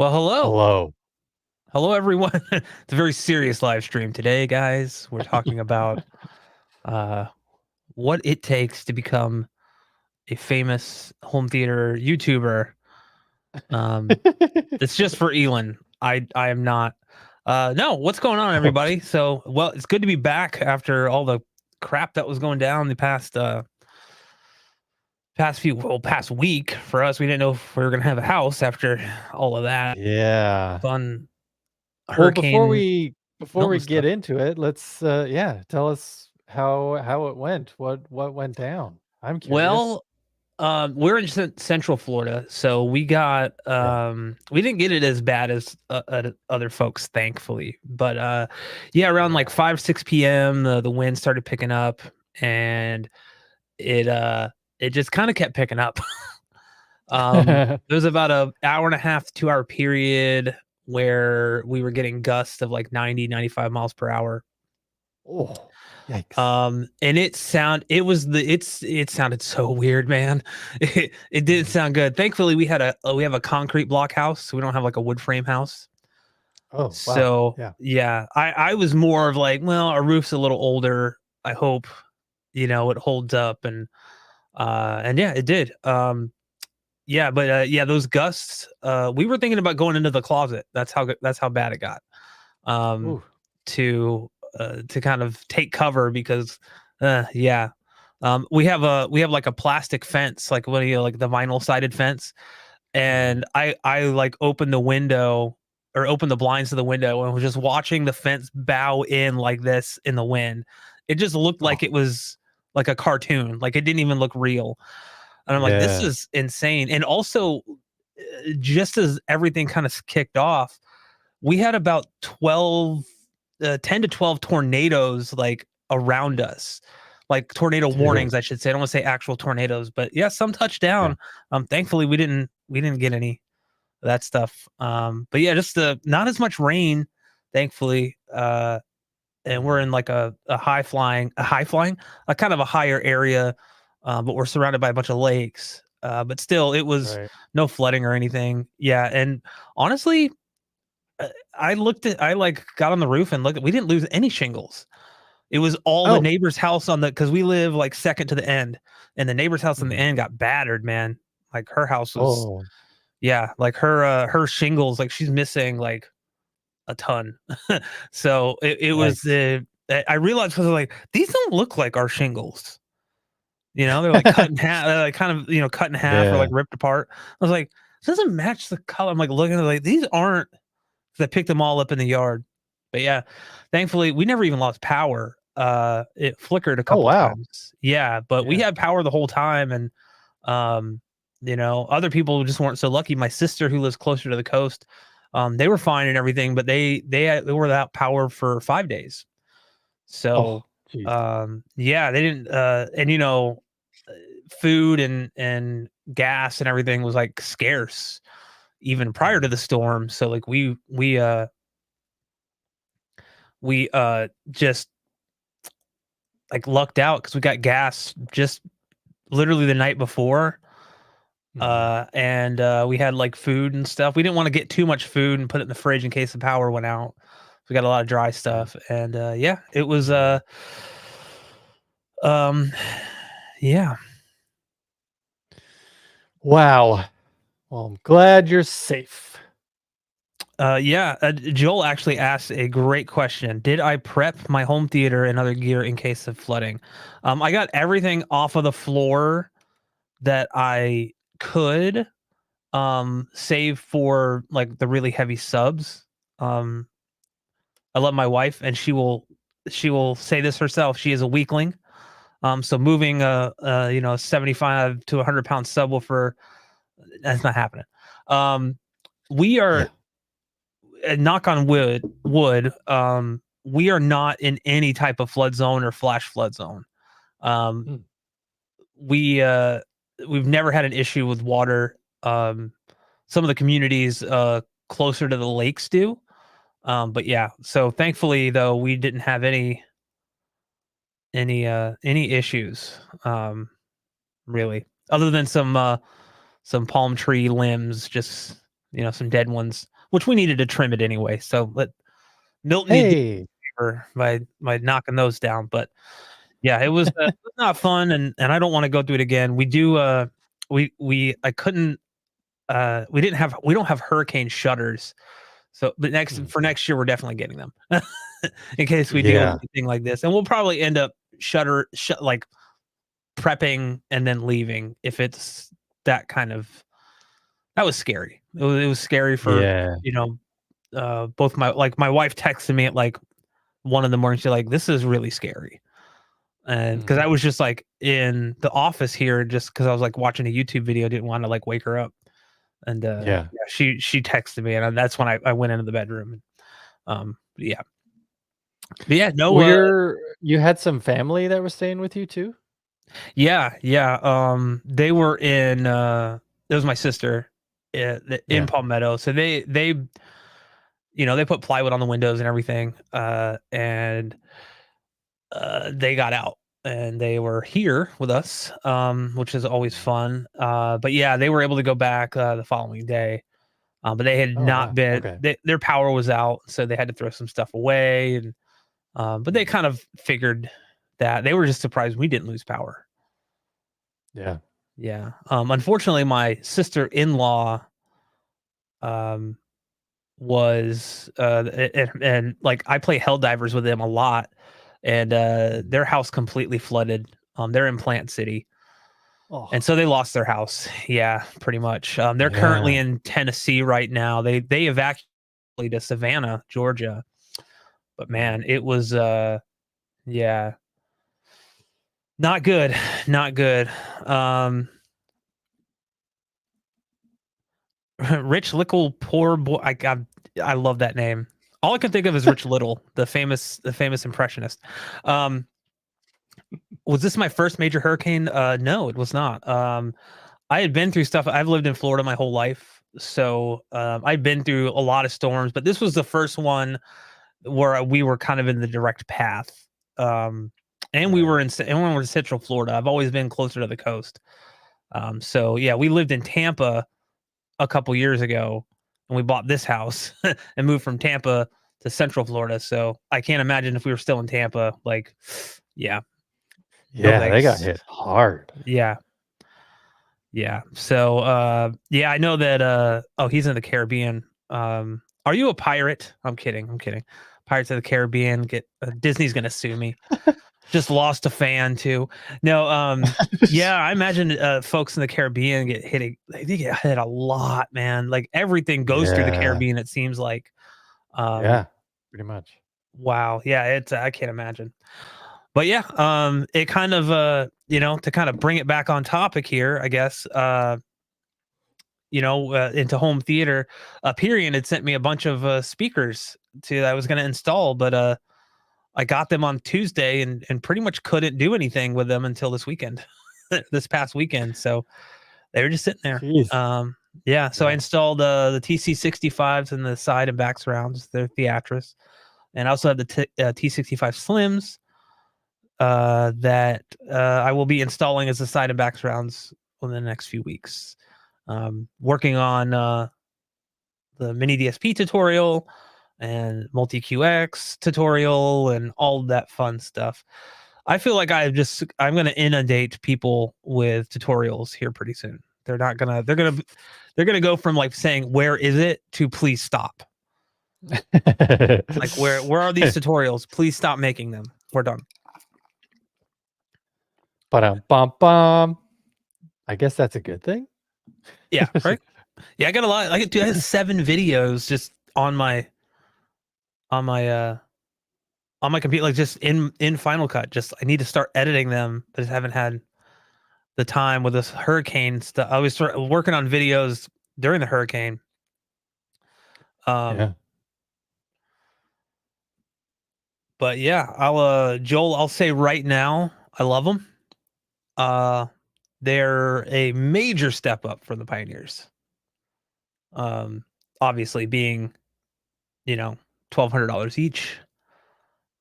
Well, hello. Hello. Hello, everyone. It's a very serious live stream today, guys. We're talking about uh, what it takes to become a famous home theater YouTuber. Um, it's just for Elon. I am not. No, what's going on, Okay. everybody? So, well, it's good to be back after all the crap that was going down the past week for us. We didn't know if we were gonna have a house after all of that Yeah. fun Well, before Hurricane we before we Milton get stuff. into it, let's tell us how it went. What went down? I'm curious. Well, we're in Central Florida, so Yeah. we didn't get it as bad as other folks, thankfully. But yeah, around like Yeah. 5 6 p.m., the wind started picking up, and it uh it just kind of kept picking up. There was about a hour and a half, 2 hour period where we were getting gusts of like 90 95 miles per hour. Oh, yikes. And it sounded so weird, man. It didn't Mhm. sound good. Thankfully, we have a concrete block house, so we don't have like a wood frame house. Oh, wow. So Yeah. yeah, I was more of like, well, our roof's a little older. I hope it holds up, and yeah, it did. Yeah, but yeah, those gusts. We were thinking about going into the closet. That's how bad it got. Um, Ooh. to kind of take cover because, yeah, we have like a plastic fence, like what do you like the vinyl sided fence, Mhm. and I like opened the window or opened the blinds to the window and was just watching the fence bow in like this in the wind. It just looked like Oh, it was like a cartoon, like it didn't even look real. And I'm like, this yeah. is insane. And also, just as everything kind of kicked off, we had about 10 to 12 tornadoes like around us, like tornado Dude. warnings, I should say. I don't want to say actual tornadoes, but yeah, some touched Yeah. down. Thankfully we didn't get any of that stuff. But yeah, just not as much rain, thankfully. And we're Mhm. in like a kind of a higher area, but we're surrounded by a bunch of lakes. But still, it was Right. no flooding or anything. Yeah, and honestly, uh, I like got on the roof and looked. We didn't lose any shingles. It was all the Oh. neighbor's house because we live like second to the end, and the neighbor's house on the Mhm. end got battered. Man, like her house was, Oh, yeah, like her shingles, like she's missing like a ton. So it was yikes. I realized because like these don't look like our shingles. They're like cut in half, they're like kind of cut in half or like Yeah. ripped apart. I was like, this doesn't match the color. I'm like looking at it, like these aren't. 'Cause I picked them all up in the yard. But yeah, thankfully we never even lost power. It flickered a Oh, couple wow. times. Yeah, but we Yeah. had power the whole time, and um, other people just weren't so lucky. My sister who lives closer to the coast, they were fine and everything, but they were without power for 5 days. So, Oh, jeez. yeah, they didn't and uh, food and gas and everything was like scarce even prior to Mhm. the storm. So like we just like lucked out because we got gas just literally the night before. Mhm. And we had like food and stuff. We didn't want to get too much food and put it in the fridge in case the power went out. We got a lot of dry Right. stuff, and yeah, it was Yeah. um yeah. Wow. Well, I'm glad you're safe. Yeah, Joel actually asked a great question. Did I prep my home theater and other gear in case of flooding? I got everything off of the floor that I could, save for like the really heavy subs. Um, I love my wife, and she will say this herself. She is a weakling. So moving a 75 to 100 pound subwoofer, that's not happening. Um, we Yeah. are knock on wood. We are not in any type of flood zone or flash flood zone. Um, Mm. we uh, we've never had an issue with water. Some of the communities closer to the lakes do. But yeah, so thankfully though we didn't have any issues, really, other than some palm tree limbs, just some dead ones. which we needed to trim it anyway. So let Milton you did Hey. by knocking those down. But yeah, it was not fun, and I don't want to go through it again. We do we I couldn't we don't have hurricane shutters. So but Mm. next year we're definitely getting them in case we deal with Yeah. anything like this. And we'll probably end up like prepping and then leaving if it's that kind of that was scary. It was scary for, Yeah. you know, both my wife texted me at like 1 in the morning. She's like, "This is really scary." And because Mm. I was just like in the office here, just because I was like watching a YouTube video, didn't want to like wake her up. And Yeah. yeah, she texted me, and that's when I went into the bedroom. Yeah, but yeah, no, You had some family that were staying with you too? yeah. They were in. It was my sister in Yeah. Palmetto, so they they put plywood on the windows and everything, and they got out and they were here with us, which is always fun. But yeah, they were able to go back the following day. But they had Oh, not wow. been Okay. their power was out, so they had to throw some stuff away. And but they Mm. kind of figured that they were just surprised we didn't lose power. Yeah. Yeah. Unfortunately, my sister-in-law um was and like I play hell divers with them a lot, and Mm. their house completely flooded. They're in Plant City, and Oh, so they lost their house. Yeah, pretty much. They're currently yeah. in Tennessee right now. They evacuated to Savannah, Georgia. But Mm. man, it was yeah, not good, not good. Um, Rich Little Poor Boy. I love that name. All I can think of is Rich Little, the famous impressionist. Um, was this my first major hurricane? No, it was not. I had been through stuff. I've lived in Florida my whole life, so I'd been through a lot of storms, but this was the first one where we were kind of in the direct path. And we Right. were and we were in Central Florida. I've always been closer to the coast. So yeah, we lived in Tampa a couple years ago, and we bought this house and moved from Tampa to Central Florida. So I can't imagine if we were still in Tampa. Like, yeah, no Yeah, they got thanks. hit hard. Yeah, yeah. So yeah, I know that. Oh, he's in the Caribbean. Are you a pirate? I'm kidding. I'm kidding. Pirates of the Caribbean. Get Disney's gonna sue me. Just lost a fan too. No, yeah, I imagine folks in the Caribbean get hit. They get hit a lot, man. Like everything goes through the Yeah. Caribbean. It seems like. Um, Yeah. Pretty much. wow, yeah, it's I can't imagine. But yeah, it kind of to kind of bring it back on topic here, I guess. Into home theater. Period had sent me a bunch of speakers to that I was going to install, but I got them on Tuesday and pretty much couldn't do anything with them until this weekend, this past weekend. So they were just sitting there. Jeez. Yeah. So I Yeah. installed the TC65s and the side and back surrounds, their Theatris, and I also have the T65 Slims that I will be installing as the side and back surrounds in the next few weeks. Working on the mini DSP tutorial and multi QX tutorial and all that fun stuff. I feel like I'm going to inundate people with tutorials here pretty soon. They're going to go from like saying where is it to please stop. Like where are these tutorials? Please stop making them. We're done. Ba-dum-bum-bum. I guess that's a good thing. Yeah, right? Yeah, I got a lot. Dude, I have 7 videos just on my on my computer, like just in Final Cut. Just I need to start editing them. I just haven't had the time with this hurricane stuff. I was working on videos during the hurricane. Yeah. Um, but yeah, Joel, I'll say right now, I love them. Uh, they're a major step up for the Pioneers. Um, obviously being, $1,200 each.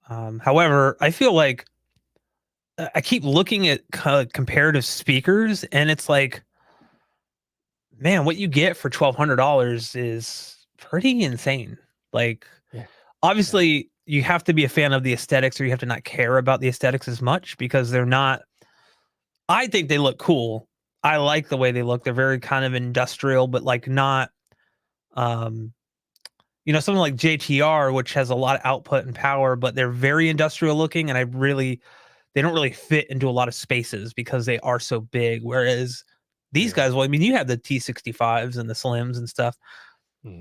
However, I feel like I keep looking at comparative speakers, and it's like, man, what you get for $1,200 is pretty insane. Like, Yeah. Yeah. obviously, you have to be a fan of the aesthetics, or you have to not care about the aesthetics as much because they're not. I think they look cool. I like the way they look. They're very kind of industrial, but like not. Um, something like JTR, which has a lot of output and power, but they're very industrial looking, and they don't really fit into a lot of spaces because they are so big. Whereas these Yeah. guys, well, I mean, you have the T65s and the Slims and stuff.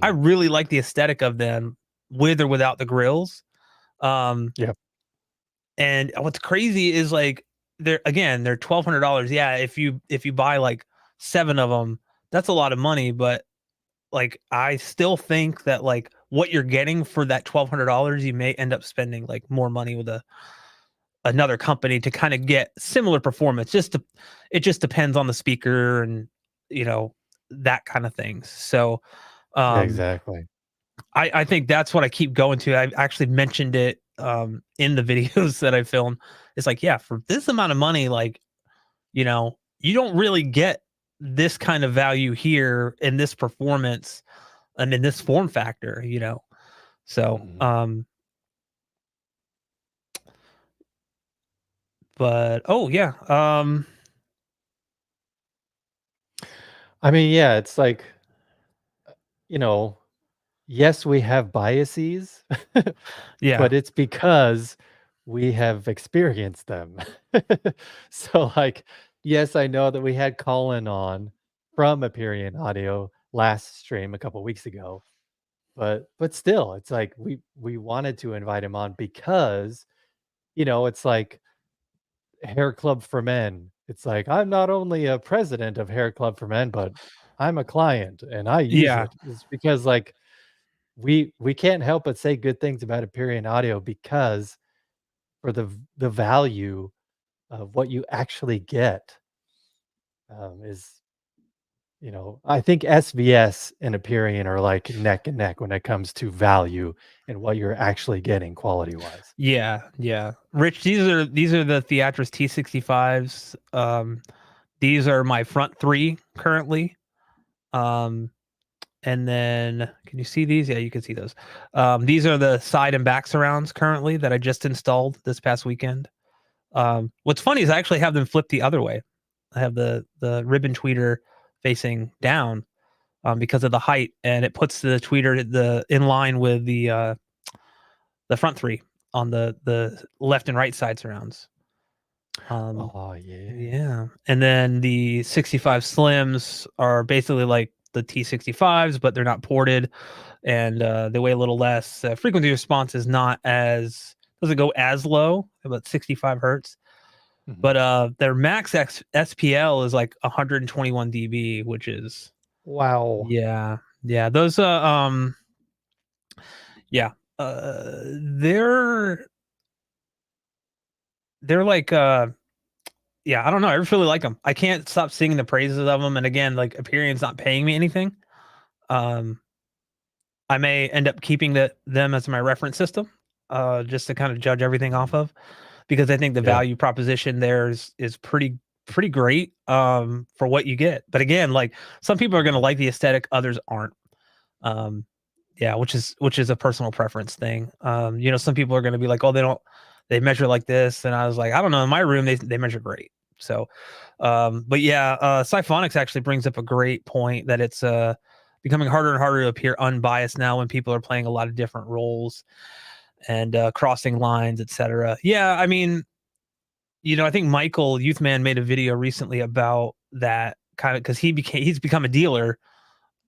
I Mhm. really like the aesthetic of them with or without the grills. Um, Yep. and what's crazy is like they're $1,200. Yeah, if you buy like 7 of them, that's a lot of money, but like I still think that like what you're getting for that $1,200, you may end up spending like more money with another company to kind of get similar performance. It just depends on the speaker and you know that kind of things. So Yeah, um exactly. I think that's what I keep going to. I actually mentioned it in the videos that I filmed. It's like, yeah, for this amount of money, like, you don't really get this kind of value here in this performance and in this form factor. So Mhm. but oh yeah. I mean, yeah, it's like, you know, yes, we have biases, Yeah. but it's because we have experienced them. So, like, yes, I know that we had Colin on from Aperion Audio last stream a couple weeks ago, but still, it's like we wanted to invite him on because, it's like Hair Club for Men. It's like, I'm not only a president of Hair Club for Men, but I'm a client and I use Yeah. it. It's because, like, we can't help but say good things about Empyrean Audio because for the value of what you actually get, is, I think SVS and Empyrean are like neck and neck when it comes to value and what you're actually getting quality-wise. Yeah, yeah. Rich, these are the Theatris T65s. These are my front 3 currently. Um, and then can you see these? Yeah, you can see those. These are the side and back surrounds currently that I just installed this past weekend. What's funny is I actually have them flipped the other way. I have the ribbon tweeter facing down because of the height, and it puts the tweeter in line with the front 3 on the left and right side surrounds. Um, Oh, yeah. yeah, and then the 65 Slims are basically like the T65s, but they're not ported, and they weigh a little less. Frequency response is not as doesn't go as low, about 65 hertz. Mhm. But their max SPL is like 121 dB, which is Wow. yeah, yeah. Those yeah, they're like yeah, I don't know. I really like them. I can't stop singing the praises of them. And again, like Aperian's not paying me anything. Um, I may end up keeping them as my reference system, just to kind of judge everything off Mhm. of, because I think the Yeah. value proposition there is pretty great for what you get. But again, like some people are going to Mhm. like the aesthetic, others aren't. Um, yeah, which is a personal preference thing. Some people are going to be like, oh, they measure like this, and I was like, I don't know. In my room, they measure great. So, but yeah, Siphonics actually brings up a great point that it's becoming harder and harder to appear unbiased now when people are playing a lot of different roles and crossing lines, etc. Yeah, I mean, I think Michael Youthman made a video recently about that kind of because he's become a dealer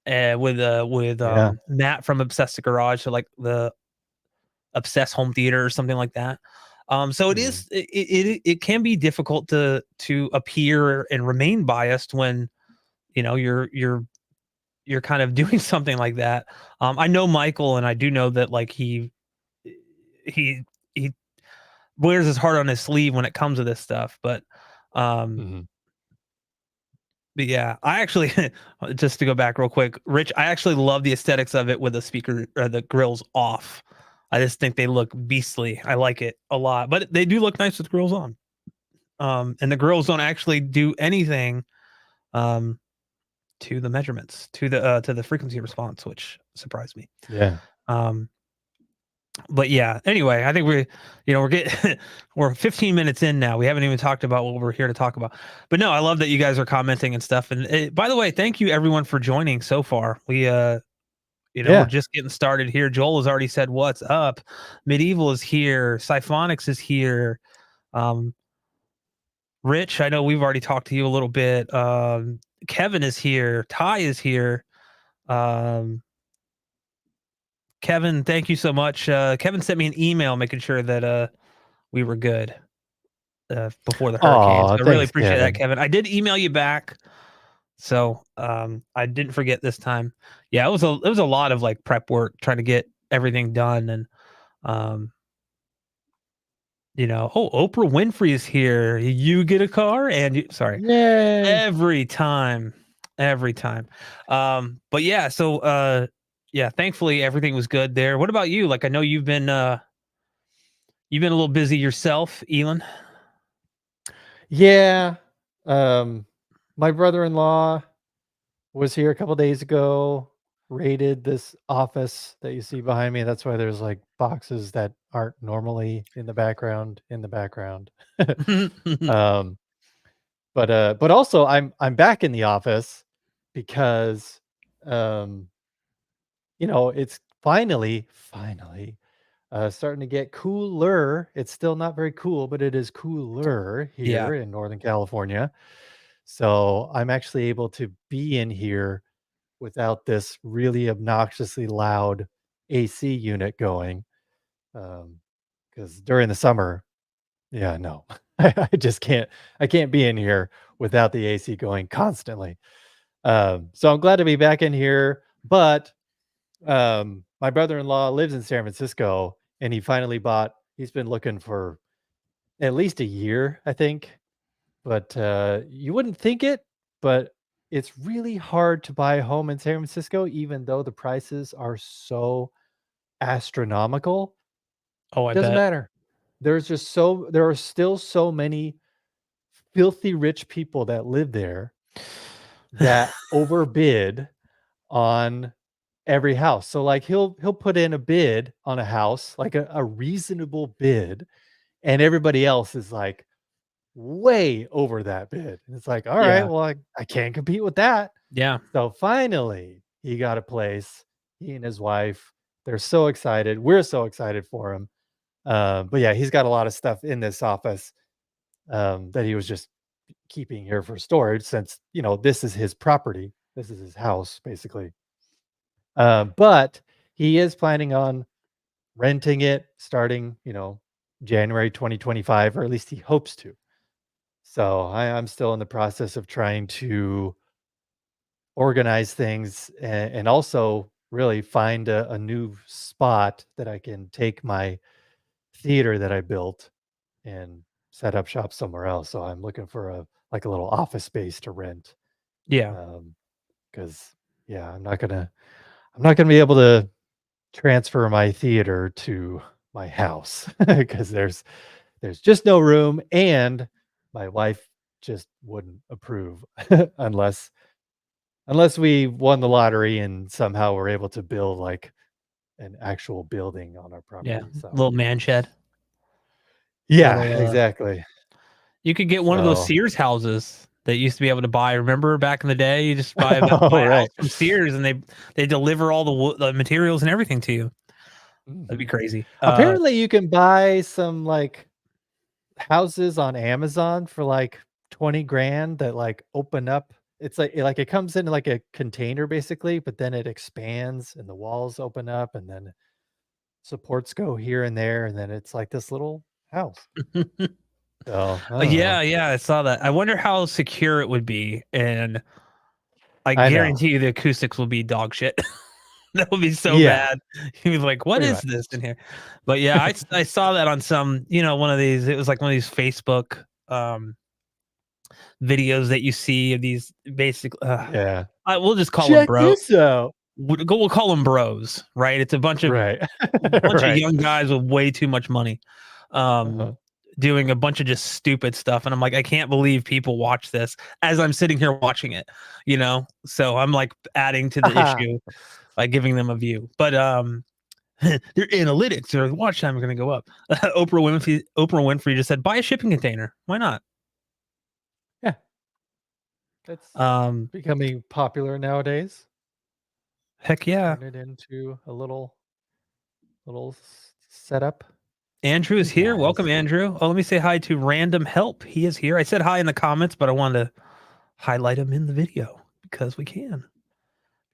with Yeah. Matt from Obsessed Garage, so like the Obsessed Home Theater or something like that. So it Mhm. is it can be difficult to appear and remain biased when you're kind of doing something like that. I know Michael, and I do know that like he he wears his heart on his sleeve when it comes to this stuff, um Mhm. but yeah, I actually just to go back real quick, Rich, I actually love the aesthetics of it with the speaker or the grills off. I just think they look beastly. I like it a lot, but they do look nice with grills on. And the grills don't actually do anything. Um, to the measurements, to the frequency response, which surprised me. Yeah. Um, but yeah, anyway, I think we're getting we're 15 minutes in now. We haven't even talked about what we're here to talk about. But no, I love that you guys are commenting and stuff. And by the way, thank you everyone for joining so far. We're Yeah. just getting started here. Joel has already said what's up. Medieval is here. Siphonics is here. Um, Rich, I know we've already talked to you a little bit. Kevin is here. Ty is here. Um, Kevin, thank you so much. Kevin sent me an email making sure that we were good before the hurricane. Aw, So I really thanks, appreciate that, Kevin. Kevin. I did email you back, so I didn't forget this time. Yeah, it was a lot of like prep work trying to get everything done, and um, oh, Oprah Winfrey is here. You get a car, and sorry, Yay. every time, every time. But yeah, so yeah, thankfully everything was good there. What about you? Like, I know you've been a little busy yourself, Elon. Yeah. Um, my brother-in-law was here a couple days ago, raided this office that you see behind me. That's why there's like boxes that aren't normally in the background, Um, but also I'm back in the office because um, it's finally starting to get cooler. It's still not very cool, but it is cooler Yeah. here in Northern California. So I'm actually able to be in here without this really obnoxiously loud AC unit going. Because during the summer, yeah, no, I just can't. I can't be in here without the AC going constantly. So I'm glad to be back in here. But my brother-in-law lives in San Francisco, and he finally bought. He's been looking for at least a year, I think. But you wouldn't think it, but it's really hard to buy a home in San Francisco, even though the prices are so astronomical. Oh, I Doesn't bet. matter. There are still so many filthy rich people that live there that overbid on every house. So like he'll put in a bid on a house, like a reasonable bid, and everybody else is like way over that bid. And it's like, all right, Yeah. well, I can't compete with that. Yeah. So finally he got a place. He and his wife, they're so excited. We're so excited for him. But yeah, he's got a lot of stuff in this office that he was just keeping here for storage since, this is his property. This is his house, basically. But he is planning on renting it starting, January 2025, or at least he hopes to. So I'm still in the process of trying to organize things and also really find a new spot that I can take my theater that I built and set up shop somewhere else. So I'm looking for a little office space to rent. Yeah. Because yeah, I'm not gonna be able to transfer my theater to my house because there's just no room, and my wife just wouldn't approve unless we won the lottery and somehow we're able to build like an actual building on our Yeah. property. So Little man shed. yeah, Little exactly. you could get one of those So Sears houses that used to be able to buy. Remember back in the day, you just buy oh a house right. from Sears and they deliver all the materials and everything to you. That'd be Mhm. crazy. Apparently you can buy some like houses on Amazon for like 20 grand that like open up. It's like it comes in like a container basically, but then it expands and the walls open up and then supports go here and there, and then it's like this little house. So I don't Yeah, know. yeah, I saw that. I wonder how secure it would be, and I I know. guarantee you the acoustics will be dog shit. That would be so Yeah, bad. He was like, "What pretty is much. this in here?" But yeah, I saw that on some, one of these. It was like one of these Facebook videos that you see of these basic. Yeah. We'll just call them Check bro. this out. We'll call them bros, right? It's a bunch of Right. young Right. guys with way too much money, um, Uh-huh. doing a bunch of just stupid stuff, and I'm like, I can't believe people watch this as I'm sitting here watching it, you know. So I'm like adding to the issue by giving them a view, but their analytics or watch time are going to go up. Oprah Winfrey just said, buy a shipping container. Why not? Yeah, that's Um, becoming popular nowadays. Heck yeah. Turn it into a little setup. Andrew is here. Yes. Welcome, Andrew. Oh, let me say hi to Random Help. He is here. I said hi in the comments, but I wanted to highlight him in the video because we can.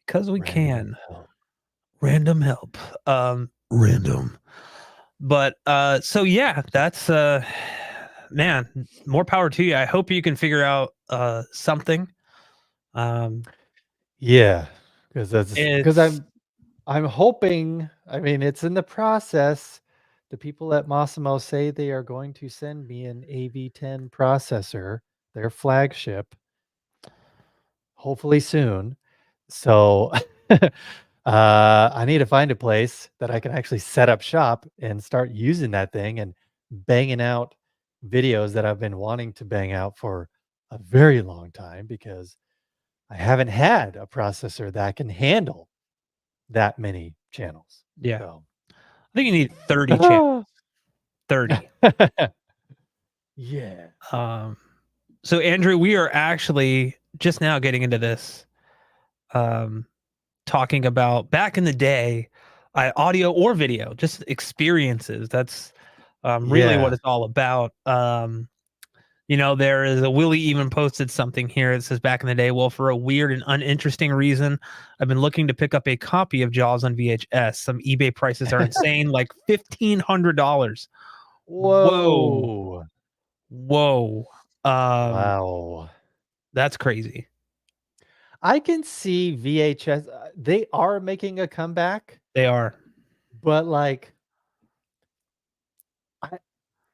Because we Random can. help. Random Help. Random. But so yeah, that's man, more power to you. I hope you can figure out something. Um Yeah, because it's I'm hoping. I mean, it's in the process. The people at Massimo say they are going to send me an AV10 processor, their flagship, hopefully soon. So I need to find a place that I can actually set up shop and start using that thing and banging out videos that I've been wanting to bang out for a very long time because I haven't had a processor that can handle that many channels. yeah. So I think you need 30 channels. 30. yeah. Um so Andrew, we are actually just now getting into this. Um talking about back in the day, audio or video, just experiences. That's really what Yeah. it's all about. You know, there is a Willie even posted something here. It says back in the day, well, for a weird and uninteresting reason, I've been looking to pick up a copy of Jaws on VHS. Some eBay prices are insane, like $1,500. Whoa, Whoa. whoa. Um, Wow. that's crazy. I can see VHS, they are making a comeback, They are. but, like, I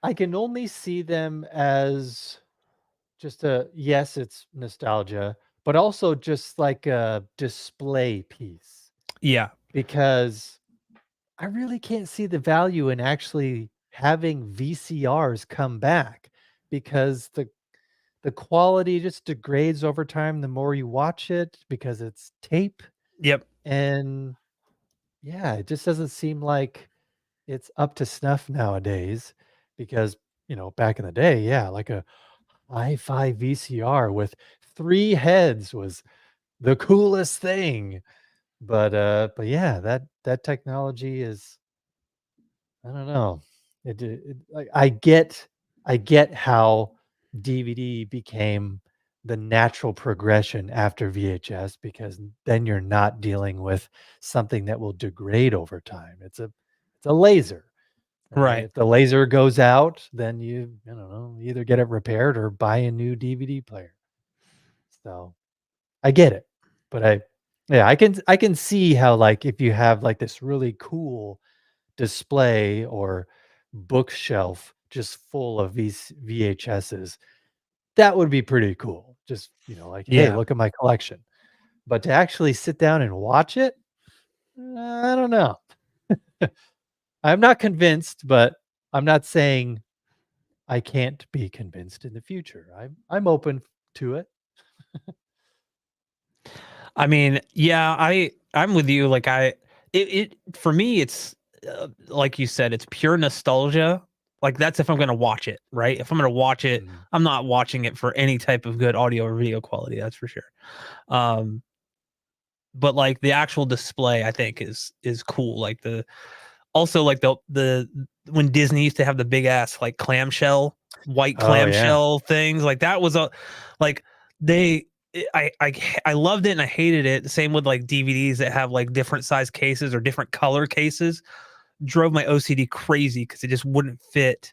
I can only see them as just a yes, it's nostalgia, but also just like a display piece Yeah. because I really can't see the value in actually having VCRs come back because the quality just degrades over time the more you watch it because it's tape, Yep. and yeah, it just doesn't seem like it's up to snuff nowadays because, back in the day, yeah, like a hi-fi VCR with 3 heads was the coolest thing, but yeah, that technology is, I don't know. Like, I get how DVD became the natural progression after VHS because then you're not dealing with something that will degrade over time. It's a laser. Right. If the laser goes out, then I don't know, either get it repaired or buy a new DVD player. So, I get it. But yeah, I can see how, like, if you have, like, this really cool display or bookshelf just full of these VHSs, that would be pretty cool. Just, like, "Hey, Yeah. look at my collection." But to actually sit down and watch it, I don't know. I'm not convinced, but I'm not saying I can't be convinced in the future. I'm open to it. I mean, yeah, I'm with you. Like it for me, it's like you said, it's pure nostalgia. Like that's if I'm gonna watch it, right? If I'm gonna watch it, Mm. I'm not watching it for any type of good audio or video quality. That's for sure. Um, but like the actual display, I think is cool. Like the also like the when Disney used to have the big ass like clamshell, white Oh, yeah. clamshell things, like that was a like they I loved it and I hated it. Same with like DVDs that have like different size cases or different color cases. Drove my OCD crazy because it just wouldn't fit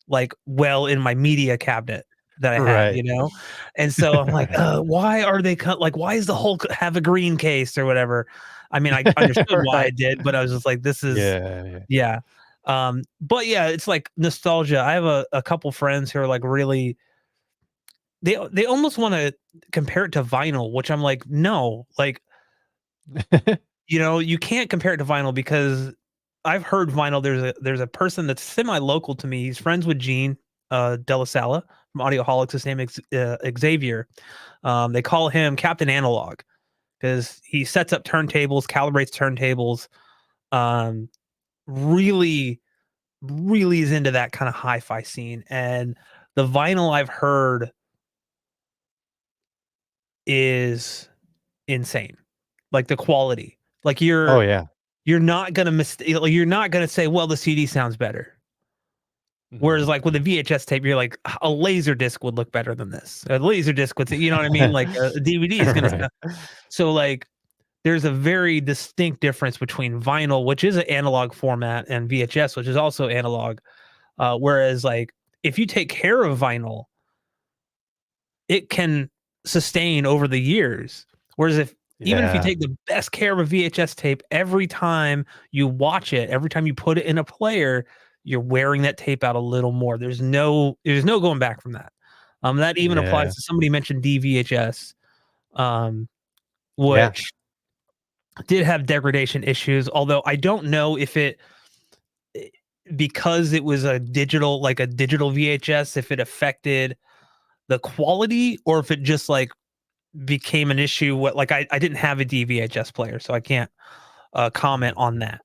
like well in my media cabinet that I had, Right. you know? And so I'm like, why are they cut like why is the Hulk have a green case or whatever? I mean, I understood why I Right. did, but I was just like, this is Yeah, yeah. yeah. But yeah, it's like nostalgia. I have a couple friends who are like really they almost want to compare it to vinyl, which I'm like, no, like, you know, you can't compare it to vinyl because I've heard vinyl. There's a person that's semi local to me. He's friends with Gene. Della Sala from Audioholics. His name is Xavier. They call him Captain Analog because he sets up turntables, calibrates turntables. Um, really, really is into that kind of hi-fi scene. And the vinyl I've heard is insane. Like the quality. Like Oh, yeah. you're not gonna you're not gonna say, well, the CD sounds better. Mhm. Whereas like with a VHS tape, you're like, a laser disc would look better than this. A laser disc would, you know what I mean? Like a DVD is gonna Right. sound so like there's a very distinct difference between vinyl, which is an analog format, and VHS, which is also analog. Whereas like if you take care of vinyl, it can sustain over the years. Whereas if even if you Yeah. take the best care of a VHS tape, every time you watch it, every time you put it in a player, you're wearing that tape out a little more. There's no going back from that. That even applies Yeah. to somebody mentioned DVHS, um, Yeah. which did have degradation issues. Although I don't know if eh, because it was a digital VHS, if it affected the quality or if it just like became an issue. What like I didn't have a DVHS player, so I can't comment Mhm. on that.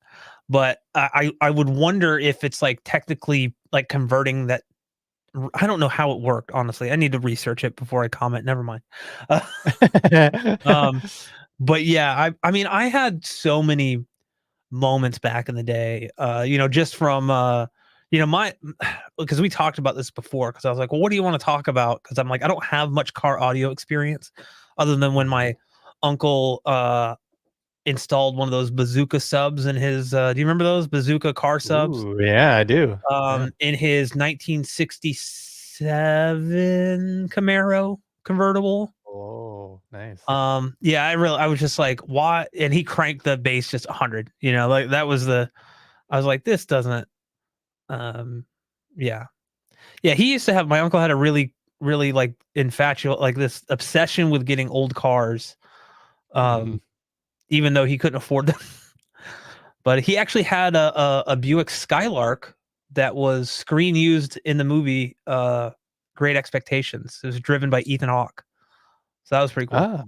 But I would wonder if it's like technically like converting that. I don't know how it worked. Honestly, I need to research it before I comment. Never mind. Uh, um, but yeah, I mean, I had so many moments back in the day. Just from my because we talked about this before. Because I was like, well, what do you want to talk about? Because I'm like, I don't have much car audio experience, other than when Mhm. my uncle installed one of those bazooka subs in his. Do you remember those bazooka car subs? Ooh, yeah, I do. Yeah. In his 1967 Camaro convertible. Oh, nice. Yeah, I was just like, why? And he cranked the bass just 100. Like that was the. I was like, this doesn't. Um, yeah, yeah. He used to have. My uncle had a really, really like like this obsession with getting old cars. Mhm. Um, even though he couldn't afford them. But he actually had a Buick Skylark that was screen used in the movie Great Expectations. It was driven by Ethan Hawke, so that was pretty cool. Ah.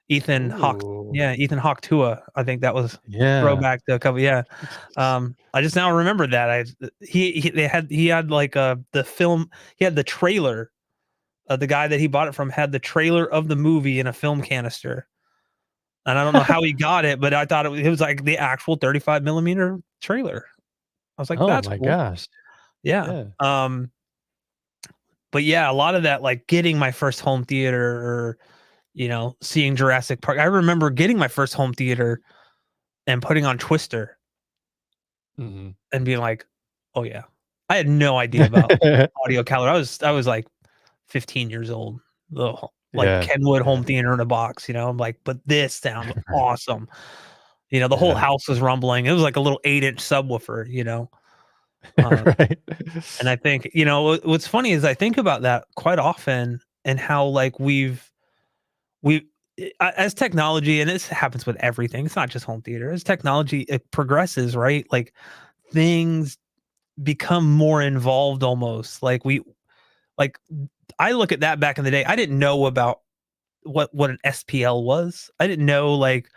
Ethan Hawke, Ooh. yeah, Ethan Hawke Tua. I think that was Yeah. throwback to a couple. Yeah, I just now remembered that. He had like the film. He had the trailer. The guy that he bought it from had the trailer of the movie in a film canister. And I don't know how he got it, but I thought it was like the actual 35 millimeter trailer. I was like, Oh "That's my cool." gosh. Yeah. Yeah. But yeah, a lot of that, like getting my first home theater or, seeing Jurassic Park. I remember getting my first home theater and putting on Twister Mhm. and being like, "Oh yeah." I had no idea about audio color. I was like 15 years old. The like Yeah. Kenwood Yeah. home theater in a box, I'm like, "But this sounds Right. awesome." The whole Yeah. house was rumbling. It was like a little 8-inch subwoofer. Um, Right. and I think, what's funny is I think about that quite often and how like we as technology, and this happens with everything. It's not just home theater. As technology it progresses, right? Like things become more involved almost. Like I look at that back in the day. I didn't know about what an SPL was. I didn't know like,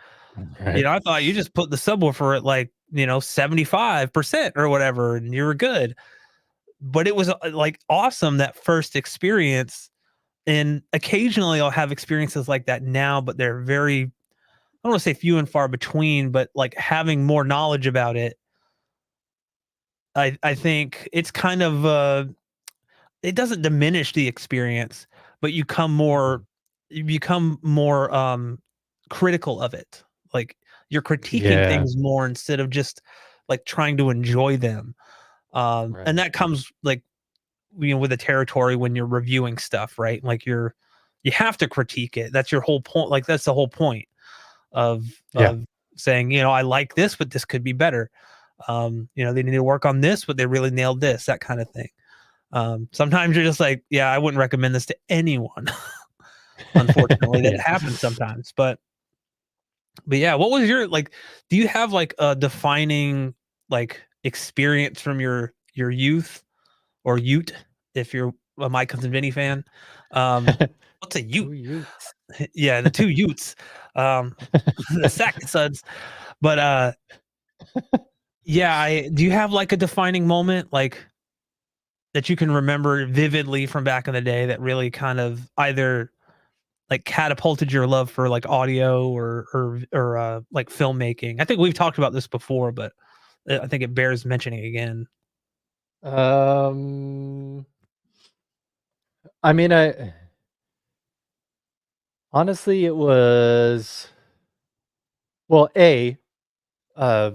Right. I thought you just put the subwoofer at like, 75% or whatever and you were good. But it was like awesome that first experience. And occasionally I'll have experiences like that now, but they're very, I don't want to say few and far between, but like having more knowledge about it, I think it's kind of it doesn't diminish the experience, but Mhm. you become more critical of it. Like you're critiquing Yeah. things more instead of just like trying to enjoy them. And Right. that comes like with the territory when you're reviewing stuff, right? Like you have to critique it. That's your whole point. Like that's the whole point of Yeah. saying, I like this, but this could be better. They need to work on this, but they really nailed this, that kind of thing. Sometimes you're just like, yeah, I wouldn't recommend this to anyone. Unfortunately, that Yeah. happens sometimes. But yeah, what was your like? Do you have like a defining like experience from your youth or Ute if you're a My Cousin Vinny fan. Um, what's a Ute? Two Utes. Yeah, the two Utes, the Sack Suds. But yeah, do you have like a defining moment like that you can remember vividly from back in the day that really kind of either like catapulted your love for like audio or like filmmaking? I think we've talked about this before, but I think it bears mentioning again. Um, I mean, I honestly, it was well,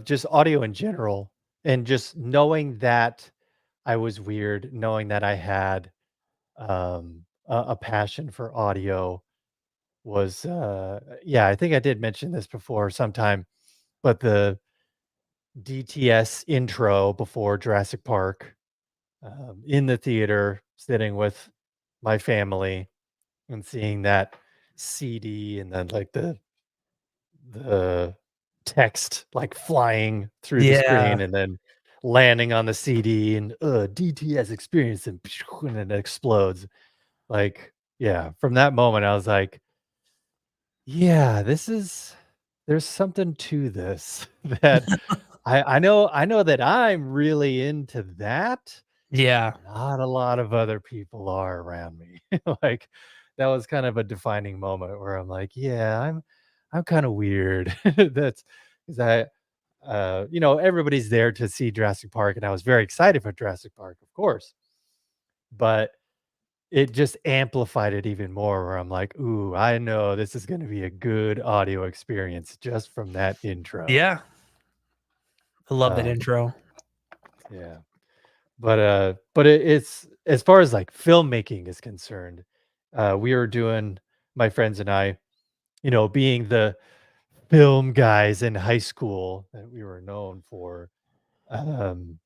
just audio in general, and just knowing that I was weird, knowing that I had a passion for audio was yeah, I think I did mention this before sometime, but the DTS intro before Jurassic Park, in the theater, sitting with my family and seeing that CD and then like the text like flying through the Yeah, screen and then landing on the CD and DTS experience and then it explodes. Like, yeah, from that moment I was like, yeah, there's something to this that I know that I'm really into that. yeah, Not a lot of other people are around me. Like, that was kind of a defining moment where I'm like, "Yeah, I'm kinda weird." That's 'cause everybody's there to see Jurassic Park, and I was very excited for Jurassic Park, of course, but it just amplified it even more where I'm like, "Ooh, I know this is gonna be a good audio experience just from that intro." yeah. I love that Um, intro. yeah. But it's as far as, like, filmmaking is concerned, we were doing my friends and I, being the film guys in high school that we were known for, um,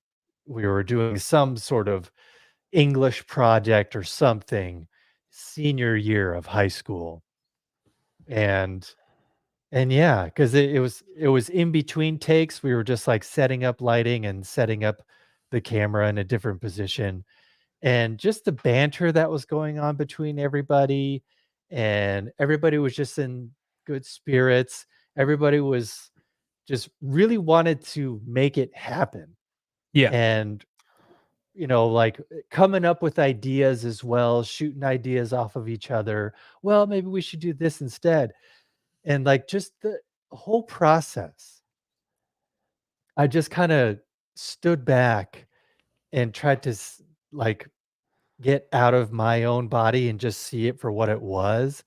we were doing some sort of English project or something senior year of high school, and yeah, because it was in between takes, we were just, like, setting up lighting and setting up the camera in a different position. And just the banter that was going on between everybody, and everybody was just in good spirits. Everybody was just really wanted to make it happen. Yeah, And, like coming up with ideas as well, shooting ideas off of each other. Well, maybe we should do this instead. And like just the whole process, I just kind of stood back and tried to like get out of my own body and just see it for what it was,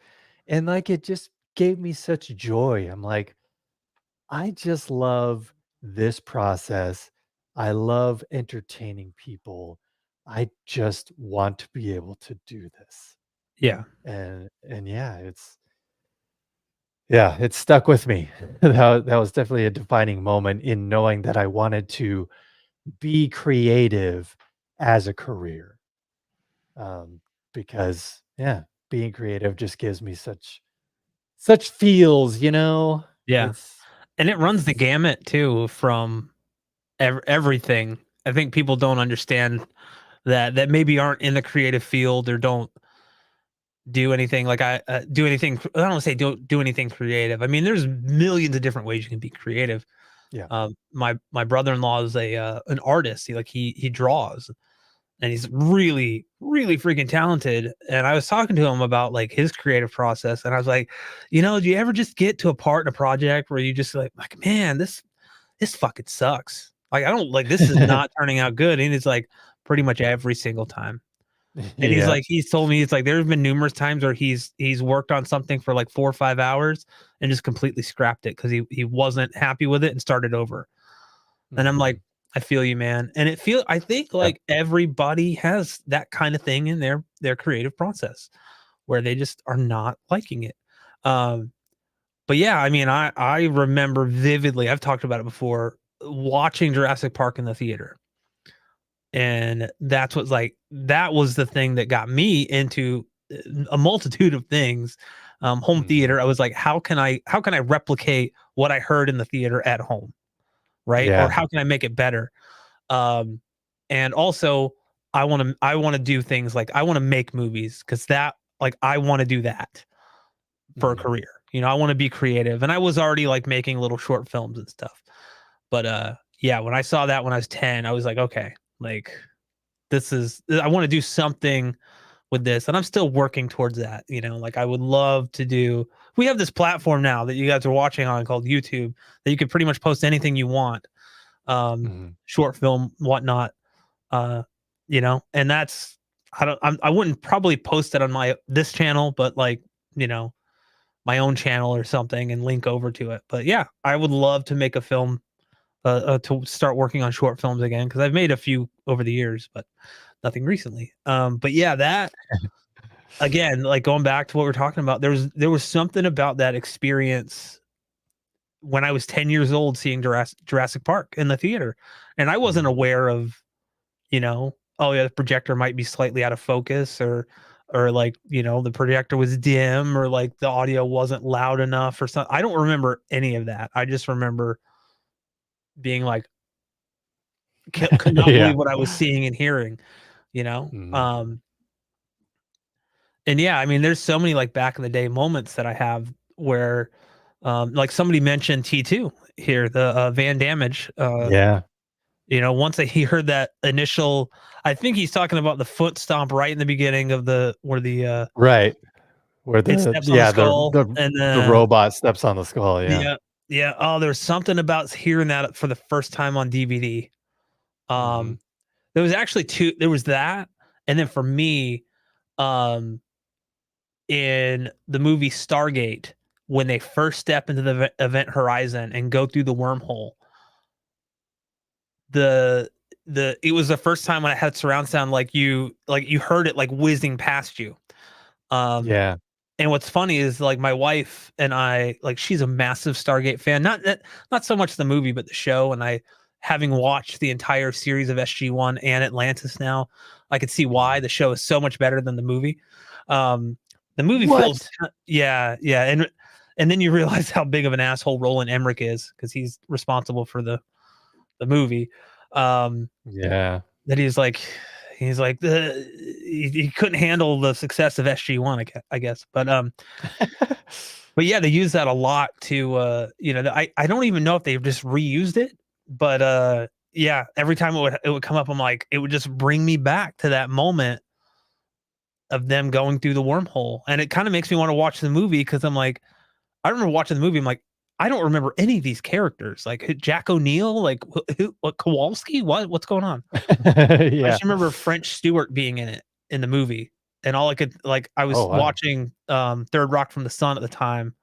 and, like, it just gave me such joy. I'm like, "I just love this process. I love entertaining people. I just want to be able to do this." yeah, And yeah, it stuck with me. That was definitely a defining moment in knowing that I wanted to be creative as a career. Um, because yeah, being creative just gives me such feels, yeah. It's And it runs the it's gamut too from everything. I think people don't understand that maybe aren't in the creative field or don't do anything like do anything. I don't want to say don't do anything creative. I mean, there's millions of different ways you can be creative. yeah. My brother-in-law is a an artist. He draws and he's really freaking talented. And I was talking to him about like his creative process, and I was like, do you ever just get to a part in a project where you just like man, this fucking sucks. Like I don't like this is not turning out good. And it's like pretty much every single time. And Yeah. he's told me it's like there's been numerous times where he's worked on something for like 4 or 5 hours and just completely scrapped it because he wasn't happy with it and started over. And I'm like, Mhm. I feel you, man. And I think Yeah. like everybody has that kind of thing in their creative process where they just are not liking it. Um, but yeah, I mean, I remember vividly, I've talked about it before, watching Jurassic Park in the theater. And that was the thing that got me into a multitude of things. Home Mhm. theater. I was like, how can I replicate what I heard in the theater at home? Right. Or Yeah. how can I make it better? Um, and also I want to do things like I want to make movies because that like I want to do that for a Mhm. career. I want to be creative, and I was already like making little short films and stuff. But yeah, when I saw that when I was 10, I was like, okay, like I want to do something with this, and I'm still working towards that. Like I would love to do. We have this platform now that you guys are watching on called YouTube that you can pretty much post anything you want, Mhm. short film, whatnot. And that's I wouldn't probably post it on my this channel, but like you know my own channel or something and link over to it. But yeah, I would love to make a film, to start working on short films again because I've made a few over the years, but nothing recently. But yeah, that again, like going back to what we're talking about, there was something about that experience when I was 10 years old seeing Jurassic Park in the theater, and I wasn't Mhm. aware of, oh yeah, the projector might be slightly out of focus, or like, the projector was dim, or like the audio wasn't loud enough or something. I don't remember any of that. I just remember being like, could not Yeah. believe what I was seeing and hearing, you know? Mhm. Um, and yeah, I mean, there's so many like back in the day moments that I have where, like somebody mentioned T2 here, the Van Damage. Yeah. Once I he heard that initial, I think he's talking about the foot stomp right in the beginning of the where the Right. Where it the steps on the yeah, skull, and the robot steps on the skull, yeah. yeah, yeah. Oh, there's something about hearing that for the first time on DVD. Mhm. Um, there was actually two. There was that, and then for me, um, in the movie Stargate, when they first step into the event horizon and go through the wormhole, the it was the first time when I had surround sound, like you heard it like whizzing past you. Um, Yeah. and what's funny is like my wife and I, like she's a massive Stargate fan. Not so much the movie, but the show. And I, having watched the entire series of SG1 and Atlantis now, I could see why Mhm. the show is so much better than the movie. Um, the movie feels, What? yeah, yeah, and then you realize how big of an asshole Roland Emmerich is because he's responsible for the movie. Um, Yeah. that he's like he couldn't handle the success of SG1, I guess. But yeah, they use that a lot to I don't even know if they've just reused it, but yeah, every time it would come up, I'm like, it would just bring me back to that moment of them going through the wormhole. And it kind of makes me want to watch the movie because I'm like, I remember watching the movie, I'm like, I don't remember any of these characters. Like Jack O'Neill, like what Kowalski? What's going on? I Yeah. just remember French Stewart being in it in the movie. And all I could like I Oh, was wow. watching Third Rock from the Sun at the time,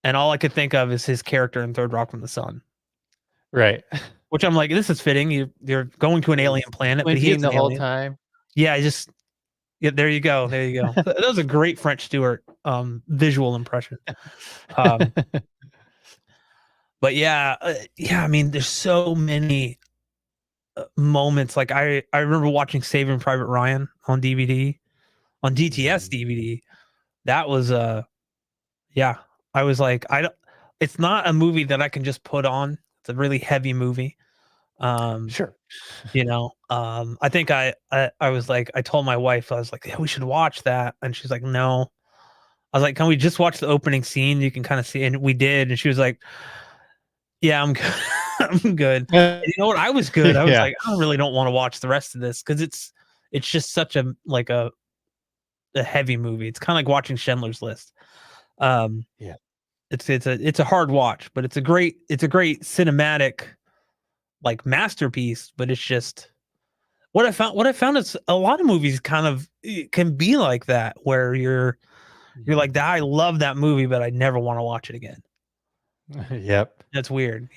and all I could think of is his character in Third Rock from the Sun, Right. which I'm like, this is fitting. You're going to an alien He's planet, but he squinting is the an whole alien. time. Yeah, I just yeah, there you go. There you go. That was a great French Stewart visual impression. Um, but yeah, yeah, I mean, there's so many moments. Like I remember watching Saving Private Ryan on DVD, on DTS Mhm. DVD. That was yeah, I was like, I don't. It's not a movie that I can just put on. It's a really heavy movie. Um, Sure. I think I was like, I told my wife, I was like, yeah, we should watch that, and she's like, no. I was like, can we just watch the opening scene? You can kind of see, and we did, and she was like, yeah, I'm good. I'm good. And you know what? I was good. I was Yeah. like, I really don't want to watch the rest of this because it's just such a heavy movie. It's kind of like watching Schindler's List. Um, Yeah. it's a hard watch, but it's a great cinematic like masterpiece. But it's just what I found is a lot of movies kind of can be like that, where you're like, Mhm. I love that movie, but I never want to watch it again. Yep. That's weird.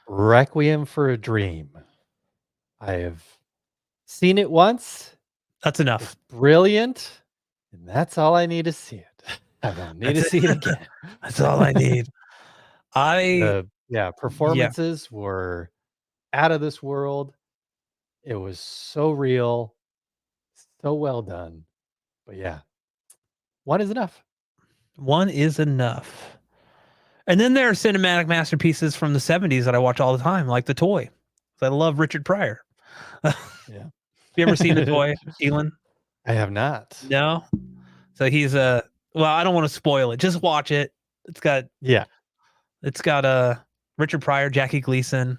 Requiem for a Dream. I have seen it once. That's It's enough. brilliant, and that's all I need to see it. I don't need to That's it. see it again. That's all I need. I Yeah, Yeah. performances were out of this world. It was so real, so well done. But yeah, one is enough. One is enough. And then there are cinematic masterpieces from the 70s that I watch all the time, like The Toy. I love Richard Pryor. Yeah. You ever seen the toy, Elon? I have not. No? So he's a well, I don't wanna spoil it, just watch it. It's got Yeah. it's got, Richard Pryor, Jackie Gleason,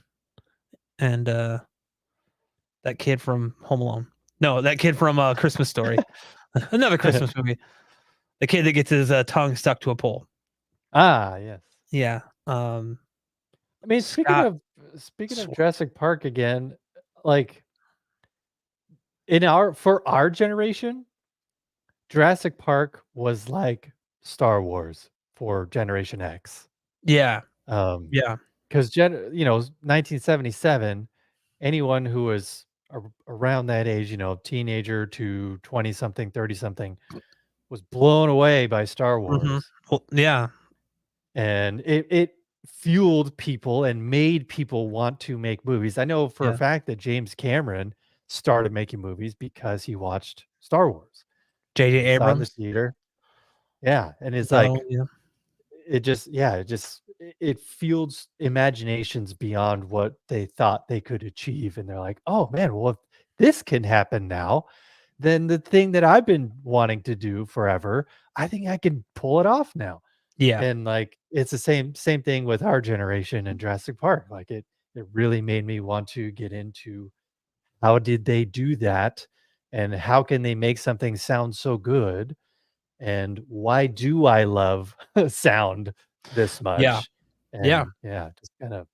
and, that kid from Home Alone. No, that kid from, Christmas Story. Another Christmas movie. The kid that gets his, tongue stuck to a pole. Ah, yes. Yeah, I mean, Scott speaking of Sw Jurassic Park again, like for our generation, Jurassic Park was like Star Wars for Generation X. Yeah, Um, yeah, because 1977, anyone who was around that age, teenager to 20 something, 30 something, was blown away by Star mhm. Wars. Well, yeah, And it fueled people and made people want to make movies. I know for a yeah. fact that James Cameron started making movies because he watched Star Wars. J.J. He saw it in the Abrams. theater. Yeah, and it's Oh, like yeah. it fuels imaginations beyond what they thought they could achieve, and they're like, "Oh, man, well, if this can happen now, then the thing that I've been wanting to do forever, I think I can pull it off now." Yeah, And, like, it's the same thing with our generation and Jurassic Park, like, it really made me want to get into how did they do that, and how can they make something sound so good, and why do I love sound this yeah, much? yeah. And, yeah, just kind of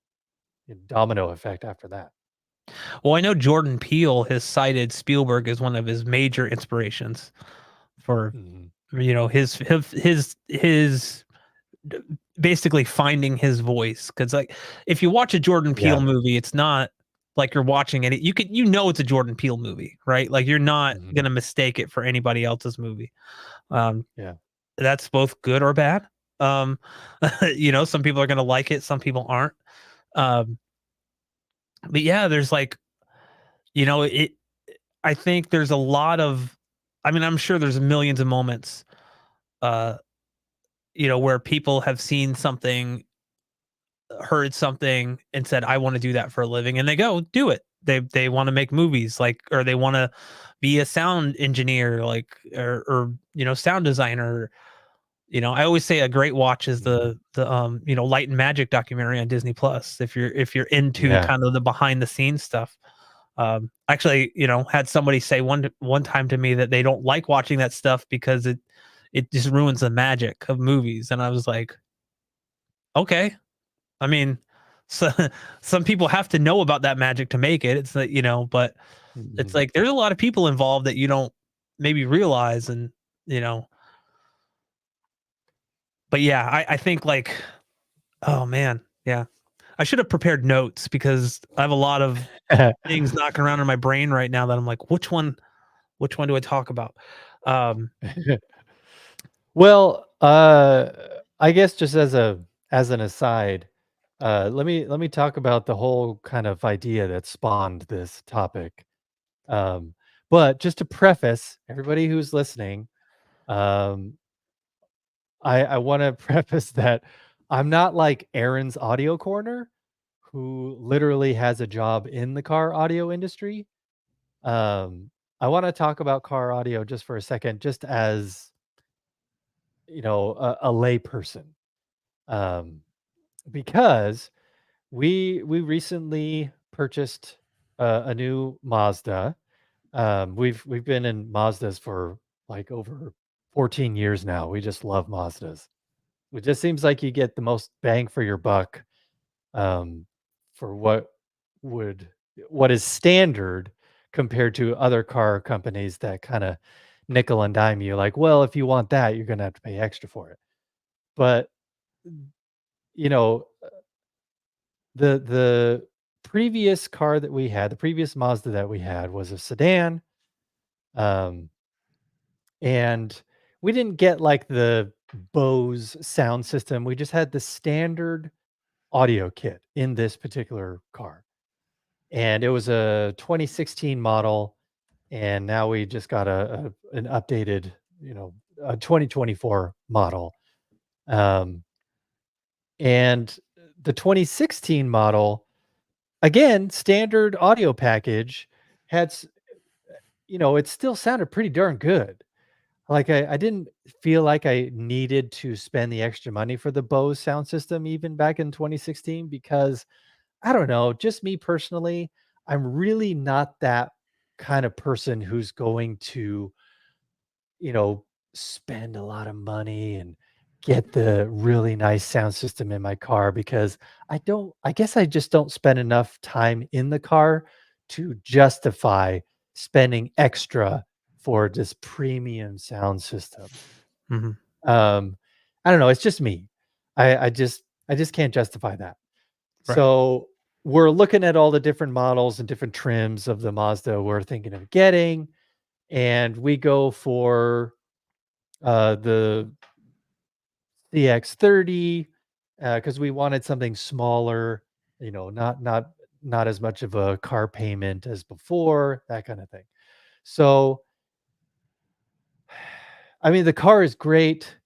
a domino effect after that. Well, I know Jordan Peele has cited Spielberg as one of his major inspirations for, Mhm. his d basically finding his voice. Because like, if you watch a Jordan Peele Yeah. movie, it's not like you're watching it you know it's a Jordan Peele movie, right? Like, you're not Mhm. gonna mistake it for anybody else's movie. Um, Yeah. that's both good or bad. Um, some people are gonna like it, some people aren't. Um, but yeah, there's like, it I think there's a lot of I mean, I'm sure there's millions of moments, uh, where people have seen something, heard something, and said, "I wanna do that for a living," and they go do it. They wanna make movies, like, or they wanna be a sound engineer, like, or sound designer. I always say a great watch is Mhm. the Light and Magic documentary on Disney Plus, if you're into Yeah. kind of the behind the scenes stuff. Actually, had somebody say one time to me that they don't like watching that stuff because it just ruins the magic of movies, and I was like, "Okay." I mean, so some people have to know about that magic to make it. It's like, but it's Mhm. like there's a lot of people involved that you don't maybe realize, and you know, but yeah, I think like, oh man, yeah, I should have prepared notes because I have a lot of things knocking around in my brain right now that I'm like, which one do I talk about? Um, Well, I guess just as an aside, let me talk about the whole kind of idea that spawned this topic. Um, but just to preface everybody who's listening, um, I want to preface that I'm not like Aaron's audio corner, who literally has a job in the car audio industry. Um, I want to talk about car audio just for a second, just as a lay person. Um, because we recently purchased a new Mazda. We've been in Mazdas for like over 14 years now. We just love Mazdas. It just seems like you get the most bang for your buck, um, for would what is standard compared to other car companies that kind of nickel and dime you. Like, well, if you want that, you're gonna have to pay extra for it. But you know, the previous car that we had, the previous Mazda that we had was a sedan, um, and we didn't get like the Bose sound system. We just had the standard audio kit in this particular car. And it was a 2016 model, and now we just got an updated, a 2024 model. Um, and the 2016 model, again, standard audio package, had it still sounded pretty darn good. Like, I didn't feel like I needed to spend the extra money for the Bose sound system even back in 2016 because, I don't know, just me personally, I'm really not that kind of person who's going to, you know, spend a lot of money and get the really nice sound system in my car because I guess I just don't spend enough time in the car to justify spending extra for this premium sound system. Mhm. Um, I don't know, it's just me. I just can't justify that. Right. So we're looking at all the different models and different trims of the Mazda we're thinking of getting, and we go for the CX-30 because we wanted something smaller, not as much of a car payment as before, that kind of thing. So, I mean, the car is great.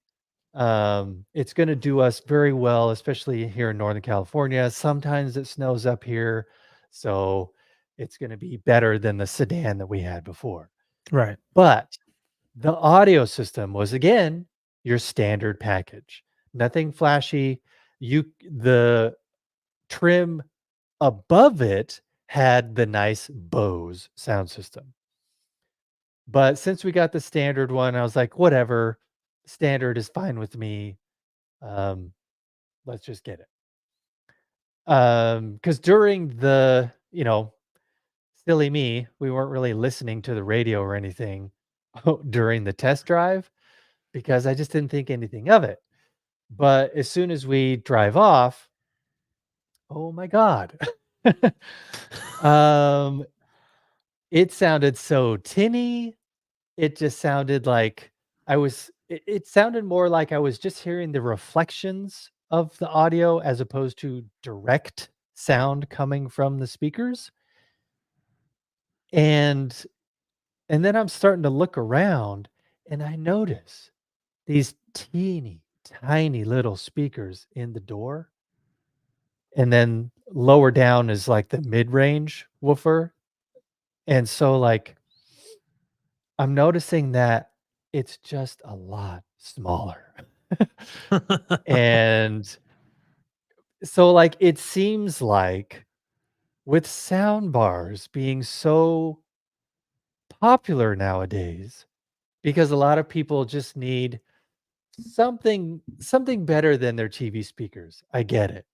It's gonna do us very well, especially here in Northern California. Sometimes it snows up here, so it's gonna be better than the sedan that we had before. Right. But the audio system was, again, your standard package. Nothing flashy. The trim above it had the nice Bose sound system. But since we got the standard one, I was like, "Whatever, standard is fine with me. Um, let's just get it." Because during silly me, we weren't really listening to the radio or anything during the test drive because I just didn't think anything of it. But as soon as we drive off, oh my god. Um, it sounded so tinny. It just sounded like it sounded more like I was just hearing the reflections of the audio as opposed to direct sound coming from the speakers. And and then I'm starting to look around and I notice these teeny tiny little speakers in the door. And then lower down is like the mid-range woofer. And so like I'm noticing that it's just a lot smaller. And so like it seems like with sound bars being so popular nowadays because a lot of people just need something better than their TV speakers. I get it.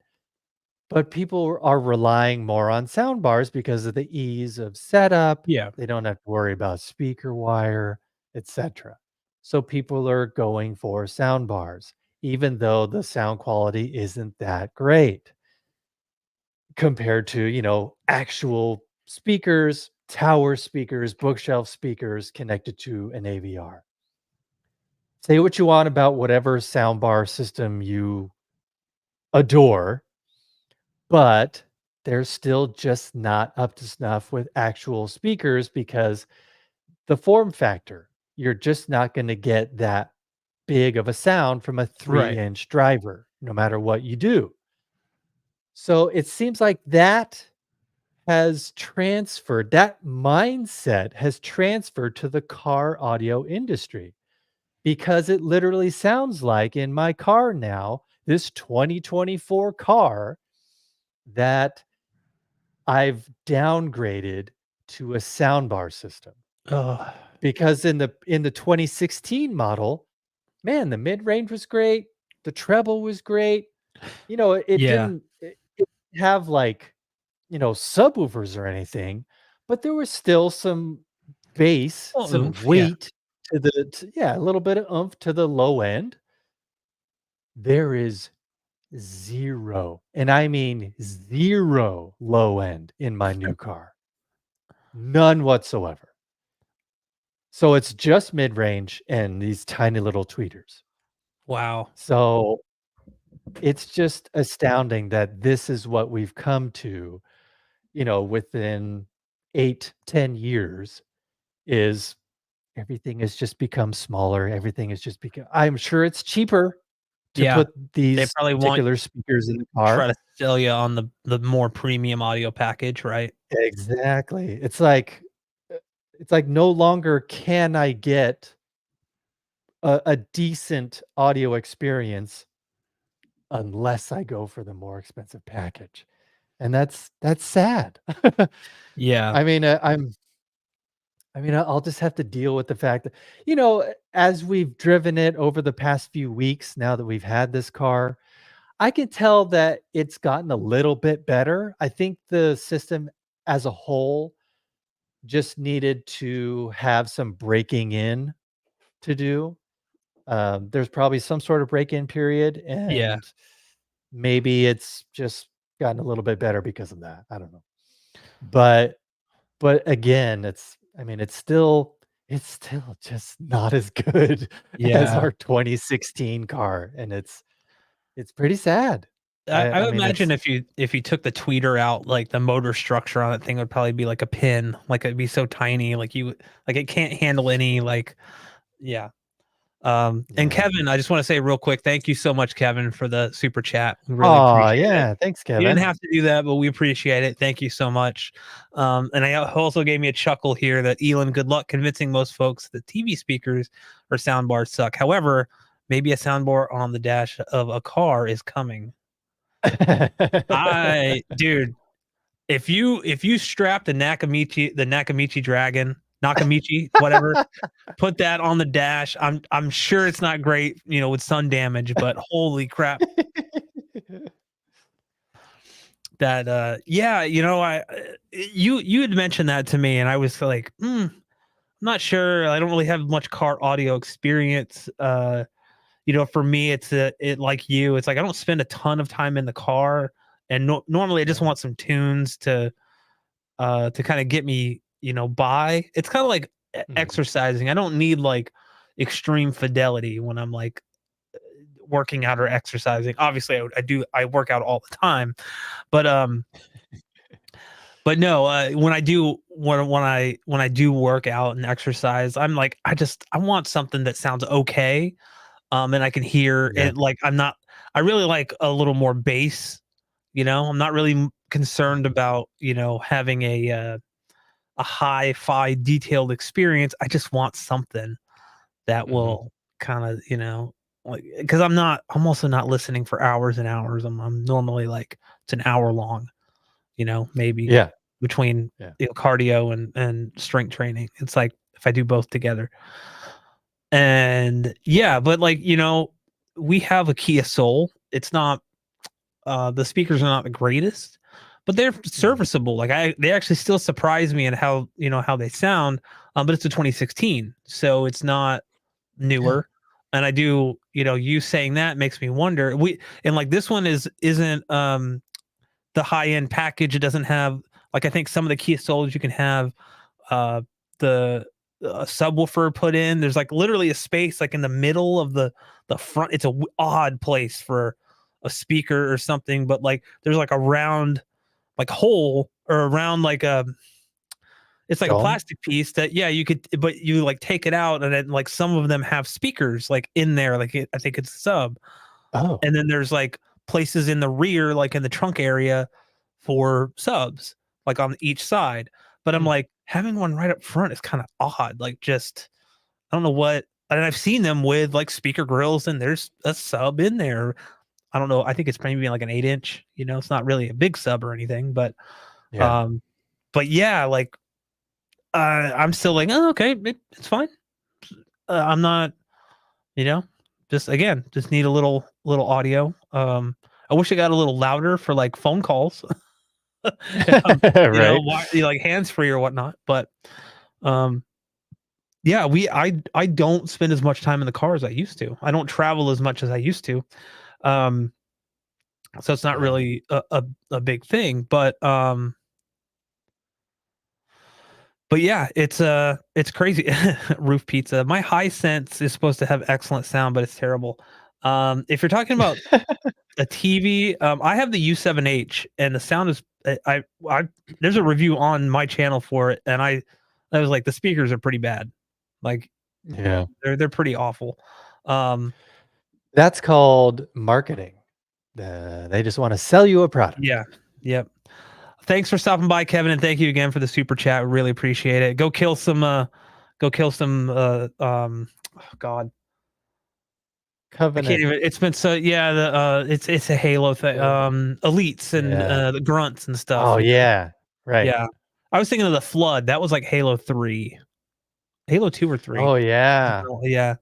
But people are relying more on sound bars because of the ease of setup. Yeah. They don't have to worry about speaker wire, etc. So people are going for sound bars, even though the sound quality isn't that great compared to, actual speakers, tower speakers, bookshelf speakers connected to an AVR. Say what you want about whatever soundbar system you adore, but they're still just not up to snuff with actual speakers because the form factor, you're just not going to get that big of a sound from a Right. 3-inch driver, no matter what you do. So it seems like that mindset has transferred to the car audio industry because it literally sounds like in my car now, this 2024 car, that I've downgraded to a soundbar system. Oh, Because in the 2016 model, man, the mid-range was great, the treble was great. It yeah. didn't have, like, subwoofers or anything, but there was still some bass, Well, some oomph, yeah. weight yeah, a little bit of oomph to the low end. There is 0, and I mean 0 low end in my new car. None whatsoever. So it's just mid-range and these tiny little tweeters. Wow. So it's just astounding that this is what we've come to, within 8, 10 years is everything has just become smaller. Everything has just become I'm sure it's cheaper to Yeah. put They these probably want particular speakers in the try car. to sell you on the more premium audio package, right? Exactly. It's like, It's like no longer can I get a decent audio experience unless I go for the more expensive package, and that's sad. Yeah. I mean, I'll just have to deal with the fact that, as we've driven it over the past few weeks, now that we've had this car, I can tell that it's gotten a little bit better. I think the system as a whole just needed to have some breaking in to do. There's probably some sort of break-in period, Yeah. and maybe it's just gotten a little bit better because of that. I don't know. But again, it's still just not as good as Yeah. our 2016 car, and it's pretty sad. I I would mean, imagine it's if you took the tweeter out, like the motor structure on that thing would probably be like a pin, like it'd be so tiny, like it can't handle any like yeah. And yeah. Kevin, I just want to say real quick, thank you so much, Kevin, for the super chat. We really Aw, appreciate it. yeah, thanks, You didn't Kevin. have to do that, but we appreciate it. Thank you so much. And I also gave me a chuckle here that Elon, good luck convincing most folks that TV speakers or soundbars suck. However, maybe a soundbar on the dash of a car is coming. Dude, if you strap the Nakamichi Dragon, Nakamichi, whatever, put that on the dash. I'm sure it's not great, with sun damage, but holy crap. That yeah, you had mentioned that to me and I was like, I'm not sure. I don't really have much car audio experience. For me it like you, it's like I don't spend a ton of time in the car and normally I just Yeah. want some tunes to kind of get me, by. It's kind of like Mhm. exercising. I don't need like extreme fidelity when I'm like working out or exercising. Obviously, I work out all the time, but no, when I do work out and exercise, I'm like I want something that sounds okay, and I can hear Yeah. it. Like I really like a little more bass. I'm not really concerned Mhm. about having a hi-fi detailed experience. I just want something that Mhm. will kind of, like because I'm also not listening for hours and hours. I'm normally like it's an hour long, maybe Yeah. between Yeah. cardio and strength training. It's like if I do both together. And yeah, but like, we have a Kia Soul. It's not the speakers are not the greatest, but they're Mhm. serviceable. Like they actually still surprise me in how they sound. But it's a 2016, so it's not Yeah. newer. And I do, you saying that makes me wonder. And like this one isn't the high end package. It doesn't have like I think some of the Kia Souls you can have uh the subwoofer put in. There's like literally a space like in the middle of the front. It's a odd place for a speaker or something, but like there's like a round like hole or around like a it's like a Dome? plastic piece that yeah you could but you like take it out and then like some of them have speakers like in there like I think it's a sub Oh. and then there's like places in the rear, like in the trunk area for subs, like on each side. But I'm Mm. like, having one right up front is kind of odd. Like, just, I don't know what, and I've seen them with like speaker grills and there's a sub in there. I don't know. I think it's maybe like an 8 inch, it's not really a big sub or anything, Yeah. um, but yeah, like, I'm still like, oh, okay, it's fine. I'm not, you know, just again, just need a little audio. I wish it got a little louder for like phone calls. If I'm, Right? like hands free or whatnot. But um, yeah, I don't spend as much time in the car as I used to. I don't travel as much as I used to. Um, so it's not Yeah. really a big thing. But yeah, it's crazy. Roof pizza. My high sense is supposed to have excellent sound, but it's terrible. If you're talking about a TV, I have the U7H, and the sound is I there's a review on my channel for it, and I was like the speakers are pretty bad, like Yeah. they're pretty awful. Um, That's called marketing. They just wanna sell you a product. yeah, yep. thanks for stopping by, Kevin, and thank you again for the super chat. Really appreciate it. Go kill some. Oh God, I can't Covenant. even. It's been so yeah. It's a Halo thing. uh, Elites and Yeah. the grunts and stuff. Oh, You know. yeah. Right. Yeah, I was thinking of the flood. That was like Halo 3, Halo 2 or 3. Oh, yeah. Yeah,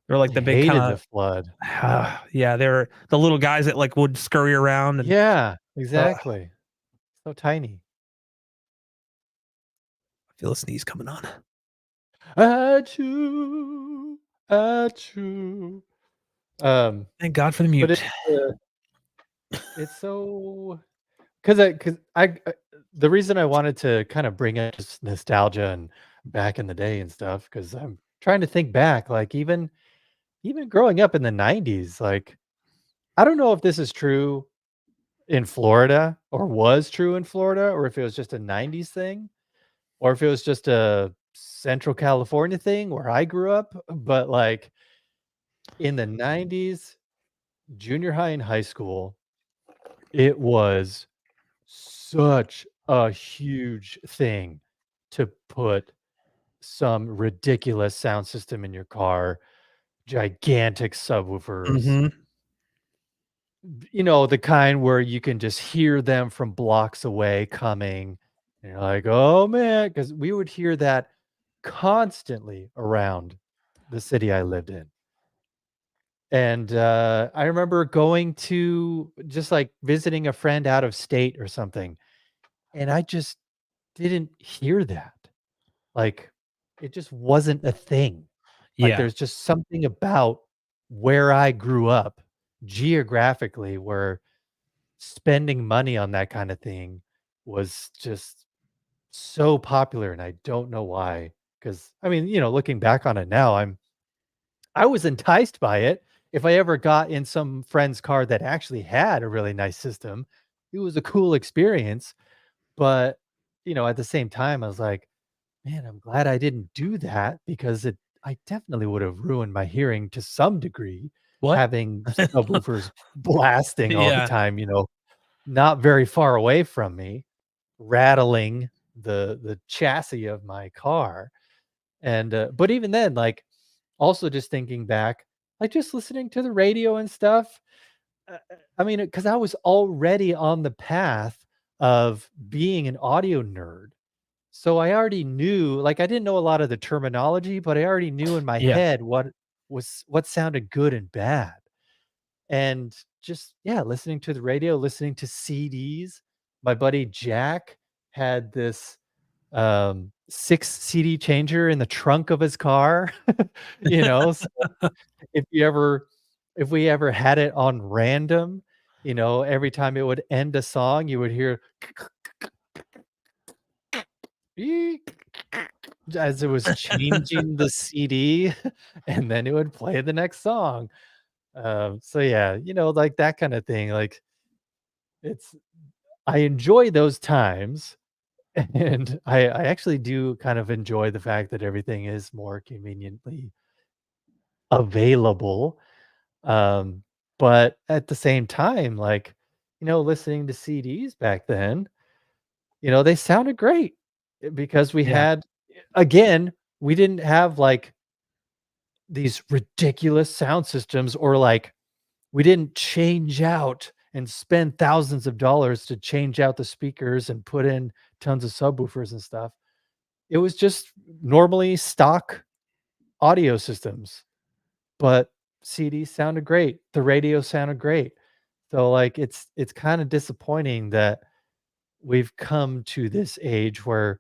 they're like I the big hated kind the flood. of. Yeah, they're the little guys that like would scurry around and. Yeah, I exactly. So tiny. feel a sneeze coming on. Achoo, achoo. Um, Thank God for the but mute. it's so 'cause I the reason I wanted to kinda bring up just nostalgia and back in the day and stuff, because 'cause I'm trying to think back, like, even growing up in the '90s, like, I don't know if this is true in Florida or was true in Florida, or if it was just a '90s thing, or if it was just a Central California thing where I grew up, but, like, in the '90s, junior high and high school, it was such a huge thing to put some ridiculous sound system in your car, gigantic subwoofers, Mhm. the kind where you can just hear them from blocks away coming. And you're like, oh man, because we would hear that constantly around the city I lived in. And I remember going to just like visiting a friend out of state or something, and I just didn't hear that. Like, it just wasn't a thing. Like, Yeah. there's just something about where I grew up geographically where spending money on that kind of thing was just so popular, and I don't know why. Because I mean, looking back on it now, I was enticed by it. If I ever got in some friend's car that actually had a really nice system, it was a cool experience, but, at the same time, I was like, "Man, I'm glad I didn't do that because I definitely would have ruined my hearing to some degree, What? having subwoofers blasting all the Yeah. time, not very far away from me, rattling the chassis of my car." And, but even then, like, also just thinking back, like, just listening to the radio and stuff, I mean, because I was already on the path of being an audio nerd. So I already knew, like, I didn't know a lot of the terminology, but I already knew in my Yeah. head what sounded good and bad. And just, yeah, listening to the radio, listening to CDs. My buddy Jack had this 6 CD changer in the trunk of his car, so if you ever if we ever had it on random, every time it would end a song, you would hear as it was changing the CD, and then it would play the next song. So yeah, like that kind of thing. Like, it's I enjoy those times, and I actually do kind of enjoy the fact that everything is more conveniently available. Um, but at the same time, like, listening to CDs back then, they sounded great because we Yeah. had, again, we didn't have like these ridiculous sound systems, or like we didn't change out and spend thousands of dollars to change out the speakers and put in tons of subwoofers and stuff. It was just normally stock audio systems, but CDs sounded great. The radio sounded great. So like it's kind of disappointing that we've come to this age where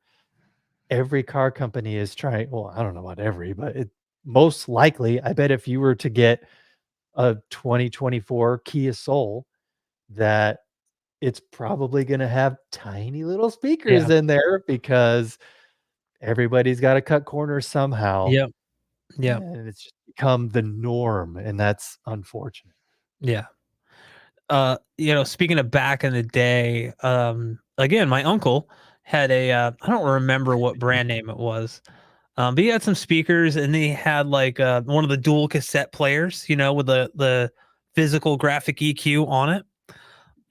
every car company is trying, well, I don't know about every, but it most likely, I bet if you were to get a 2024 Kia Soul, that it's probably gonna have tiny little speakers Yeah. in there because everybody's gotta cut corners somehow, Yep. Yep. and it's just become the norm, and that's unfortunate. Yeah. Speaking of back in the day, again, my uncle had I don't remember what brand name it was. But he had some speakers and they had like one of the dual cassette players, with the physical graphic EQ on it.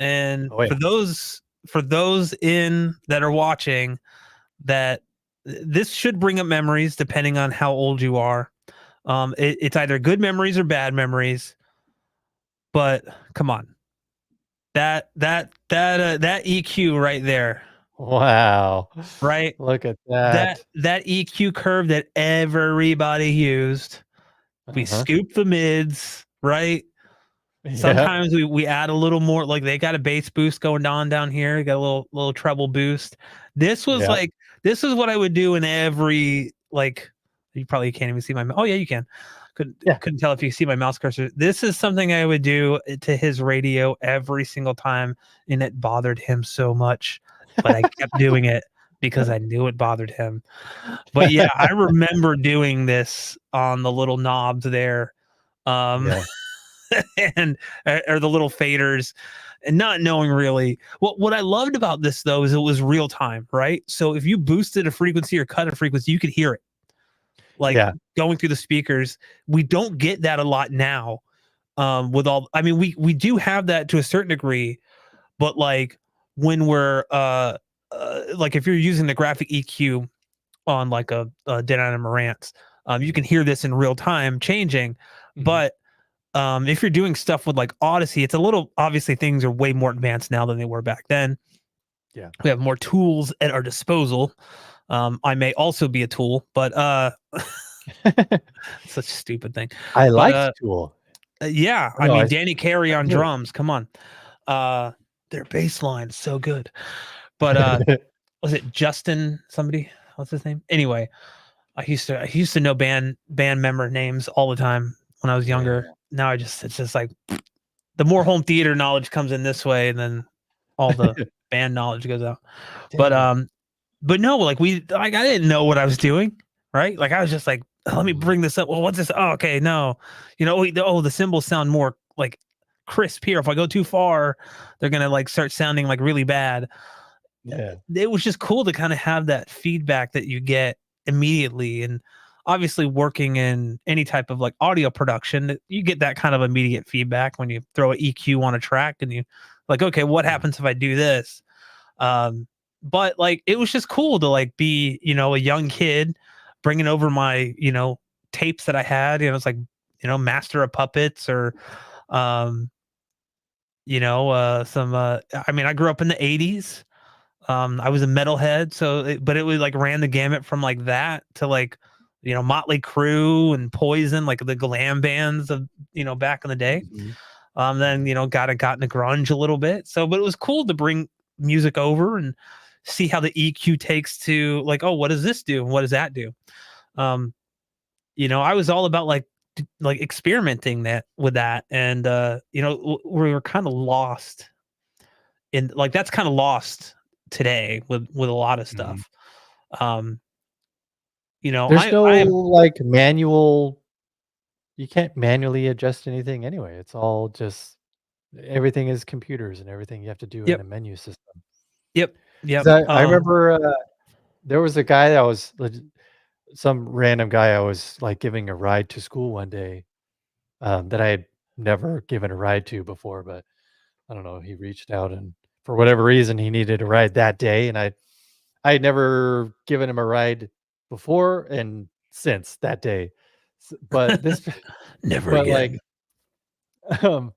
And Oh, yeah. for those in that are watching, that this should bring up memories depending on how old you are. It's either good memories or bad memories. But come on, that EQ right there, Wow. right? Look at That that. that EQ curve that everybody used. We Uh-huh. scoop the mids, right? Yep. Sometimes we add a little more, like they got a bass boost going on down here, got a little treble boost. This was Yep. like this is what I would do in every, like, you probably can't even see my, oh yeah, you can. Yeah. Couldn't tell if you see my mouse cursor. This is something I would do to his radio every single time, and it bothered him so much, but I kept doing it because I knew it bothered him. But yeah, I remember doing this on the little knobs there. Um Yeah. and or the little faders, and not knowing really what I loved about this though is it was real time, right? So if you boosted a frequency or cut a frequency, you could hear it like Yeah. going through the speakers. We don't get that a lot now. With all, I mean, we do have that to a certain degree, but like when we're like if you're using the graphic EQ on like a Denon and Marantz, you Mhm. can hear this in real time changing. Mhm. But if you're doing stuff with like Odyssey, it's a little, obviously things are way more advanced now than they were back then. Yeah. We have more tools at our disposal. I may also be a tool, but such a stupid thing. I But liked Tool. yeah, I No, mean Danny Carey I on do. drums. Come on. Uh their bass line is so good. But was it Justin somebody? What's his name? Anyway, I used to know band member names all the time when I was younger. Yeah. Now it's just like the more home theater knowledge comes in this way, and then all the band knowledge goes out. But Dang it. no, like I didn't know what I was doing, right? Like I was just like, let me Mhm. bring this up. Well, what's this? Oh, okay, no, the cymbals sound more like crisp here. If I go too far, they're gonna like start sounding like really bad. Yeah. It was just cool to kind of have that feedback that you get immediately. And obviously working in any type of like audio production, you get that kind of immediate feedback when you throw an EQ on a track and you like, okay, what Mhm. happens if I do this? um but like it was just cool to like be, a young kid bringing over my, tapes that I had. It's like, Master of Puppets, or um some I mean, I grew up in the 80s. I was a metalhead, so but it was like ran the gamut from like that to like, Motley Crue and Poison, like the glam bands of, back in the day. Mhm. Then, Mhm. got into grunge a little bit. So, but it was cool to bring music over and see how the EQ takes to like, oh, what does this do? And what does that do? Um, I was all about like like experimenting that with that. And we were kind of lost in, like, that's kind of lost today with a lot of Mhm. stuff. Um, you know, There's I no, I am like, manual. You can't manually adjust anything anyway. It's all just everything is computers and everything you have to do in yep, a menu system. yep, 'Cause yep. I remember, there was a guy that was some random guy I was, like, giving a ride to school one day, that I had never given a ride to before, but I don't know, he reached out and for whatever reason, he needed a ride that day, and I had never given him a ride before and since that day. But this Never but, again. like, um,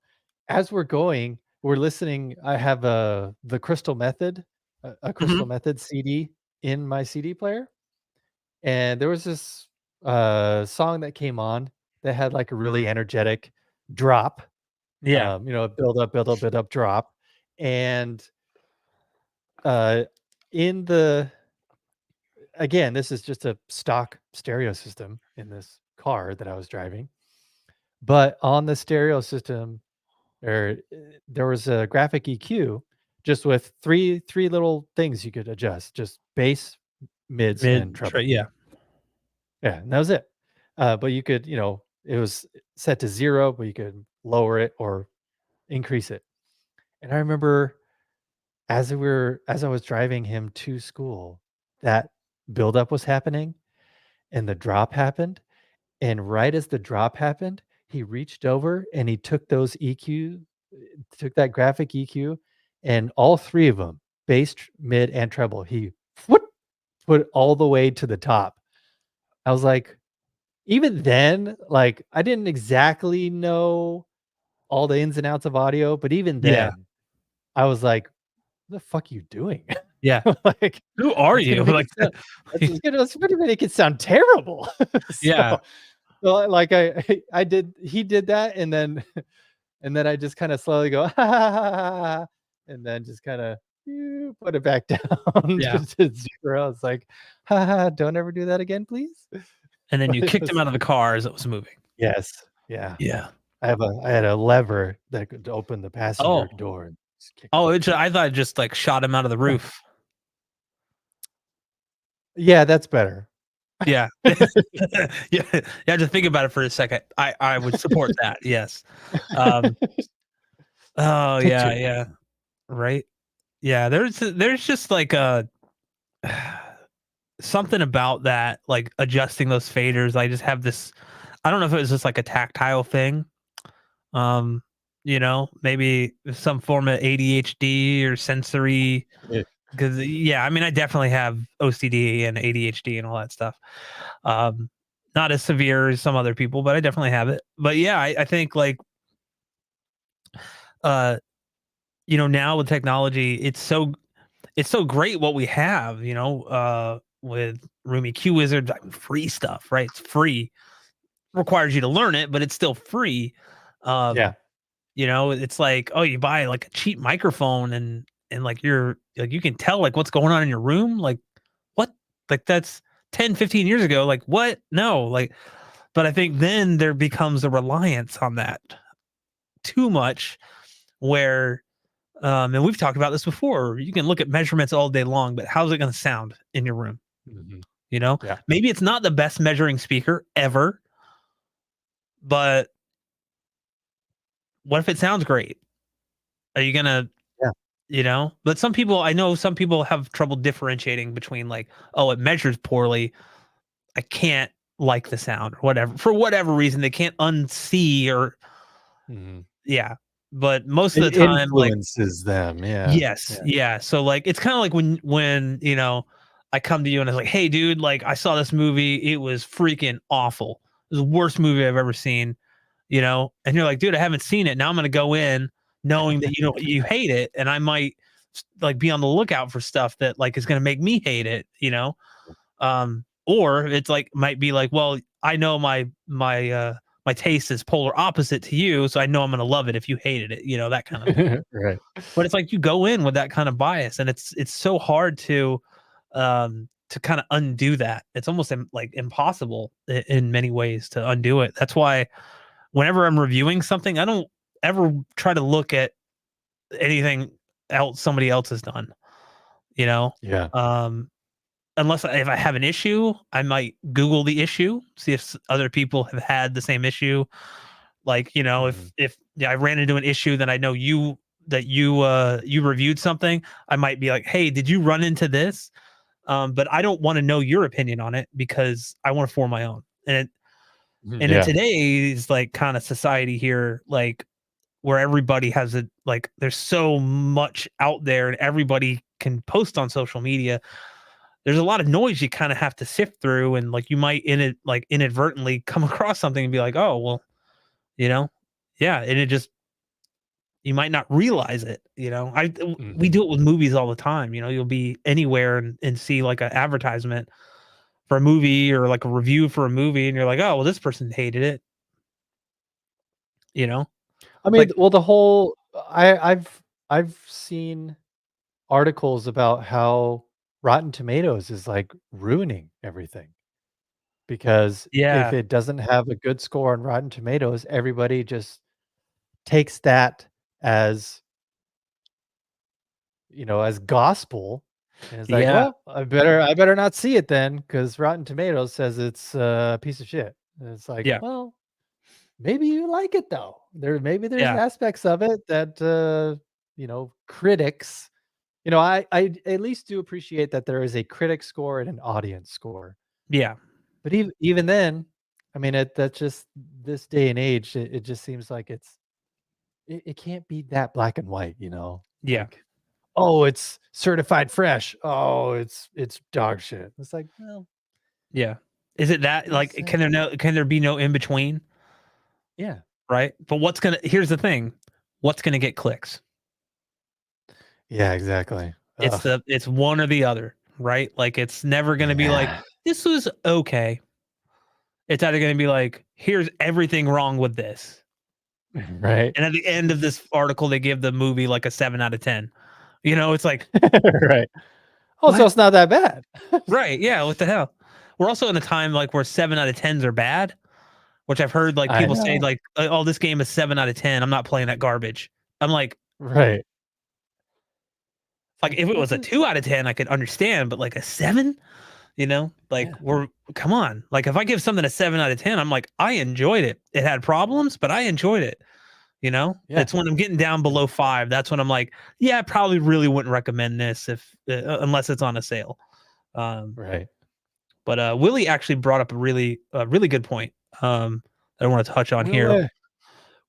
as we're going, we're listening. I have the Crystal Method, a Crystal Hmm. Method CD in my CD player, and there was this, song that came on that had, like, a really energetic drop, Yeah. build up, build up, build up, drop, and, uh, in the again, this is just a stock stereo system in this car that I was driving, but on the stereo system, there was a graphic EQ just with three little things you could adjust, just bass, mids, and treble. Yeah. Yeah, and that was it. But you could, it was set to 0, but you could lower it or increase it. And I remember as I was driving him to school, that buildup was happening and the drop happened. And right as the drop happened, he reached over and he took those EQ took that graphic EQ and all 3 of them bass, mid, and treble. He whoop, put all the way to the top. I was like, even then, like, I didn't exactly know all the ins and outs of audio, but even Yeah. then, I was like, "What the fuck are you doing?" Yeah. Like, Who are that's gonna you? make Like, it sound that's gonna make it sound terrible. yeah. So, like, I did he did that, and then I just kinda slowly go, "Ha, ha, ha, ha, ha," and then just kinda put it back down Yeah. to 0. It's like, "Ha ha, don't ever do that again, please." And then But you it kicked him was out of the car as it was moving. yes, yeah. Yeah. I had a lever that could open the passenger Oh. door and just kick Oh, him. I thought it just, like, shot him out of the roof. Yeah, that's better. Yeah. Yeah. Yeah, just think about it for a second. I would support that, yes. Um, oh, Take yeah, 2. yeah. Right? Yeah, there's just, like, a something about that, like, adjusting those faders, I just have this I don't know if it was just, like, a tactile thing, um, maybe some form of ADHD or sensory. Yeah. 'Cause yeah, I mean, I definitely have OCD and ADHD and all that stuff. Um, Not as severe as some other people, but I definitely have it. But yeah, I think like uh, now with technology, it's so great what we have, with Roomy Q Wizard, like free stuff, right? It's free. Requires you to learn it, but it's still free. Yeah. Um, it's like, oh, you buy like a cheap microphone and like you're like you can tell like what's going on in your room. Like what? Like that's 10, 15 years ago. Like what? No, like, but I think then there becomes a reliance on that too much where, and we've talked about this before. You can look at measurements all day long, but how's it going to sound in your room? Mhm. You know, Yeah. maybe it's not the best measuring speaker ever, but what if it sounds great? Are you going to, Yeah. but I know some people have trouble differentiating between like, oh, it measures poorly. I can't like the sound or whatever for whatever reason they can't unsee or Mhm. yeah. But most of It the time, like influences them, yeah, yes, yeah. yeah. So like it's kind of like when I come to you and it's like, hey, dude, like I saw this movie, it was freaking awful. It was the worst movie I've ever seen. And you're like, dude, I haven't seen it. Now I'm gonna go in knowing that you hate it, and I might like be on the lookout for stuff that like is gonna make me hate it. Or it's like might be like, well, I know my taste is polar opposite to you, so I know I'm gonna love it if you hated it, that kind of thing. Right. But it's like you go in with that kind of bias, and it's so hard to kind of undo that. It's almost like impossible in many ways to undo it. That's why whenever I'm reviewing something, I don't ever try to look at anything else somebody else has done, you know? Yeah. Um, if I have an issue, I might Google the issue, see if other people have had the same issue. Like, Mhm. if yeah, I ran into an issue that I know you reviewed something, I might be like, "Hey, did you run into this?" But I don't want to know your opinion on it because I want to form my own. Mhm, And in yeah. today's like kind of society here, like where everybody has there's so much out there and everybody can post on social media. There's a lot of noise you kind of have to sift through, and like you might inadvertently come across something and be like, oh well, you know, yeah, and it just you might not realize it. We Mhm. do it with movies all the time. You'll be anywhere and see like an advertisement for a movie or like a review for a movie, and you're like, oh well, this person hated it. You know, I mean, like well, the whole I've seen articles about how Rotten Tomatoes is, like, ruining everything, because if yeah, it doesn't have a good score on Rotten Tomatoes, everybody just takes that as, as gospel, and it's like, yeah, "Well, I better not see it then, because Rotten Tomatoes says it's a piece of shit." And it's like, yeah, "Well, maybe you like it though. Maybe there's yeah, aspects of it that, critics." I at least do appreciate that there is a critic score and an audience score. yeah, But even then, I mean, that's just this day and age, it just seems like it can't be that black and white, yeah. like oh, it's certified fresh. Oh, it's dog shit. It's like, well, Yeah. Is it that like is can there be no in between, yeah. right? But here's the thing. What's gonna get clicks? Yeah, exactly. Ugh. It's one or the other, right? Like it's never gonna be like, Yeah. this was okay. It's either gonna be like, here's everything wrong with this. Right. And at the end of this article, they give the movie like a 7 out of 10. You know, it's like, Right. Oh, so what? it's not that bad. Right. Yeah. What the hell? We're also in a time like where 7 out of 10s are bad, which I've heard like I people say know. like, oh, this game is 7 out of 10. I'm not playing that garbage. I'm Right. It's like, like, if it was this a is 2 out of 10, I could understand, but like a 7, you know, like yeah. come on. Like if I give something a 7 out of 10, I'm like, I enjoyed it. It had problems, but I enjoyed it. You know, Yeah. it's when I'm getting down below 5. That's when I'm like, yeah, I probably really wouldn't recommend this if unless it's on a sale. Um, Right. but Willie actually brought up a really good point that I want to touch on here. Really?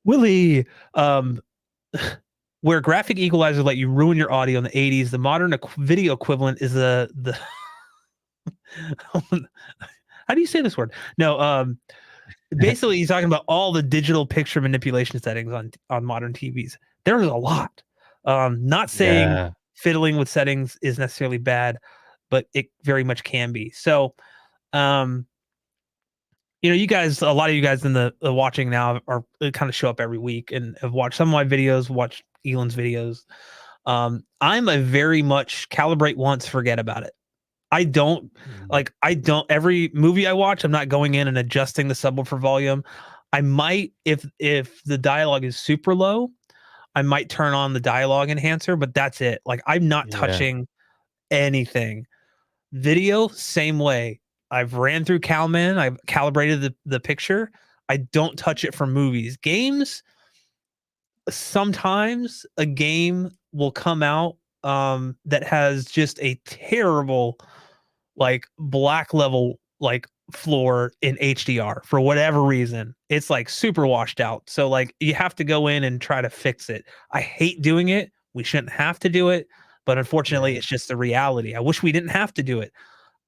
Willie, um, where graphic equalizer let you ruin your audio in the 80s, the modern video equivalent is the how do you say this word? No, basically he's talking about all the digital picture manipulation settings on modern TVs. There's a lot. Not saying Yeah. fiddling with settings is necessarily bad, but it very much can be. So, um, you know, you guys, a lot of you guys in the watching now are kind of show up every week and have watched some of my videos, watched Elon's videos. I'm a very much calibrate once, forget about it. Mhm. I don't every movie I watch, I'm not going in and adjusting the subwoofer volume. I might if the dialogue is super low, I might turn on the dialogue enhancer, but that's it. Like I'm not Yeah. touching anything. Video, same way. I've ran through Calman, I've calibrated the picture. I don't touch it for movies. Games, sometimes a game will come out that has just a terrible like black level like floor in HDR for whatever reason. It's like super washed out. So like you have to go in and try to fix it. I hate doing it. We shouldn't have to do it, but unfortunately Yeah. it's just the reality. I wish we didn't have to do it.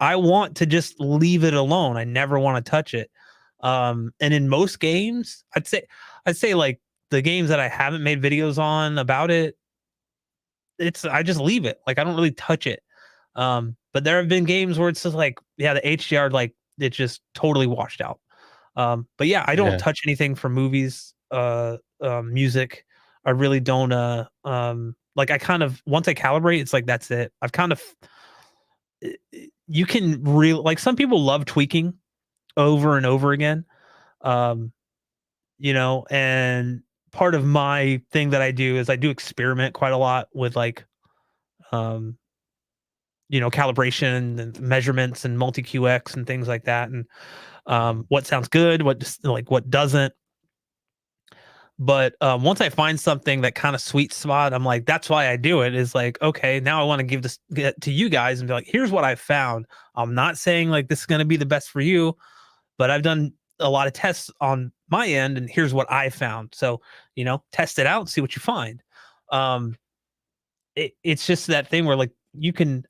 I want to just leave it alone. I never want to touch it. And in most games, I'd say like the games that I haven't made videos on about it, I just leave it. Like I don't really touch it. But there have been games where it's just like, yeah, the HDR like it just totally washed out. But yeah, I don't Yeah. touch anything from movies, music. I really don't like I kind of once I calibrate, it's like that's it. I've kind of you can real like some people love tweaking over and over again. Um, you know, and part of my thing that I do is I do experiment quite a lot with like um you know, calibration and measurements and multi QX and things like that, and Mhm. what sounds good, what doesn't. But once I find something that kind of sweet spot, I'm like, that's why I do it. Is like, okay, now I want to give this to you guys and be like, here's what I found. I'm not saying like this is going to be the best for you, but I've done a lot of tests on my end, and here's what I found. So you know, test it out and see what you find. Um, it's just that thing where like you can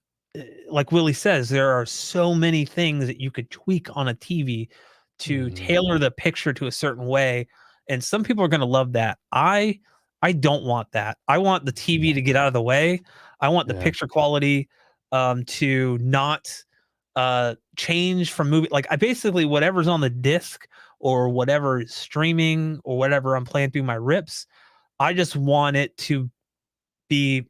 like Willie says, there are so many things that you could tweak on a TV to Mhm. tailor the picture to a certain way, and some people are going to love that. I don't want that. I want the TV Yeah. to get out of the way. I want the Yeah. picture quality to not change from movie. Like I basically whatever's on the disc or whatever is streaming or whatever I'm playing through my rips, I just want it to be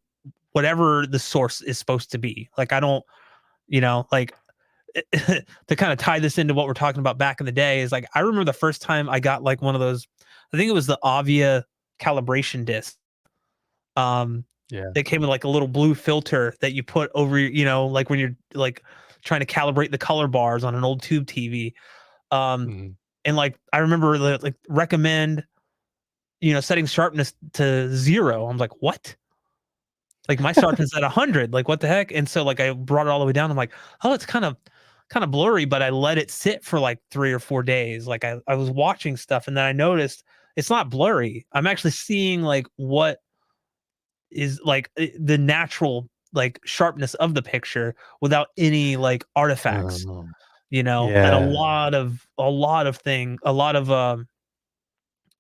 whatever the source is supposed to be. Like I don't, you know, like to kind of tie this into what we're talking about back in the day is like I remember the first time I got like one of those, I think it was the Avia calibration disc. Um Yeah. that came with like a little blue filter that you put over your, you know, like when you're like trying to calibrate the color bars on an old tube TV. Um Mhm. and like I remember like recommend, you know, setting sharpness to 0. I'm like, what? Like my sharpness at 100, like what the heck? And so like I brought it all the way down. I'm like, oh, it's kind of blurry, but I let it sit for like 3 or 4 days. Like I was watching stuff and then I noticed it's not blurry. I'm actually seeing like what is like the natural like sharpness of the picture without any like artifacts, Oh, and yeah,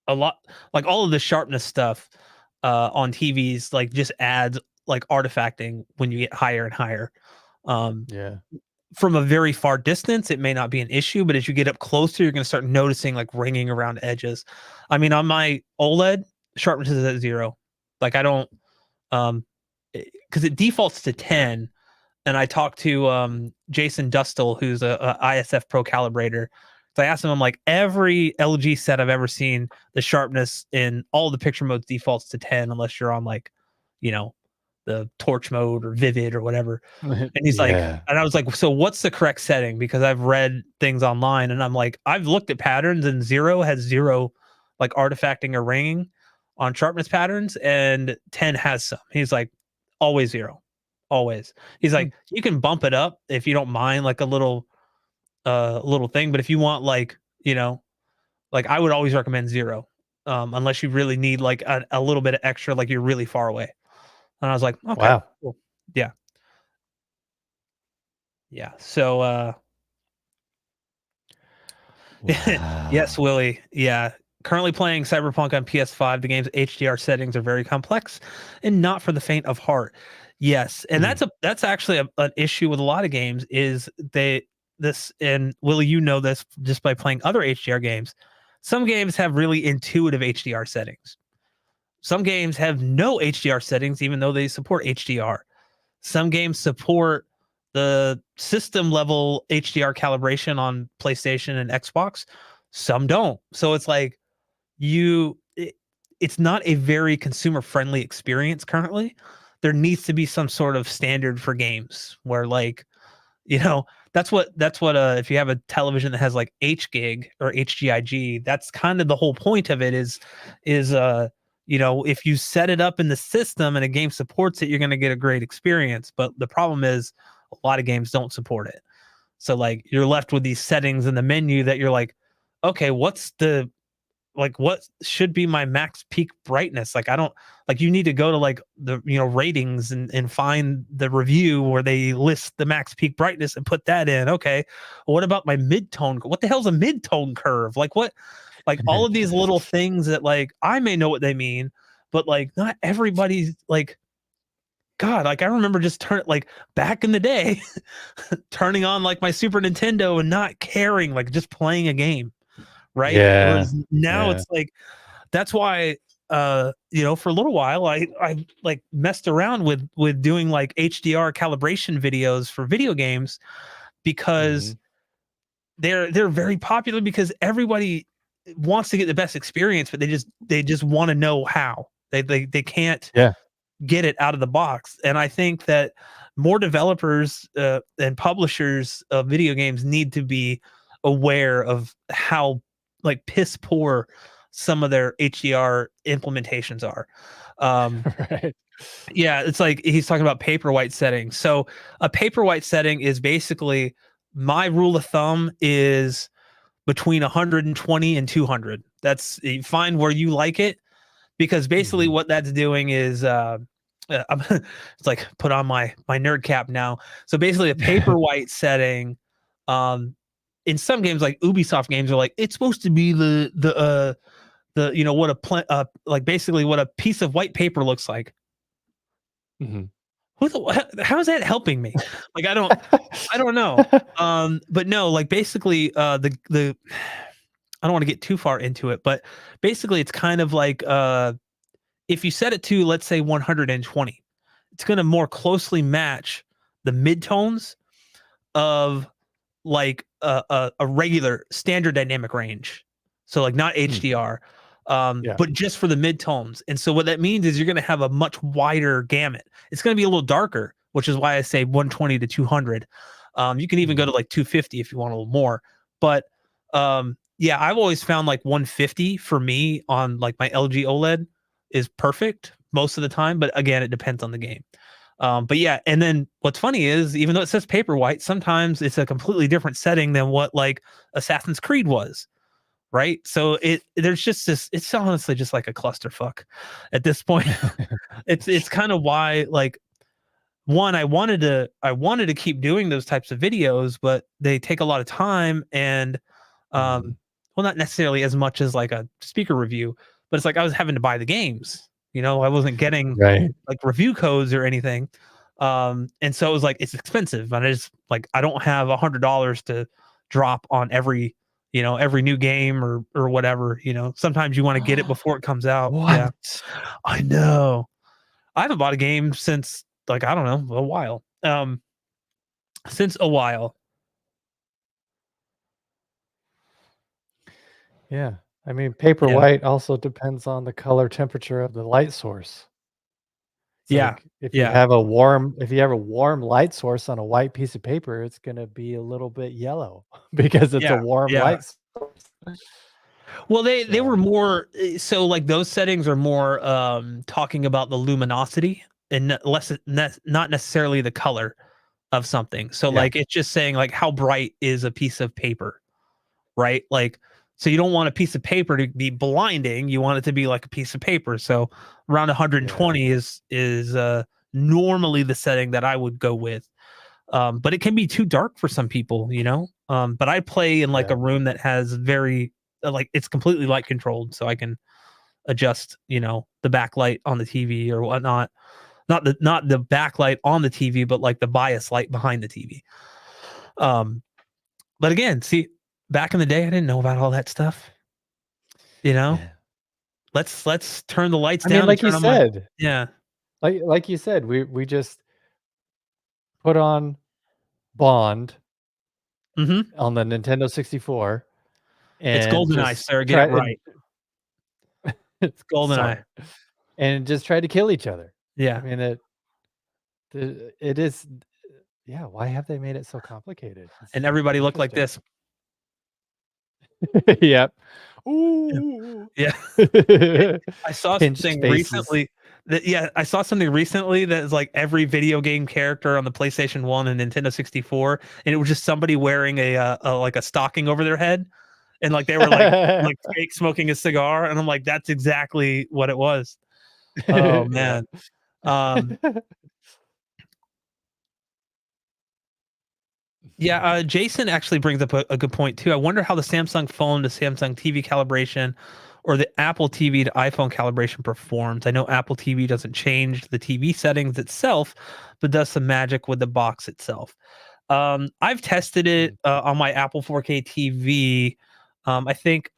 a lot like all of the sharpness stuff on TVs like just adds like artifacting when you get higher and higher. Um, yeah. from a very far distance, it may not be an issue, but as you get up closer, you're going to start noticing like ringing around edges. I mean, on my OLED, sharpness is at 0. Like I don't, um, because it defaults to 10. And I talked to Jason Dustle, who's a ISF Pro calibrator. So I asked him, I'm like, every LG set I've ever seen, the sharpness in all the picture modes defaults to 10, unless you're on like, you know, the torch mode or vivid or whatever. And he's like, Yeah. and I was like, so what's the correct setting? Because I've read things online and I'm like, I've looked at patterns and 0 has 0 like artifacting or ringing on sharpness patterns, and 10 has some. He's like, always 0. Always. He's Mm. like, you can bump it up if you don't mind like a little thing, but if you want like, like I would always recommend 0. Unless you really need like a little bit of extra, like you're really far away. And I was like, okay, Wow. cool. Yeah. Yeah. So yes, Wow. Willie. Yeah. Currently playing Cyberpunk on PS5. The game's HDR settings are very complex and not for the faint of heart. Yes, and Mhm. that's actually an issue with a lot of games is and Willie, you know this just by playing other HDR games. Some games have really intuitive HDR settings. Some games have no HDR settings, even though they support HDR. Some games support the system level HDR calibration on PlayStation and Xbox. Some don't. So it's like it's not a very consumer friendly experience currently. There needs to be some sort of standard for games where like, you know, that's what if you have a television that has like HGIG or HGIG, that's kind of the whole point of it is if you set it up in the system and a game supports it, you're going to get a great experience. But the problem is a lot of games don't support it. So like you're left with these settings in the menu that you're like, okay, what should be my max peak brightness? Like I don't like you need to go to like the ratings and find the review where they list the max peak brightness and put that in. Okay. Well, what about my mid-tone? What the hell's a mid-tone curve? Like what like all of these little things that like I may know what they mean, but like not everybody's like God, like I remember just like back in the day, turning on like my Super Nintendo and not caring, like just playing a game, right? Yeah. Whereas now Yeah. it's like that's why for a little while I like messed around with doing like HDR calibration videos for video games because Mhm. they're very popular because everybody wants to get the best experience, but they just want to know how. They can't Yeah. get it out of the box. And I think that more developers and publishers of video games need to be aware of how like piss poor some of their HDR implementations are. Um, Right. yeah, it's like he's talking about paperwhite settings. So a paperwhite setting is basically my rule of thumb is between 120 and 200. That's you find where you like it because basically Mhm. what that's doing is it's like put on my nerd cap now. So basically a paper white setting um in some games like Ubisoft games are like it's supposed to be the what like basically what a piece of white paper looks like. Mhm. How is that helping me? Like I don't know. But no, like basically the I don't want to get too far into it, but basically it's kind of like if you set it to let's say 120, it's going to more closely match the midtones of like a regular standard dynamic range. So like not Mm. HDR, Yeah. but just for the midtones. And so what that means is you're going to have a much wider gamut. It's going to be a little darker, which is why I say 120 to 200. You can even go Mhm. to like 250 if you want a little more. But yeah, I've always found like 150 for me on like my LG OLED is perfect most of the time. But again, it depends on the game. But yeah, and then what's funny is even though it says paper white, sometimes it's a completely different setting than what like Assassin's Creed was, right? So there's just this. It's honestly just like a clusterfuck at this point. It's kind of why like one I wanted to keep doing those types of videos, but they take a lot of time and Mhm. well, not necessarily as much as like a speaker review, but it's like I was having to buy the games. I wasn't getting Right. like review codes or anything. And so it was like it's expensive. And I just like I don't have $100 to drop on every new game or whatever. Sometimes you want to get it before it comes out. Yeah. What? I know. I haven't bought a game since like I don't know, a while. Since a while. Yeah. I mean, paper Yeah. white also depends on the color temperature of the light source. It's Yeah. like Yeah. if you have a warm light source on a white piece of paper, it's gonna be a little bit yellow because it's a Yeah. warm Yeah. light source. Well, they were So, more so like those settings are more talking about the luminosity and not necessarily the color of something. So yeah, like it's just saying like how bright is a piece of paper, right? Like so you don't want a piece of paper to be blinding, you want it to be like a piece of paper. So around yeah, 120 is normally the setting that I would go with. But it can be too dark for some people. But I play in like yeah, a room that has very like it's completely light controlled, so I can adjust the backlight on the TV or whatnot. Not the backlight on the TV, but like the bias light behind the TV. Um, but again, see, back in the day, I didn't know about all that stuff. You know, yeah. let's turn the lights I mean, down and turn on my yeah. like you said, we just put on Bond Mm-hmm. on the Nintendo 64 It's and GoldenEye, just sir. Get it try and right. It's GoldenEye. sorry, and just try to kill each other. I Yeah, mean, it is yeah, why have they made it so complicated? It's and everybody looked like interesting. this. Yep. Yeah. Ooh. Yeah. I saw Pinched something faces. recently I saw something recently that is like every video game character on the PlayStation 1 and Nintendo 64, and it was just somebody wearing like a stocking over their head, and like they were like fake smoking a cigar, and I'm like, that's exactly what it was. Oh Yeah. man. Um, yeah, Jason actually brings up a good point too. I wonder how the Samsung phone to Samsung TV calibration or the Apple TV to iPhone calibration performs. I know Apple TV doesn't change the TV settings itself, but does some magic with the box itself. I've tested it Mm, on my Apple 4K TV. I think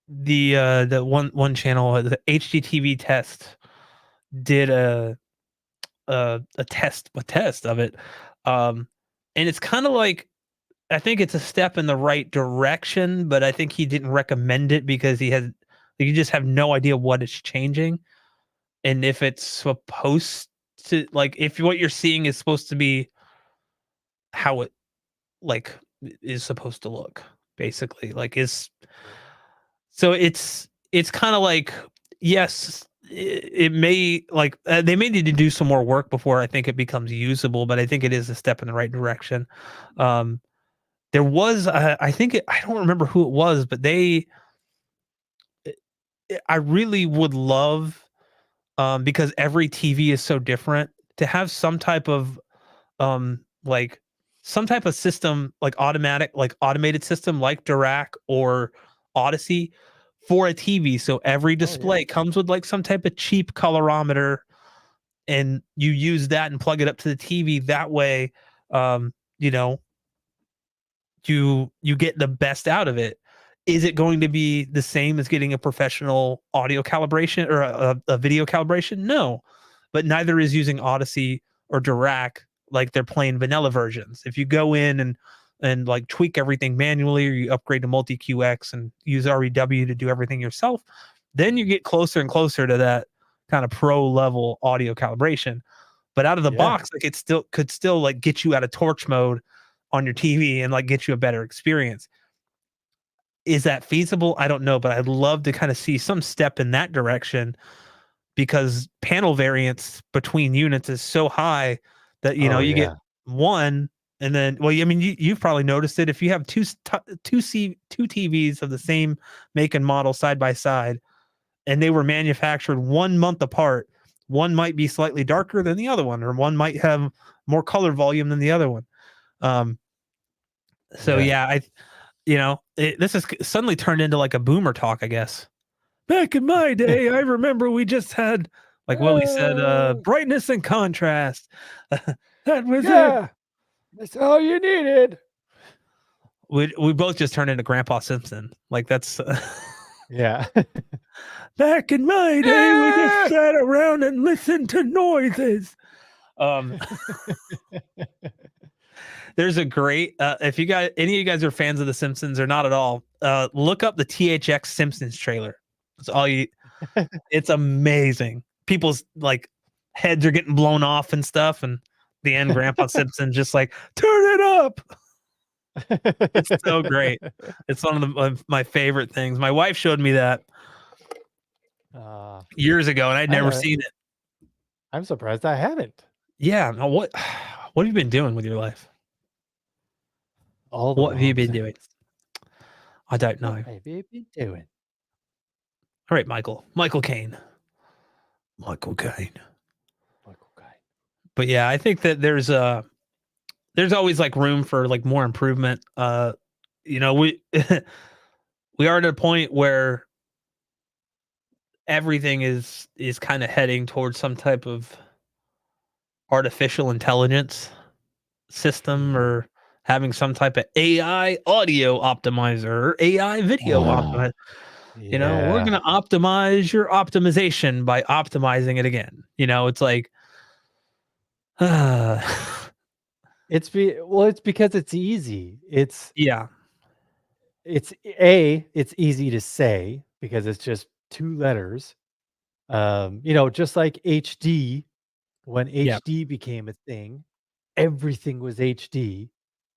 the one channel, the HDTV test, did a test of it, um, and it's kind of like I think it's a step in the right direction, but I think he didn't recommend it because you just have no idea what it's changing and if it's supposed to like if what you're seeing is supposed to be how it like is supposed to look basically like is yeah. so it's kind of like yes it may like they may need to do some more work before I think it becomes usable, but I think it is a step in the right direction. um There was, I think I don't remember who it was, but I really would love, because every TV is so different, to have like some type of system, like automated system, like Dirac or Odyssey, for a TV. So every Oh, yeah. display comes with like some type of cheap colorimeter, and you use that and plug it up to the TV. That way, you know, you get the best out of it. Is it going to be the same as getting a professional audio calibration or a video calibration? No, but neither is using Odyssey or Dirac like they're plain vanilla versions. If you go in and like tweak everything manually, or you upgrade to multi QX and use REW to do everything yourself, then you get closer and closer to that kind of pro level audio calibration. But out of the Yeah. box, like it still could still like get you out of torch mode on your TV and like get you a better experience. Is that feasible? I don't know, but I'd love to kind of see some step in that direction because panel variance between units is so high that Oh, you get yeah. one And then, well, I mean, you've probably noticed it if you have two TVs of the same make and model side by side, and they were manufactured 1 month apart. One might be slightly darker than the other one, or one might have more color volume than the other one. Um, so Yeah. yeah, this has suddenly turned into like a boomer talk, I guess. Back in my day, I remember we just had, like Willie said, Oh, brightness and contrast. That was it. yeah, that's all you needed. We both just turned into Grandpa Simpson. Like that's Yeah. back in my day, we just Ah! sat around and listened to noises. Um, there's a great if you guys any of you guys are fans of The Simpsons or not at all, look up the THX Simpsons trailer. It's all you. It's amazing. People's like heads are getting blown off and stuff, and the end, Grandpa Simpson just like turn it up. It's so great. It's one of my favorite things. My wife showed me that Uh, years ago, and I'd I never know. seen it. I'm surprised I haven't. Yeah. Now what have you been doing with your life? All the What have you wrong been doing? things. I don't What know. have you been doing? All right, Michael. Michael Caine. Michael Caine. Michael Guy. But yeah, I think that there's always like room for like more improvement. We we are at a point where everything is kind of heading towards some type of artificial intelligence system, Mhm. or having some type of AI audio optimizer or AI video Ah, optimizer. We're yeah. going to optimize your optimization by optimizing it again. It's like, uh, It's because it's easy. yeah, It's easy to say because it's just 2 letters. Just like HD, when yeah, HD became a thing, everything was HD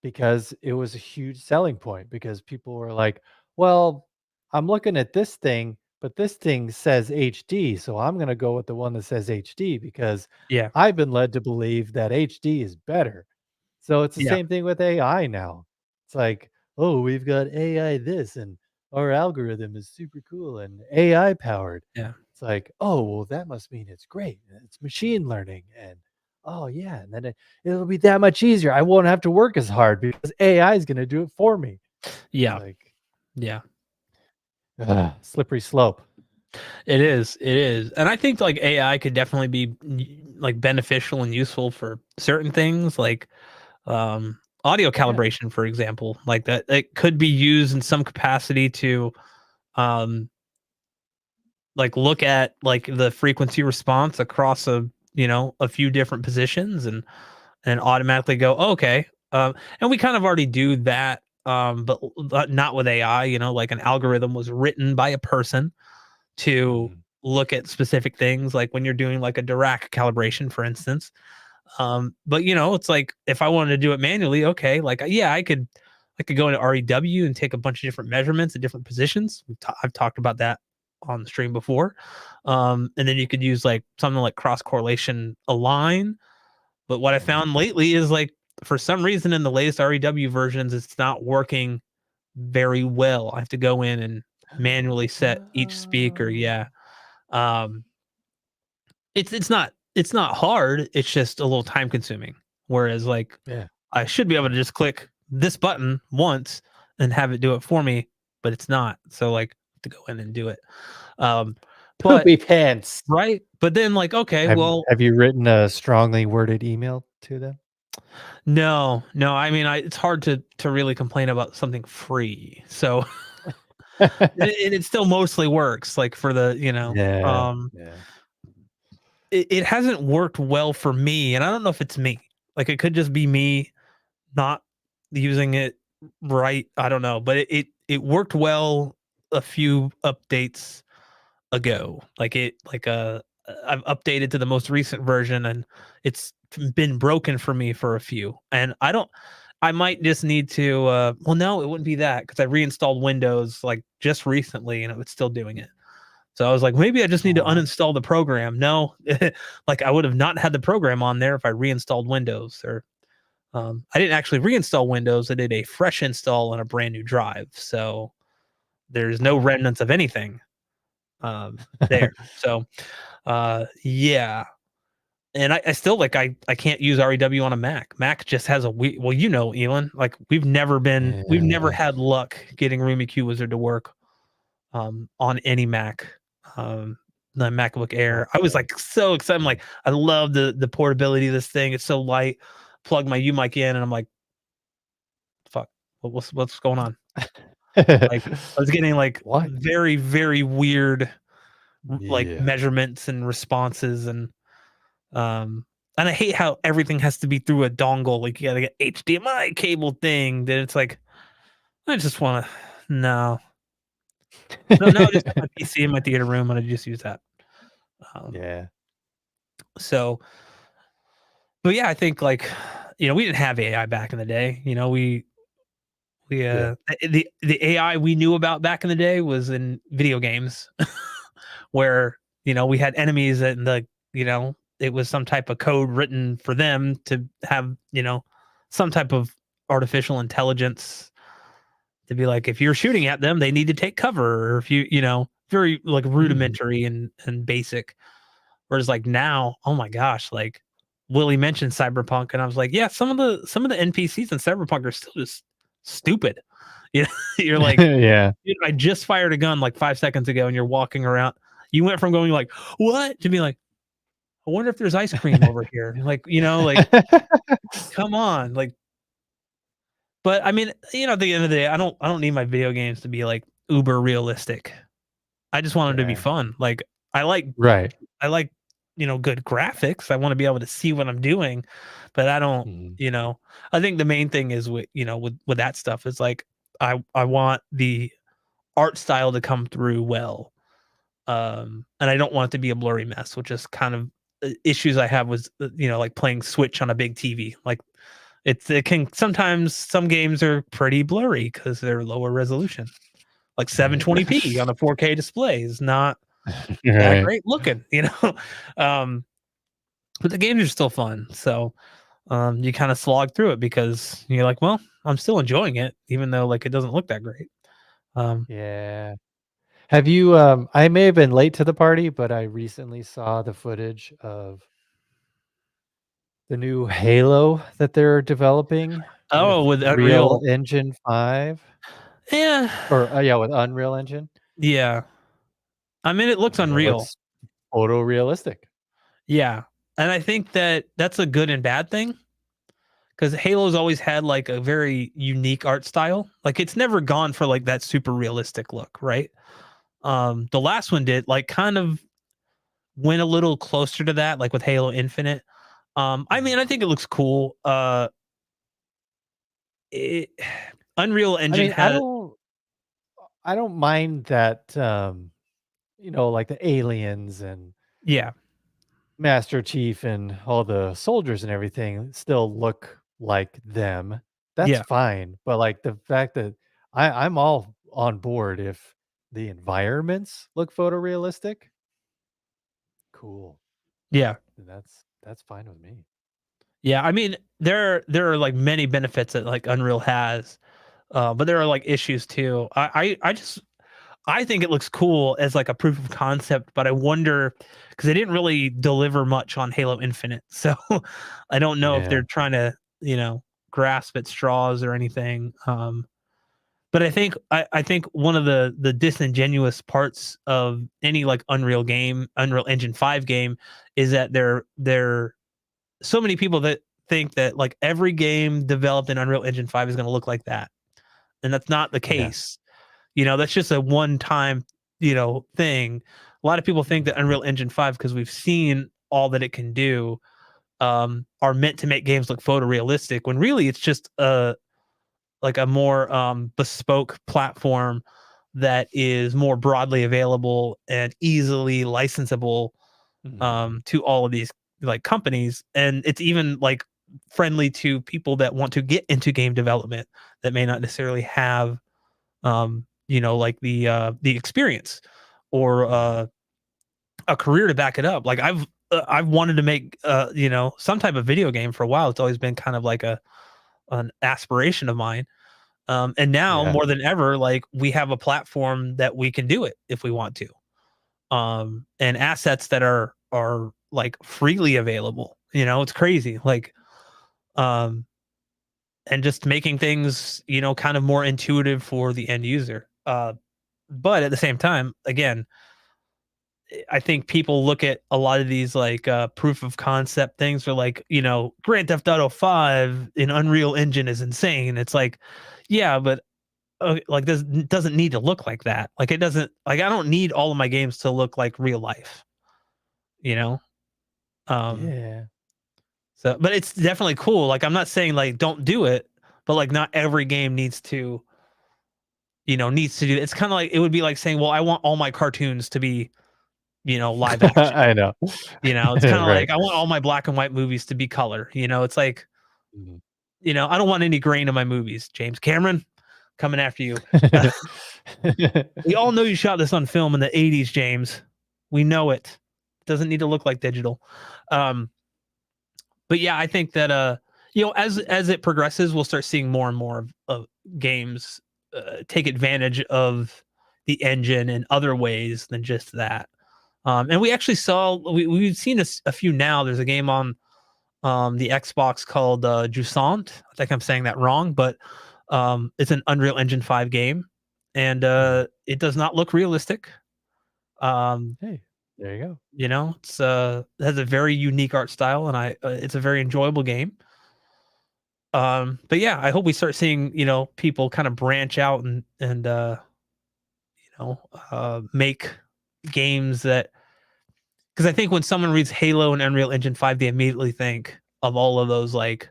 because it was a huge selling point because people were like, "Well, I'm looking at this thing, but this thing says HD, so I'm gonna go with the one that says HD because yeah, I've been led to believe that HD is better." So it's the yeah, same thing with AI now. It's like, "Oh, we've got AI this, and our algorithm is super cool and AI powered." yeah, It's like, "Oh, well, that must mean it's great. It's machine learning, and oh, yeah, and then it'll be that much easier. I won't have to work as hard because AI is gonna do it for me." It's yeah, like, yeah. slippery slope. It is. It is. And I think like AI could definitely be like beneficial and useful for certain things, like audio Yeah. calibration, for example. Like that it could be used in some capacity to um like look at like the frequency response across a few different positions, and automatically go, "Oh, okay." And we kind of already do that, but not with AI. Like an algorithm was written by a person to Mhm. look at specific things, like when you're doing like a Dirac calibration, for instance. But it's like if I wanted to do it manually, okay, like yeah, I could go into REW and take a bunch of different measurements at different positions. I've talked about that on the stream before. And then you could use like something like cross correlation align. But what I Mhm. found lately is like for some reason in the latest REW versions, it's not working very well. I have to go in and manually set each speaker. Yeah. Oh. Um, it's not hard. It's just a little time consuming. Whereas like Yeah, I should be able to yeah. just click this button once and have it do it for me, but it's not. So like I have to go in and do it. Um, but Poopy pants. right. But then like, okay, Have well, have you written a strongly worded email to them? no, no. I mean, it's hard to really complain about something free. So it still mostly works. Like for the Yeah, yeah. it hasn't worked well for me, and I don't know if it's me. Like it could just be me not using it right. I don't know, but it worked well a few updates ago. I've updated to the most recent version, and it's been broken for me for a few. And I might just need to well no, it wouldn't be that because I reinstalled Windows like just recently and it was still doing it. So I was like, maybe I just need to Aw. uninstall the program. No, like I would have not had the program on there if I reinstalled Windows or I didn't actually reinstall Windows. I did a fresh install on a brand new drive, so there's no Oh. remnants of anything there. So yeah, and I still like I can't use REW on a Mac. Mac just has a well, you know, Elon, like we've never Yeah. had luck getting RumiQ Wizard to work on any Mac. Um the MacBook Air. I was Okay. like so excited. I'm Mm. like, I love the portability of this thing. It's so light. Plug my UMic in and I'm like, fuck, what's going on? Like I was getting like What? very, very weird like Yeah. measurements and responses um and I hate how everything has to be through a dongle. Like you gotta get HDMI cable thing. Then it's like I just wanna no. No, I just have my PC in my theater room and I just use that. Um Yeah. so but yeah, I think like we didn't have AI back in the day. We Yeah. the AI we knew about back in the day was in video games where we had enemies and it was some type of code written for them to have some type of artificial intelligence to be like if you're shooting at them they need to take cover or if very like Mhm. rudimentary and basic. Whereas like now, oh my gosh, like Willie mentioned Cyberpunk, and I was like, yeah, some of the NPCs in Cyberpunk are still just stupid. You know, you're like, Yeah. dude, I just fired a gun like 5 seconds ago, and you're walking around. You went from going like, what to be like, I wonder if there's ice cream over here. Like, like come on, like. But I mean, at the end of the day, I don't need my video games to be like uber realistic. I just want them to be Yeah. fun. Like I like Right. I like, good graphics. I want to be able to see what I'm doing, but I don't, Mhm. I think the main thing is with that stuff is like I want the art style to come through well. And I don't want it to be a blurry mess, which is kind of issues I have with like playing Switch on a big TV. Like it can sometimes some games are pretty blurry because they're lower resolution. Like 720p on a 4K display is not that Right. great looking. Um, but the games are still fun. So you kind of slog through it because you're like, well, I'm still enjoying it, even though like it doesn't look that great. Um, Yeah. Have you, I may have been late to the party, but I recently saw the footage of the new Halo that they're developing with oh, with Real Unreal, Engine 5 yeah, or, yeah, with Unreal Engine. yeah. I mean, it looks And it unreal, looks photorealistic. yeah, and I think that that's a good and bad thing because Halo's always had like a very unique art style. Like it's never gone for like that super realistic look, right? The last one did like kind of went a little closer to that, like with Halo Infinite. I Mhm. mean, I think it looks cool. It, Unreal I Engine mean, has I don't mind that, like the aliens and yeah, Master Chief and all the soldiers and everything still look like them. That's yeah, fine. But like the fact that I'm all on board if the environments look photorealistic, cool. yeah, Then that's fine with me. yeah. I mean, there are like many benefits that like Unreal has, but there are like issues too. I think it looks cool as like a proof of concept, but I wonder because they didn't really deliver much on Halo Infinite, so I don't know if Yeah. they're trying to grasp at straws or anything. But I think one of the disingenuous parts of any like Unreal game, Unreal Engine 5 game, is that there so many people that think that like every game developed in Unreal Engine 5 is going to look like that. And that's not the Yeah. case. That's just a one time, thing. A lot of people think that Mhm. Unreal Engine 5 because we've seen all that it can do are meant to make games look photorealistic when really it's just a more bespoke platform that is more broadly available and easily licensable Mhm. to all of these like companies, and it's even like friendly to people that want to get into game development that may not necessarily have like the experience or Mhm. a career to back it up. Like I've wanted to make some type of video game for a while. It's always been kind of like an aspiration of mine. And now Yeah. more than ever, like we have a platform that we can do it if we want to. And assets that are like freely available. It's crazy. Like um and just making things, kind of more intuitive for the end user. But at the same time, again, I think people look at a lot of these like proof of concept things, or like, Grand Theft Auto 5 in Unreal Engine is insane. It's like, yeah, but like this doesn't need to look like that. Like it doesn't, like I don't need all of my games to look like real life, you know? Um Yeah. so but it's definitely cool. Like I'm not saying like don't do it, but like not every game needs to do. It's kind of like it would be like saying, well, I want all my cartoons to be, live action. I know. It's kind of Right. like I want all my black and white movies to be color. It's like, Mhm. I don't want any grain in my movies. James Cameron, coming after you. We all know you shot this on film in the 80s, James. We know it. Doesn't need to look like digital. Um, but yeah, I think that as it progresses, we'll start seeing more and more of games take advantage of the engine in other ways than just that. And we actually saw we've seen a few now. There's a game on the Xbox called Jusant. I think I'm saying that wrong, but it's an Unreal Engine 5 game, and Mhm. it does not look realistic. Um, Hey, there you go. it has a very unique art style, and it's a very enjoyable game. But yeah, I hope we start seeing people kind of branch out and make games that, because I think when someone reads Halo and Unreal Engine 5, they immediately think of all of those like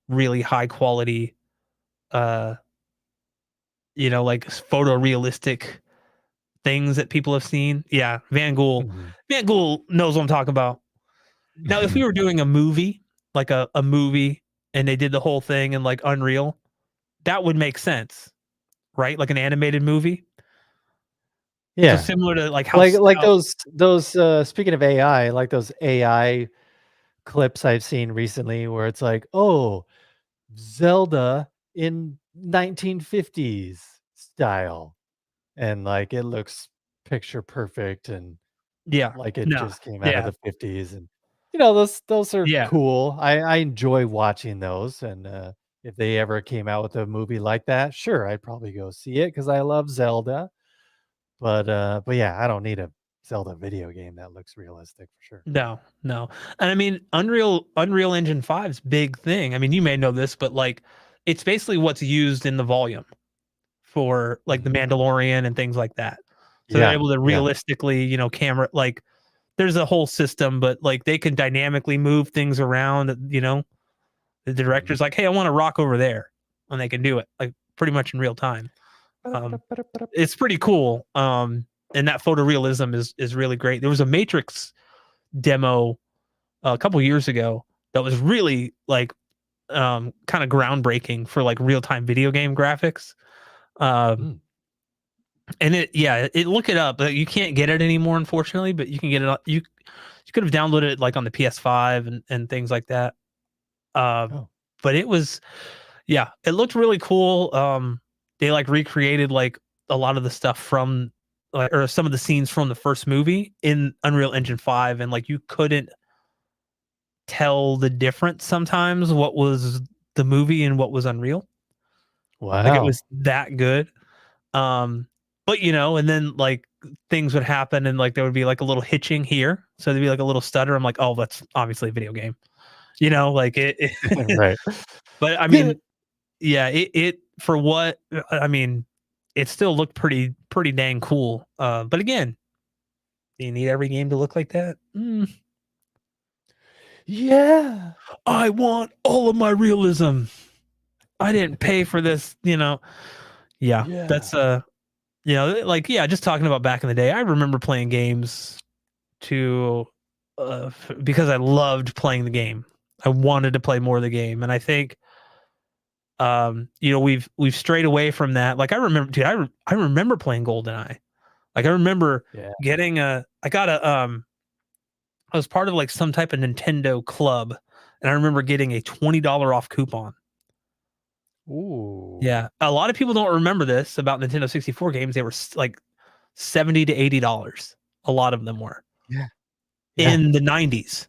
really high quality, uh, like photorealistic things that people have seen. Yeah, Van Gool. Mhm. Van Gool knows what I'm talking about. Now, if we were doing a movie, like a movie, and they did the whole thing in like Unreal, that would make sense, right? Like an animated movie. So Yeah. similar to like Like how those, speaking of AI, like those AI clips I've seen recently where it's like, "Oh, Zelda in 1950s style," and, like, it looks picture perfect and yeah, like it no, just came out of yeah, the '50s, and, those are yeah, cool. I enjoy watching those, and, if they ever came out with a movie like that, sure, I'd probably go see it because I love Zelda, but yeah, I don't need a Zelda video game that looks realistic for sure. no, no. And I mean, Unreal Engine 5's big thing. I mean, you may know this, but like, it's basically what's used in the volume for like the Mhm. Mandalorian and things like that. So they're Yeah, able to yeah. realistically, camera like there's a whole system, but like they can dynamically move things around. The Mhm. director's like, "Hey, I want a rock over there," and they can do it like pretty much in real time. Um, it's pretty cool. And that photorealism is really great. There was a Matrix demo a couple years ago that was really like kind of groundbreaking for like real time video game graphics. Um, Mm. and look it up. You can't get it anymore, unfortunately, but you can get it. You could have downloaded it like on the PS5 and things like that. Um, Oh. but it looked really cool. They like recreated like a lot of the stuff from like, or some of the scenes from the first movie in Unreal Mhm. Engine 5, and like you couldn't tell the difference sometimes what was the movie and what was Unreal. Like it was Wow. that good. Um, but and then like things would happen and like there would be like a little hitching here. So there'd be like a little stutter. I'm like, oh, that's obviously a video game. Like it Right. but I Yeah. mean, yeah, it for what I mean, it still looked pretty dang cool. But again, do you need every game to look like that? Yeah. I want all of my realism. I didn't pay for this. Yeah, Yeah. that's like yeah, just talking about back in the day. I remember playing games to because I loved playing the game. I wanted to play more of the game, and I think we've strayed away from that. Like I remember, dude, I remember playing GoldenEye. Like I remember Yeah. getting I got I was part of like some type of Nintendo club, and I remember getting a $20 off coupon. Ooh. Yeah, a lot of people don't remember this about Nintendo 64 games. They were like 70 to $80. A lot of them were Yeah. Yeah. in the 90s.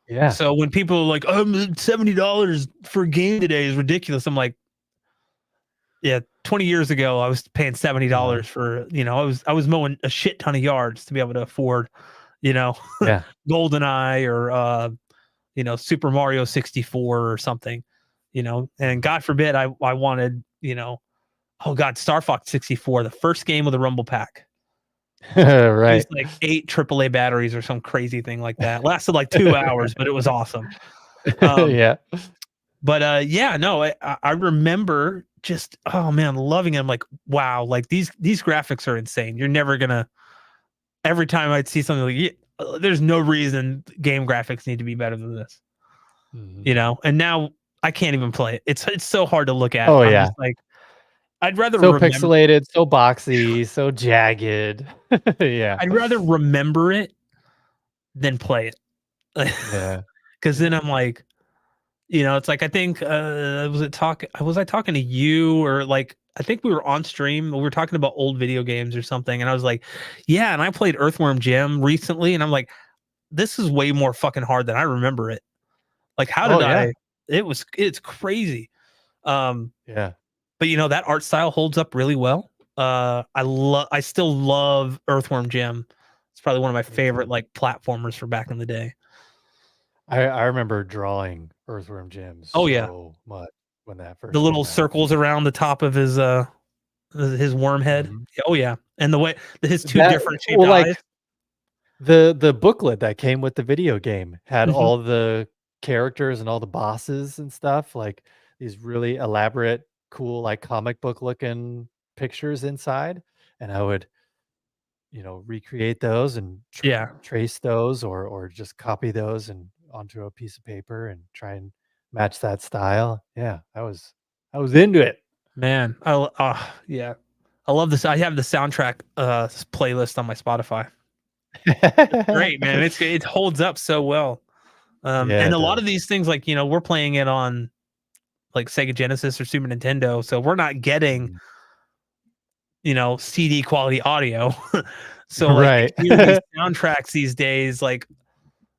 Yeah. So when people are like, $70 for a game today is ridiculous. I'm like, yeah, 20 years ago, I was paying Uh-huh. $70 for, I was mowing a shit ton of yards to be able to afford, you know, Yeah. GoldenEye or Super Mario 64 or something, and Mhm. God forbid I wanted, oh God, Star Fox 64, the first game of the Rumble Pack. Used Right. like 8 AAA batteries or some crazy thing like that. Lasted like 2 hours, but it was awesome. Um, Yeah. yeah, no, I remember just, oh man, loving it. I'm like, wow, like these graphics are insane. You're never gonna every time I'd see something like, yeah, there's no reason game graphics need to be better than this, Mhm. and now I can't even play it. It's so hard to look at. Oh, I'm yeah. just like, I'd rather So remember pixelated, so boxy, so jagged. Yeah. I'd rather remember it than play it. Yeah. Because then I'm like, it's like I think was I talking to you, or like I think we were on stream, we were talking about old video games or something, and I was like, yeah, and I played Earthworm Jim recently, and I'm like, this is way more fucking hard than I remember it. Like, how Oh, did yeah. I it's crazy. Um, Yeah. but that art style holds up really well. I still love Earthworm Jim. It's probably one of my Me favorite too. like platformers for back in the day. I remember drawing Earthworm Jim Oh yeah. so much when that The first little came out. circles around the top of his worm head. Mhm. Yeah, oh yeah, and the way his 2 That different shaped well, eyes. like, the booklet that came with the video game had Mhm. all the characters and all the bosses and stuff, like, these really elaborate, cool, like, comic book looking pictures inside, and I would, recreate those and Yeah, trace those or just copy those and onto a piece of paper and try and match that style. Yeah, I was into it. man, yeah. I love this. I have the soundtrack, playlist on my Spotify. It's great, man. It holds up so well. Yeah, And it a lot of does. these things, like, we're playing it on, like, Sega Genesis or Super Nintendo, so we're not getting, Mhm. CD quality audio. So, like, to Right. hear these soundtracks these days, like,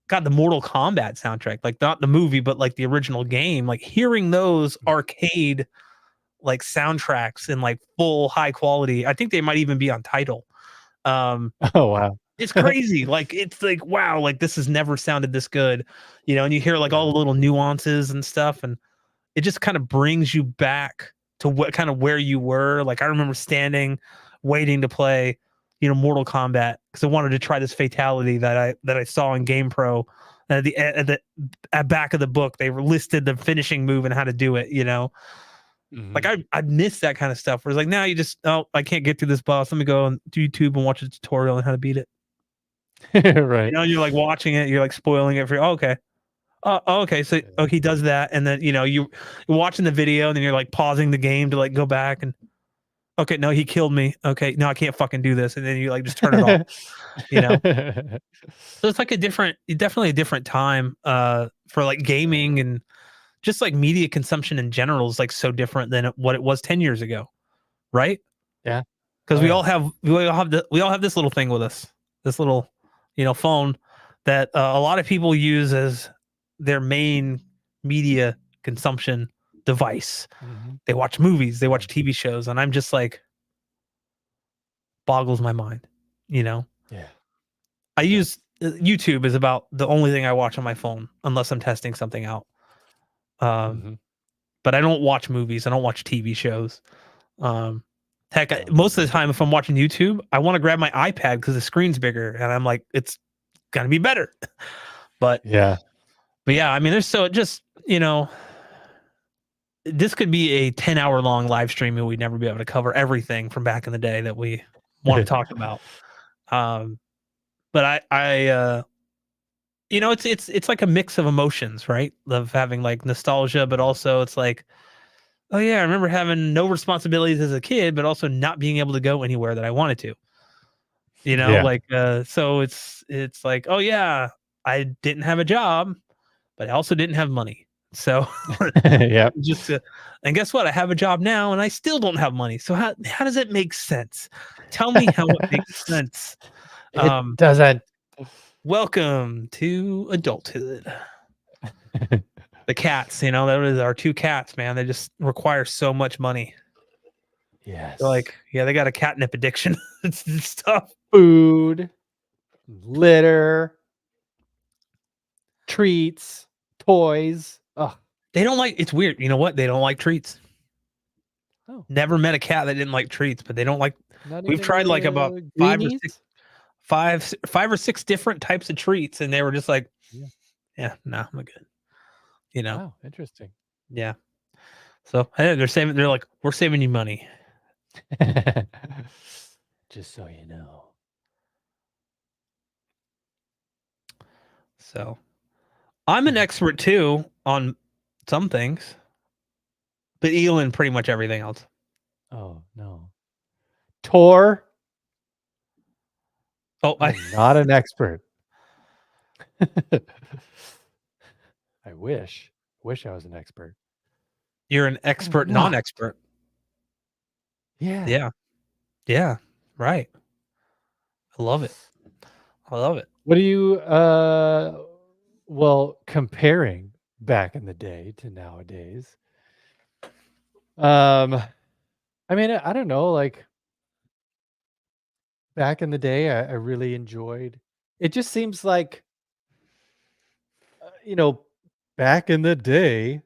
God, the Mortal Kombat soundtrack, like, not the movie, but, like, the original game, like, hearing those arcade, like, soundtracks in, like, full high quality, I think they might even be on Tidal. Um, Oh, wow. it's crazy, like, it's like, wow, like, this has never sounded this good, and you hear, like, all Yeah. the little nuances and stuff, and it just kind of brings you back to what kind of where you were. Like, I remember standing, waiting to play, Mortal Kombat, because I wanted to try this fatality that I saw in Game Pro. At back of the book, they listed the finishing move and how to do it. Like, Mhm. I miss that kind of stuff. Where it's like, now you just, oh, I can't get through this boss. Let me go on YouTube and watch a tutorial on how to beat it. Right. And you're like watching it, you're like spoiling it for you. Oh, okay. Oh, okay. So, Yeah. oh, he does that, and then you're watching the video, and then you're like pausing the game to like go back and, okay, no, he killed me. Okay, no, I can't fucking do this, and then you like just turn it off. You know, so it's like definitely a different time for like gaming, and just like media consumption in general is like so different than what it was 10 years ago, right? Yeah. Because Oh, yeah. we all have this little thing with us, this little phone that a lot of people use as their main media consumption device. Mhm. They watch movies, they Yeah. watch TV shows, and I'm just like, boggles my mind. You know, Yeah. I It use does. YouTube is about the only thing I watch on my phone unless I'm testing something out. Um, Mhm. but I don't watch movies. I don't watch TV shows. Um, Heck, No, me most of the neither. time, if I'm watching YouTube, I want to grab my iPad because the screen's bigger, and I'm like, it's gonna be better. But Yeah. but yeah, I mean, there's so just this could be a 10-hour long live stream, and we'd never be able to cover everything from back in the day that we want to talk about. Um, but it's like a mix of emotions, right? Of having like nostalgia, but Mhm. also it's like, oh yeah, I remember having no responsibilities as a kid, but also not being able to go anywhere that I wanted to. Yeah. Like so it's like, oh yeah, I didn't have a job, but I also didn't have money. So Yep. just and guess what? I have a job now and I still don't have money. So how does it make sense? Tell me how it makes sense. It doesn't. Welcome to adulthood. The cats, that was our two cats, man. They just require so much money. They're Yes. like, yeah, they got a catnip addiction. It's tough. Food, litter, treats, toys. Oh, They don't like. It's weird. You know what? They don't like treats. oh, Never met a cat that didn't like treats, but they don't like. not We've even tried like about greenies. five or six different types of treats, and they were just like, Yeah. yeah, no, I'm good. You know, Wow, interesting. yeah. So hey, they're saving. They're like, we're saving you money. Just so you know. So I'm an expert too on some things, but Elin pretty much everything else. Oh no. Tor. Oh, I'm not an expert. I wish. Wish I was an expert. you're an But I'm expert, not. non-expert. Yeah. Yeah, yeah, right. I love it. I love it. What do you well, comparing back in the day to nowadays? Um I mean, I don't know, like back in the day I really enjoyed. It just seems like you know, back in the day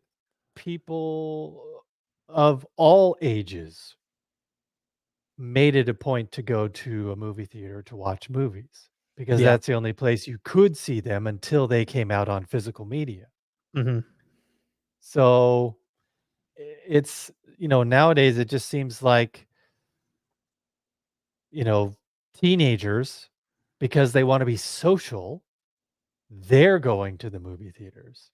people of all ages made it a point to go to a movie theater to watch movies because Yeah. that's the only place you could see them until they came out on physical media. Mhm. So it's, nowadays it just seems like, you know, teenagers, because they want to be social, they're going to the movie theaters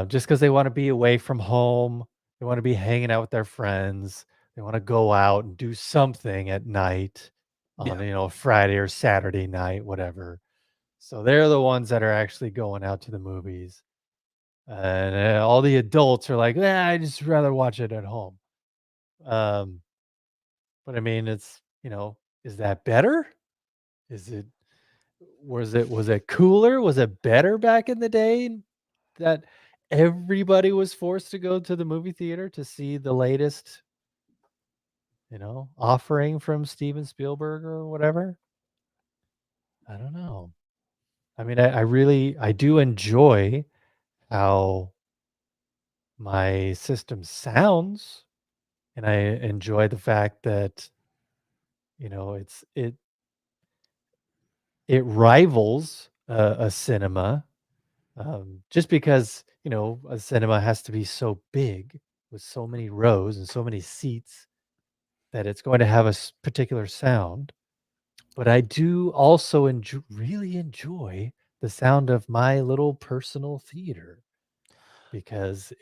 just because they want to be away from home. They want to be hanging out with their friends. They want to go out and do something at night on, Yeah. Friday or Saturday night, whatever. So they're the ones that are actually going out to the movies. And all the adults are like, I just rather watch it at home. Um, but I mean, it's, is that better? Is it, was it cooler? Was it better back in the day that everybody was forced to go to the movie theater to see the latest, offering from Steven Spielberg or whatever? I don't know. I mean, I really, I do enjoy how my system sounds, and I enjoy the fact that, it rivals a cinema, just because, a cinema has to be so big with so many rows and so many seats that it's going to have a particular sound. But I do also really enjoy the sound of my little personal theater because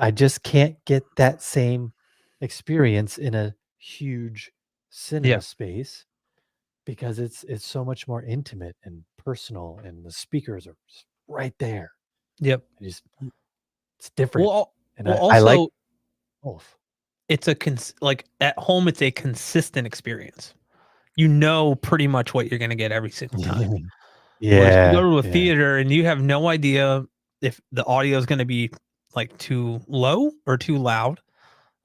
I just can't get that same experience in a huge Yeah. cinema space because it's so much more intimate and personal, and the speakers are right there. Yep. I just It's different, Well, and well, I like also, both. it's like at home, it's a consistent experience. You know pretty much what you're gonna get every single time. Whereas you go Yeah, to a yeah. theater and you have no idea if the audio is gonna be like too low or too loud.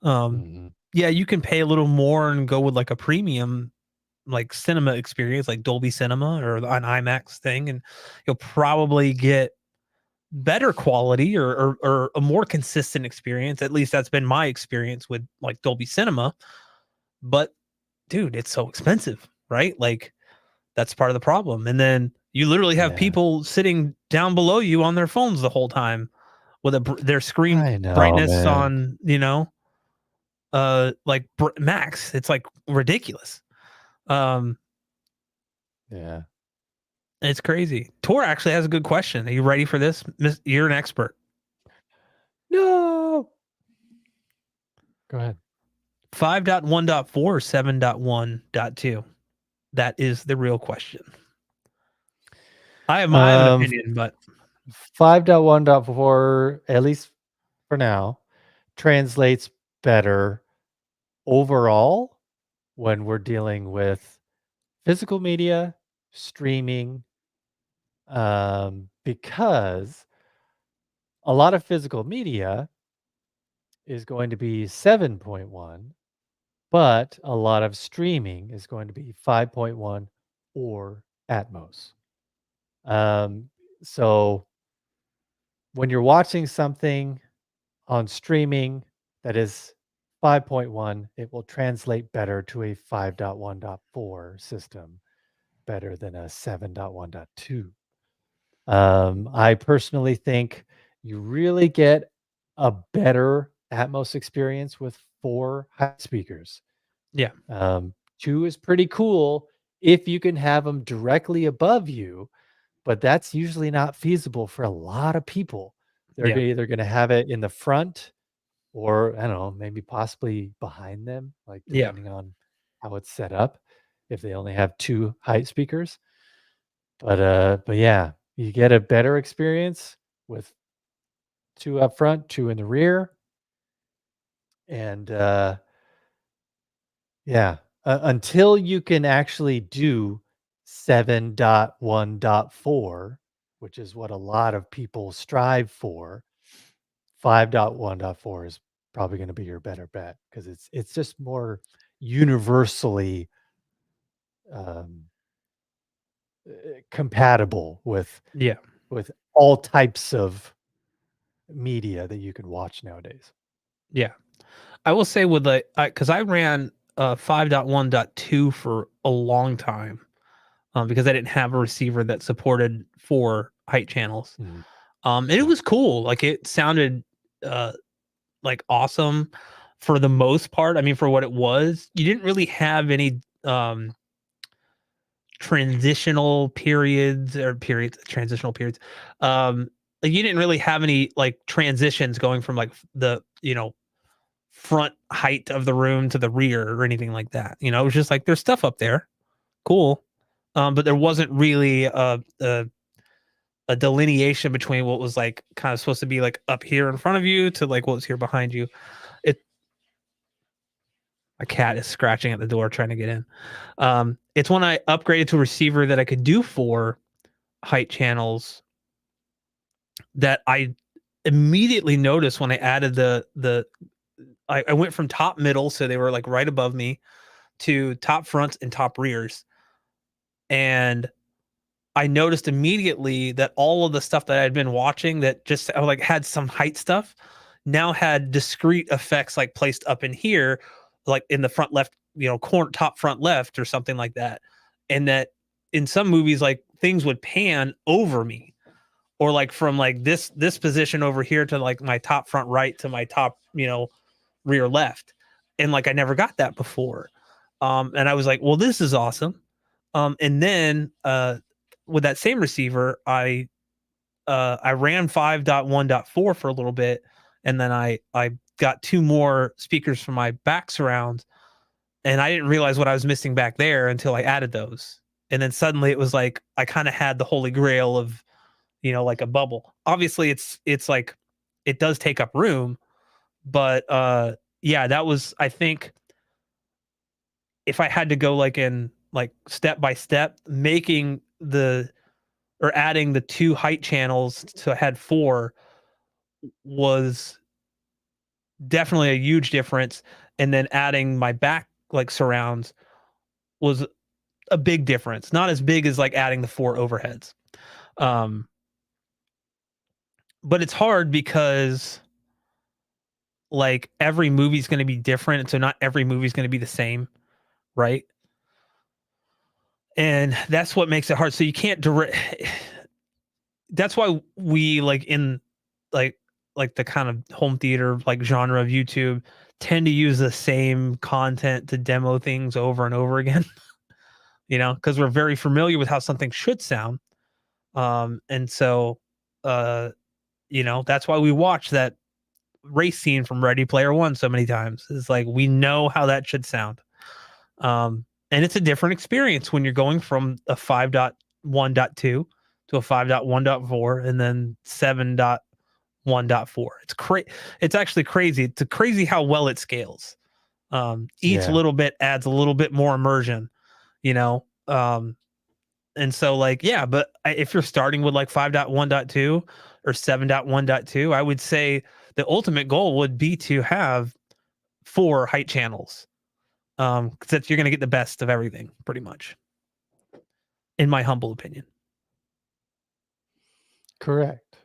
Um, Mhm. yeah, you can pay a little more and go with like a premium like cinema experience, like Dolby Cinema or an IMAX thing, and you'll probably get better quality or a more consistent experience. At least that's been my experience with like Dolby Cinema. But dude, it's so expensive, right? Like that's part of the problem. And then you literally have Yeah. people sitting down below you on their phones the whole time with their screen I know, brightness man. on, like max. It's like ridiculous. Um, Yeah. it's crazy. Tor actually has a good question. Are you ready for this? You're an expert. No. Go ahead. 5.1.4 or 7.1.2? That is the real question. I have an Um, opinion, but 5.1.4, at least for now, translates better overall when we're dealing with physical media, streaming, because a lot of physical media is going to be 7.1, but a lot of streaming is going to be 5.1 or Atmos. Um, so when you're watching something on streaming that is 5.1, it will translate better to a 5.1.4 system better than a 7.1.2. I personally think you really get a better Atmos experience with 4 high speakers. yeah, 2 is pretty cool if you can have them directly above you, but that's usually not feasible for a lot of people. They're yeah, either gonna have it in the front or, I don't know, maybe possibly behind them, like, yeah, depending on how it's set up, if they only have 2 height speakers. But yeah, you get a better experience with 2 up front, 2 in the rear, and, yeah, until you can actually do 7.1.4, which is what a lot of people strive for, 5.1.4 is probably gonna be your better bet because it's just more universally, um, compatible yeah, with all types of media that you can watch nowadays. yeah. I will say with the because I ran 5.1.2 for a long time, because I didn't have a receiver that supported 4 height channels. Mhm. And it Yeah. was cool. Like it sounded uh like awesome for the most part. I mean, for what it was, you didn't really have any transitional periods or periods transitional periods. Like you didn't really have any like transitions going from like the front height of the room to the rear or anything like that. It was just like there's stuff up there, cool, but there wasn't really a delineation between what was like kind of supposed to be like up here in front of you to like what was here behind you. It A cat is scratching at the door trying to get in. It's when I upgraded to a receiver that I could do 4 height channels that I immediately noticed when I added I went from top middle, so they were like right above me, to top fronts and top rears. And I noticed immediately that all of the stuff that I'd been watching that just like had some height stuff now had discrete effects like placed up in here, like in the front left, corner top front left or something like that. And that in some movies, like things would pan over me or like from like this position over here to like my top front right to my top, rear left. And like I never got that before. And I was like, well, this is awesome. And then with that same receiver, I ran 5.1.4 for a little bit, and then I got 2 more speakers for my back surround, and I didn't realize what I was missing back there until I added those. And then suddenly it was like I kind of had the holy grail of, like a bubble. Obviously it's like it does take up room, but yeah, that was I think if I had to go like in like step by step, making the or adding the 2 height channels to I had 4 was definitely a huge difference. And then adding my back like surrounds was a big difference. Not as big as like adding the 4 overheads. Um, but it's hard because like every movie's going to be different, and so not every movie's going to be the same, right? And that's what makes it hard. So you can't direct. That's why we like in like the kind of home theater like genre of YouTube tend to use the same content to demo things over and over again, because we're very familiar with how something should sound. And so that's why we watch that race scene from Ready Player One so many times. It's like we know how that should sound. And it's a different experience when you're going from a 5.1.2 to a 5.1.4 and then 7.1.4. It's actually crazy. It's crazy how well it scales. Each Yeah. little bit adds a little bit more immersion, you know. And so like yeah, but if you're starting with like 5.1.2 or 7.1.2, I would say the ultimate goal would be to have 4 height channels. Cuz that's you're going to get the best of everything pretty much in my humble opinion. Correct.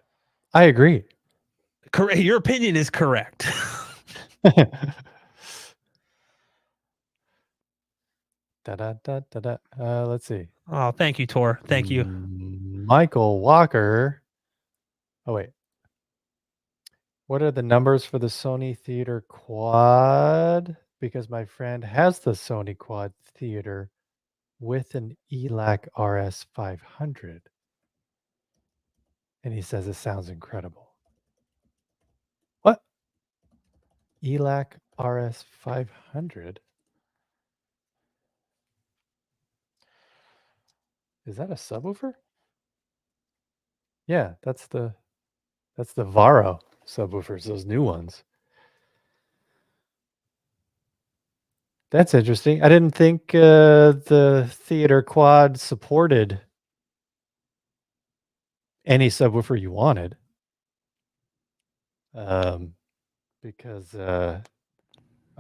I agree. Correct. Your opinion is correct. Da-da-da-da-da. Let's see. Oh, thank you, Tor. Thank you. Michael Walker. Oh, wait. What are the numbers for the Sony Theater Quad? Because my friend has the Sony Quad Theater with an ELAC RS 500. And he says it sounds incredible. What? ELAC RS 500? Is that a subwoofer? Yeah, that's the Varo subwoofers, those new ones. That's interesting. I didn't think the Theater Quad supported any subwoofer you wanted. Because I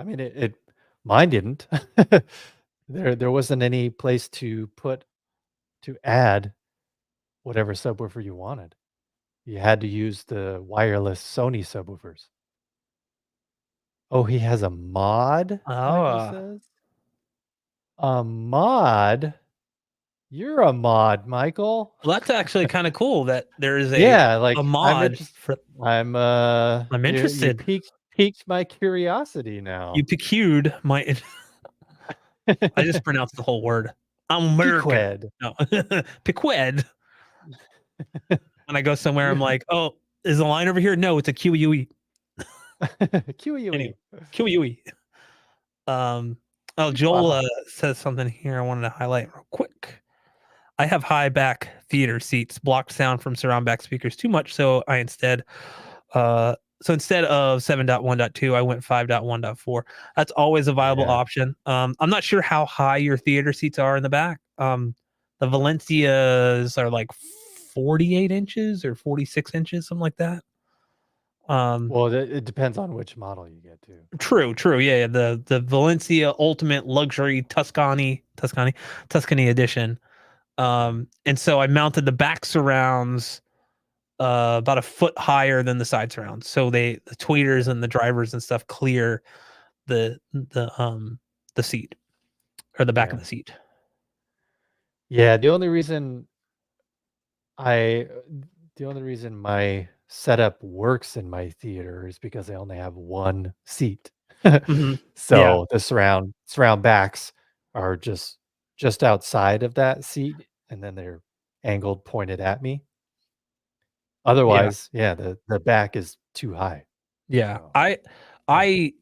mean it mine didn't. There wasn't any place to add whatever subwoofer you wanted. You had to use the wireless Sony subwoofers. Oh, he has a mod, Michael Oh, says. A mod? You're a mod, Michael. well, that's actually kind of cool that there is Yeah, a like I'm mod interested. for. I'm You interested. piqued my curiosity You now. piqued my. I just pronounced the whole word. I'm American. Pequed. No, piqued. When I go somewhere, I'm Yeah. like, oh, is the line over here? No, it's a QUE. Anyway, QUE. QUE. Um. Oh, Joel Wow. says something here I wanted to highlight real quick. I have high back theater seats, blocked sound from surround back speakers too much, uh so instead of 7.1.2, I went 5.1.4. That's always a viable Yeah. option. I'm not sure how high your theater seats are in the back. The Valencias are like 48 inches or 46 inches, something like that. Um, Well, it depends on which model you get to. true, yeah. The Valencia Ultimate Luxury Tuscany edition. And so I mounted the back surrounds about a foot higher than the side surrounds. So the tweeters and the drivers and stuff clear the seat or the back of Yeah. the seat. Yeah, I the only reason my setup works in my theater is because I only have one seat. Mhm. Yeah, So the surround backs are just outside of that seat, and then they're angled pointed at me. yeah, Otherwise, yeah, the back is too high. yeah. So, I yeah. I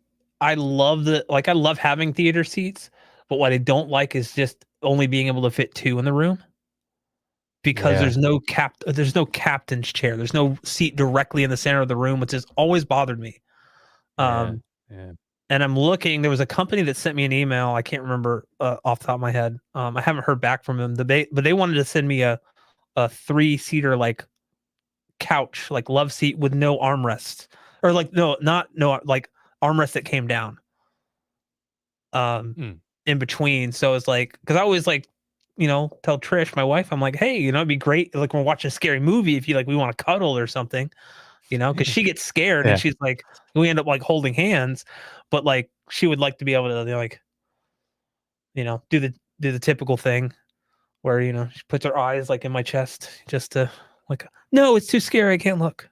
I love I love having theater seats, but what I don't like is just only being able to fit 2 in the room because Yeah. there's no captain's chair. There's no seat directly in the center of the room, which has always bothered me. Yeah. Um, Yeah. and I'm looking. There was a company that sent me an email. I can't remember off the top of my head. I haven't heard back from them. But they wanted to send me a 3-seater like couch, like love seat with no armrest, or like no like armrest that came down um Mm. in between. So it's like because I always like tell Trish, my wife, I'm like, hey, it'd be great like we're watching a scary movie if you like we want to cuddle or something, because she gets scared and Yeah. she's like we end up like holding hands, but like she would like to be able to like do the typical thing where she puts her eyes like in my chest just to like no, it's too scary, I can't look.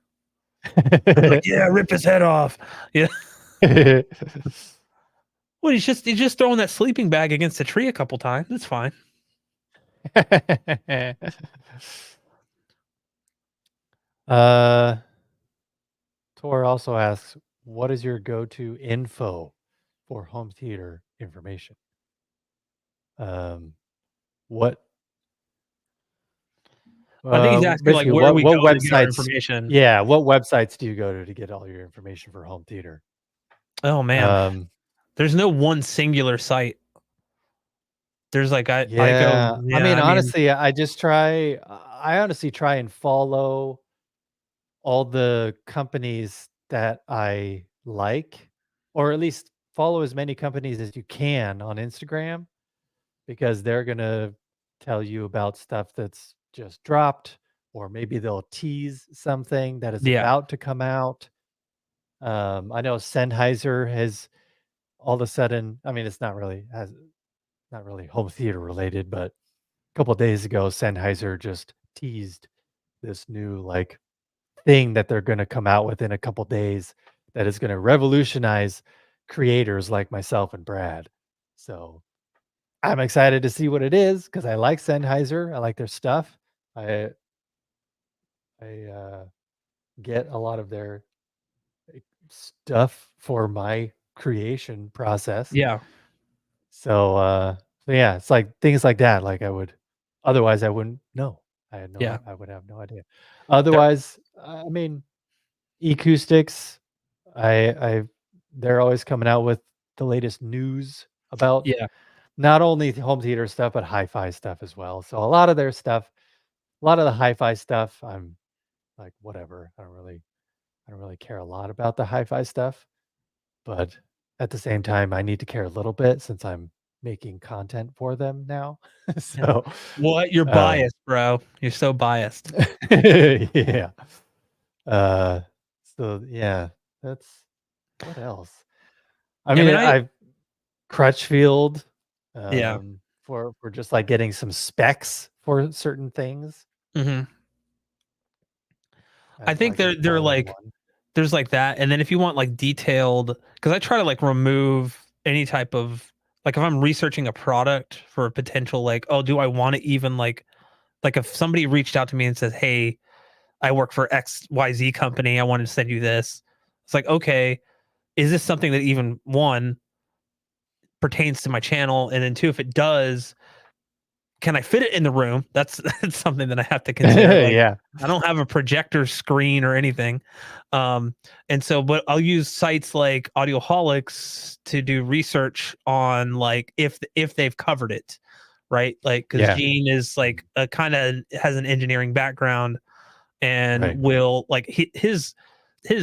I'm like, yeah, rip his head off. Yeah. Well, he's just throwing that sleeping bag against a tree a couple times. It's fine. uh, Tor also asks, what is your go-to info for home theater information? Um, what I think he's asking like Basically, where do we what go to get our websites information? yeah, what websites do you go to get all your information for home theater? Oh man, Um, there's no one singular site. There's like I go yeah, I yeah, mean, I mean honestly, I honestly try and follow all the companies that I like, or at least follow as many companies as you can on Instagram because they're gonna tell you about stuff that's just dropped, or maybe they'll tease something that is yeah, about to come out. I know Sennheiser has all of a sudden, I mean, it's not really home theater related, but a couple of days ago, Sennheiser just teased this new like thing that they're going to come out with in a couple days that is going to revolutionize creators like myself and Brad. So I'm excited to see what it is because I like Sennheiser. I like their stuff. I I get a lot of their stuff for my creation process. yeah, So yeah, it's like things like that. Like otherwise I wouldn't know. yeah. I would have no idea. There, Otherwise, I mean, acoustics. I they're always coming out with the latest news about yeah, not only home theater stuff but hi-fi stuff as well. So a lot of their stuff, a lot of the hi-fi stuff, I'm like whatever. I don't really care a lot about the hi-fi stuff, but at the same time, I need to care a little bit since I'm making content for them now. yeah. So, What? You're um, biased, bro. You're so biased. yeah. Uh, so yeah, that's what else? I I mean, mean, I I've Crutchfield, yeah. for just like getting some specs for certain things. Mhm. I As think like an they're all in like one. there's like that, and then if you want like detailed, because I try to like remove any type of like if I'm researching a product for a potential like, oh, do I want to even like if somebody reached out to me and says, hey, I work for XYZ company, I wanted to send you this. It's like, okay, is this something that even one pertains to my channel? And then two, if it does, can I fit it in the room? That's something that I have to consider. Like, Yeah. I don't have a projector screen or anything. Um, and so, but I'll use sites like Audioholics to do research on like if they've covered it, right? Like, because Yeah. Gene is Mhm. like a kind of has an engineering background and Right. will like his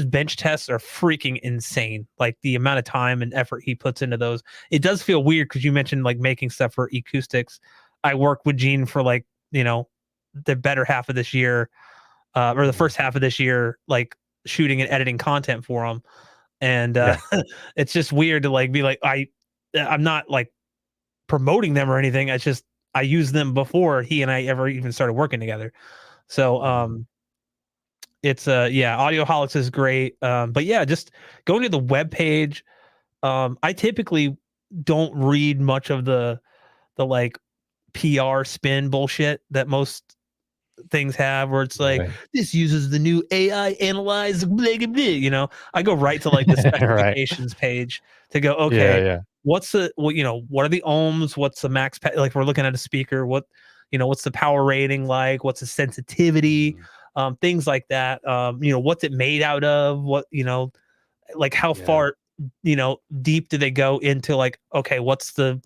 bench tests are freaking insane. Like the amount of time and effort he puts into those. It does feel weird because you mentioned like making stuff for acoustics. I worked with Gene for like, the better half of this year, or the Mhm. first half of this year, like shooting and editing content for him. And Yeah. it's just weird to like be like, I'm not like promoting them or anything. It's just I used them before he and I ever even started working together. So Mhm. it's yeah, Audioholics is great. But yeah, just going to the web page. I typically don't read much of the like PR spin bullshit that most things have where it's like Right. this uses the new AI analyze blah, blah, blah, I go right to like the Right. specifications page to go, Yeah, okay, yeah. what are the ohms, what's the like we're looking at a speaker, what's the power rating, like what's the sensitivity, Mhm. things like that, what's it made out of, like how Yeah. far deep do they go into like, okay, what's the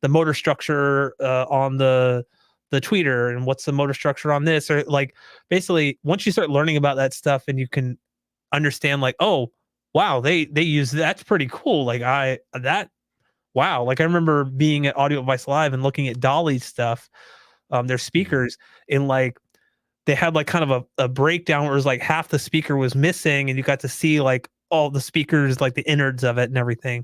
motor structure on the tweeter, and what's the motor structure on this, or like basically once you start learning about that stuff and you can understand like, oh wow, they use that's pretty cool, like I that wow, like I remember being at Audio Advice Live and looking at Dolly's stuff, their Mhm. speakers, and like they had like kind of a breakdown where it was like half the speaker was missing and you got to see like all the speakers, like the innards of it and everything.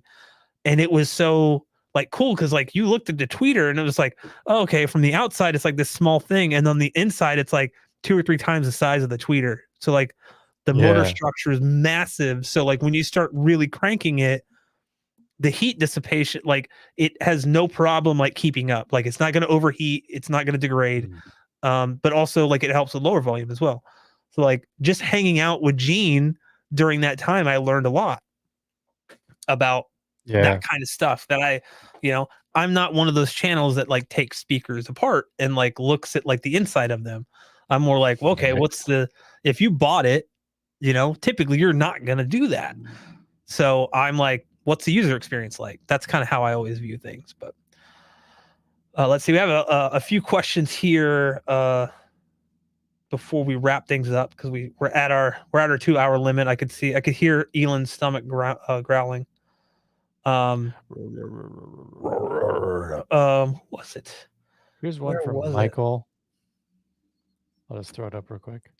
And it was so like cool because like you looked at the tweeter and it was like, oh, okay, from the outside it's like this small thing, and on the inside it's like two or three times the size of the tweeter. So like the motor Yeah. structure is massive. So like when you start really cranking it, the heat dissipation, like it has no problem like keeping up. Like it's not going to overheat, it's not going to degrade, Mhm. but also like it helps with lower volume as well. So like just hanging out with Gene during that time, I learned a lot about that Yeah. kind of stuff that you know, I'm not one of those channels that like takes speakers apart and like looks at like the inside of them. I'm more like, well, okay, Right. if you bought it, typically you're not going to do that. So I'm like, what's the user experience like? That's kind of how I always view things. But let's see, we have a few questions here before we wrap things up because we're at our 2-hour limit. I could hear Elon's stomach growling. What's it? Here's one Where from was it? Michael. I'll just throw it up real quick.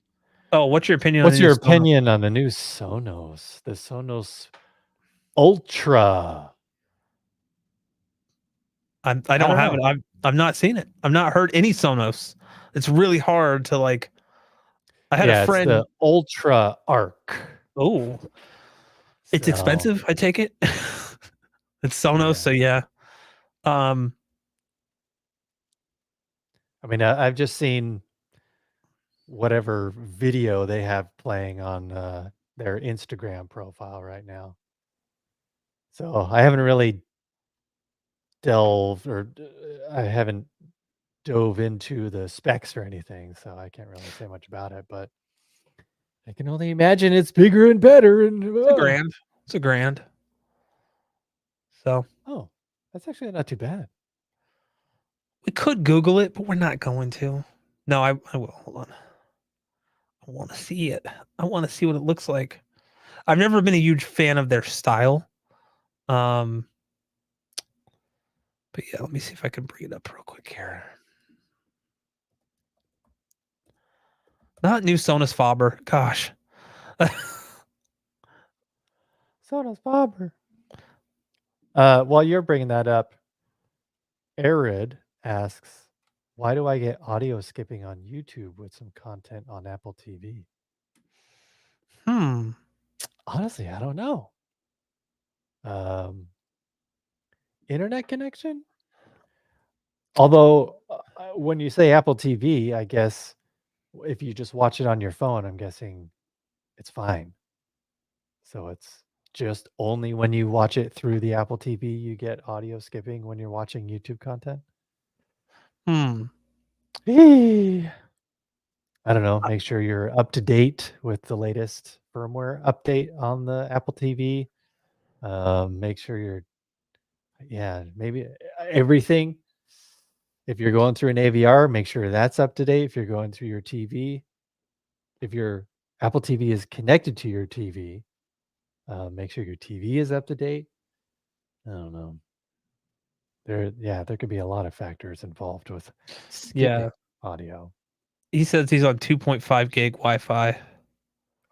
Oh, what's your opinion on the What's new your Sonos? opinion on the new Sonos? The Sonos Ultra. I I don't don't have it. know. I've not seen it. I've not heard any Sonos. It's really hard to like. I had a Yeah, it's friend. the Ultra Arc. Oh, it's So, expensive. I take it. It's Sonos, yeah. so yeah. Um, I mean, I've just seen whatever video they have playing on their Instagram profile right now. So I haven't really delved or I haven't dove into the specs or anything, so I can't really say much about it. But I can only imagine it's bigger and better. And it's a grand. It's a grand. So oh, that's actually not too bad. we could Google it, but we're not going to. No, I will. Hold on. I want to see it. I want to see what it looks like. I've never been a huge fan of their style. Um, but yeah, let me see if I can bring it up real quick here. Not new Sonus Faber. Gosh. So does Bobber. While you're bringing that up, Arid asks, "Why do I get audio skipping on YouTube with some content on Apple TV?" Hmm. Honestly, I don't know. Um, internet connection? Although, when you say Apple TV, I guess if you just watch it on your phone, I'm guessing it's fine. So it's just only when you watch it through the Apple TV, you get audio skipping when you're watching YouTube content? Hmm. Eee. I don't know. Make sure you're up to date with the latest firmware update on the Apple TV. Make sure you're, yeah, maybe everything. If you're going through an AVR, make sure that's up to date. If you're going through your TV, if your Apple TV is connected to your TV, make sure your TV is up to date. I don't know. There could be a lot of factors involved with Yeah. skipping audio. He says he's on 2.5 gig Wi-Fi.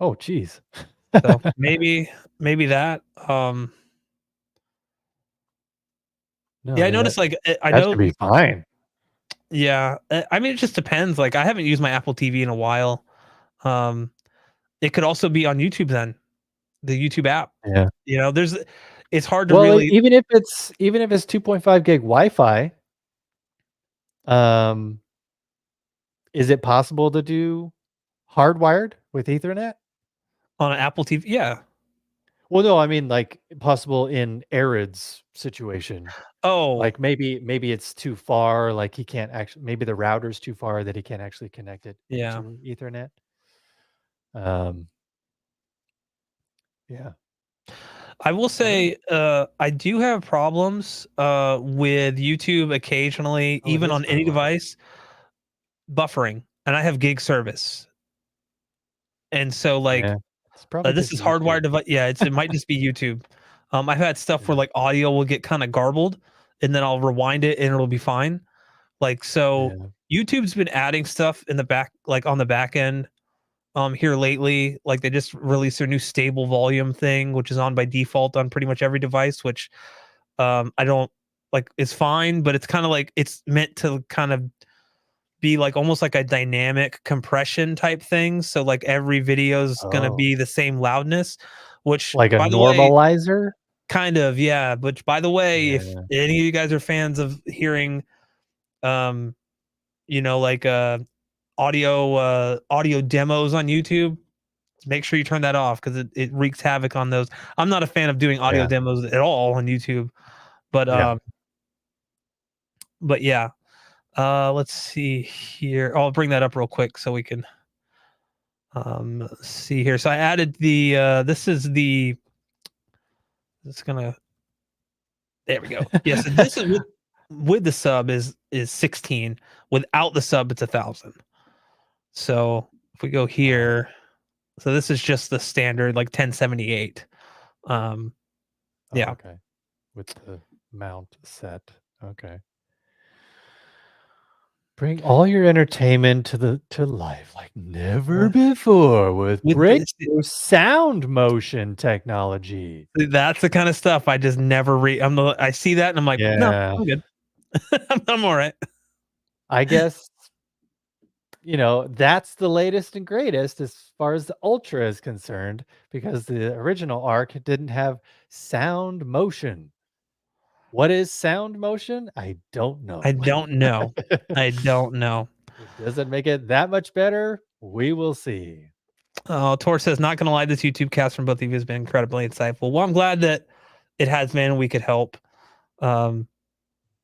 Oh, geez. So maybe that. No, Yeah, I I mean noticed like I that should know. be fine. Yeah, I mean it just depends. Like I haven't used my Apple TV in a while. Um, it could also be on YouTube then, the YouTube app. Yeah. There's it's hard to Well, really even if it's 2.5 gig Wi-Fi, um, is it possible to do hardwired with Ethernet? on an Apple TV. Yeah. Well, no, I mean like possible in Arid's situation. Oh, Like maybe it's too far, like he can't actually maybe the router's too far that he can't actually connect it yeah. to Ethernet. Um, yeah. I will I don't know. say I do have problems with YouTube occasionally, Oh, it even is on for a any while. device, buffering, and I have gig service. And so like Yeah. It's probably this just is YouTube. hardwired device. Yeah, it might just be YouTube. I've had stuff where Yeah. like audio will get kind of garbled, and then I'll rewind it and it'll be fine. Like so, Yeah. YouTube's been adding stuff in the back, like on the back end. Here lately, like they just released their new stable volume thing, which is on by default on pretty much every device. Which I don't like. It's fine, but it's kind of like it's meant to kind of be like almost like a dynamic compression type thing. So like every video is gonna Oh, be the same loudness, which like a by the way, normalizer? kind of, yeah. Which by the way, if Yeah. any of you guys are fans of hearing um, like audio demos on YouTube, make sure you turn that off because it wreaks havoc on those. I'm not a fan of doing audio Yeah. demos at all on YouTube, but Yeah. but yeah. Let's see here. I'll bring that up real quick so we can see here. So I added the this is the it's gonna there we go. Yeah, so this is with the sub is 16. Without the sub, it's 1,000. So if we go here, so this is just the standard like 1078. Yeah. Okay. With the mount set. Okay. Bring all your entertainment to life like never Uh, before with with this, breakthrough sound motion technology. that's the kind of stuff I just never read. I see that and I'm like, no, Yeah. I'm good. I'm all right. I guess, that's the latest and greatest as far as the Ultra is concerned because the original Arc didn't have sound motion. What is sound motion? I don't I know. don't know. I don't know. Does it make it that much better? We will see. Oh, Tor says, not gonna lie, this YouTube cast from both of you has been incredibly insightful. Well, I'm glad that it has been and we could help. Um,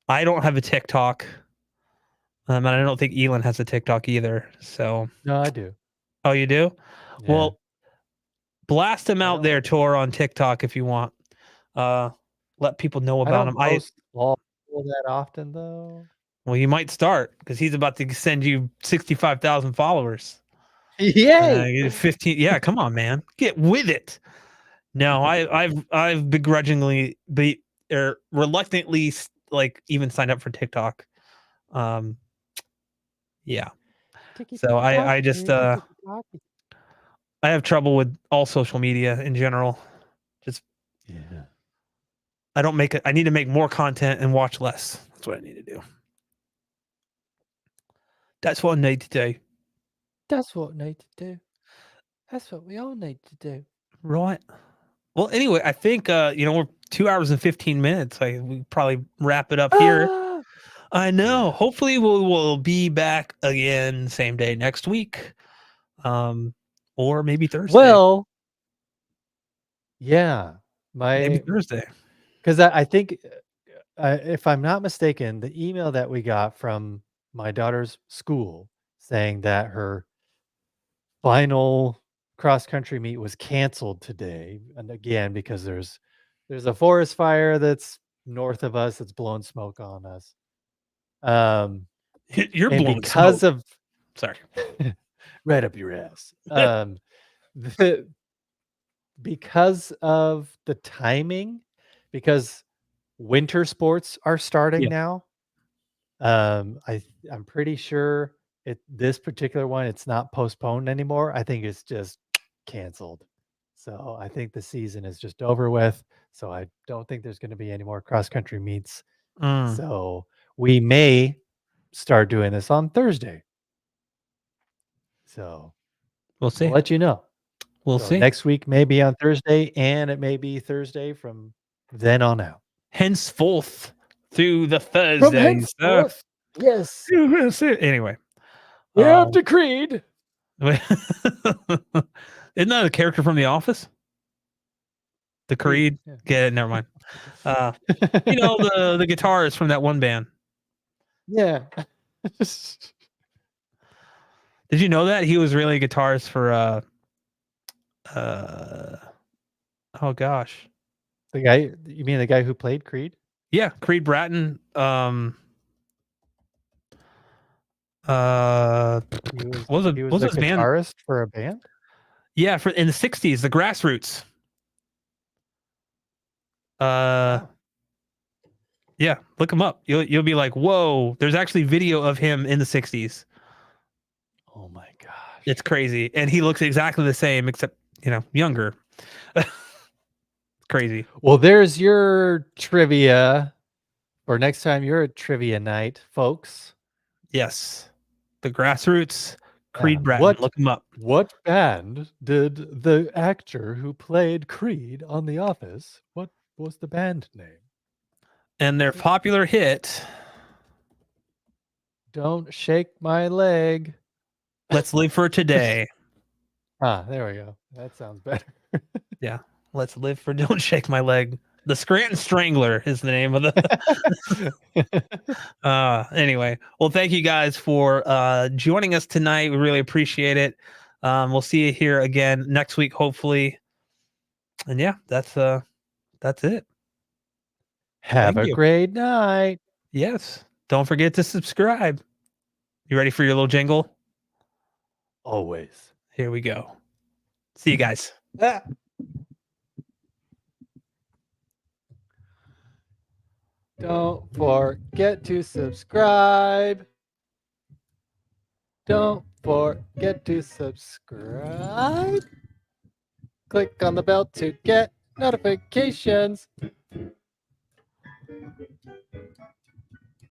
I don't have a TikTok. And I don't think Elon has a TikTok either. So, No, I do. oh, you do? Yeah. Well, blast him I out there, don't Tor, on TikTok if you want. Uh, let people know I about don't him. post all that often though. Well, you might start because he's about to send you 65,000 followers. Yay! 15. Yeah, come on, man, get with it. No, I've begrudgingly be or reluctantly like even signed up for TikTok. Um, yeah. Tiki So tiki I taki, just tiki tiki taki. I have trouble with all social media in general. Just Yeah. I don't make it. I need to make more content and watch less. That's what I need to do. That's what I need to do. That's what we need to do. That's what we all need to do. Right. Well, anyway, I think we're 2 hours and 15 minutes. We probably wrap it up here. Ah! I know. Yeah. Hopefully, we'll be back again same day next week, or maybe Thursday. Well, yeah. Maybe My Thursday. 'Cause I think, if I'm not mistaken, the email that we got from my daughter's school saying that her final cross country meet was canceled today, and again, because there's a forest fire that's north of us that's blowing smoke on us. Um, You're and blowing smoke. because of Sorry. right up your ass. The because of the timing, because winter sports are starting Yeah. now. I'm pretty sure this particular one, it's not postponed anymore. I think it's just canceled. So I think the season is just over with. So I don't think there's going to be any more cross country meets. Mm, So we may start doing this on Thursday. So we'll we'll see. let you know. We'll So see. next week may be on Thursday, and it may be Thursday from then on out. Henceforth through the From Thursdays. henceforth, yes, Anyway, we have um, decreed. isn't that a character from The Office? The Creed? Yeah. Get it? Never mind. The guitarist from that one band. Yeah. Did you know that he was really a guitarist for uh oh gosh. The guy you mean the guy who played Creed? Yeah, Creed Bratton. Uh He was what was the his band? guitarist for a band? Yeah, for in the 60s, the Grassroots. Uh Wow. yeah, look him up. You'll be like, "Whoa, there's actually video of him in the 60s." Oh my gosh. It's crazy. And he looks exactly the same except, younger. Crazy. Well, there's your trivia for next time you're at trivia night, folks. Yes. The Grassroots, Yeah. Creed Bratton, look him up. What band did the actor who played Creed on The Office, what was the band name? And their popular hit, Don't Shake My Leg. Let's Live for Today. Ah, there we go. That sounds better. Yeah. Let's live for Don't Shake My Leg. The Scranton Strangler is the name of the. Anyway, well, thank you guys for joining us tonight. We really appreciate it. We'll see you here again next week, hopefully. And yeah, that's it. Have Thank a you. great night. Yes. Don't forget to subscribe. You ready for your little jingle? Always. Here we go. See you guys. Ah. Don't forget to subscribe. Don't forget to subscribe. Click on the bell to get notifications.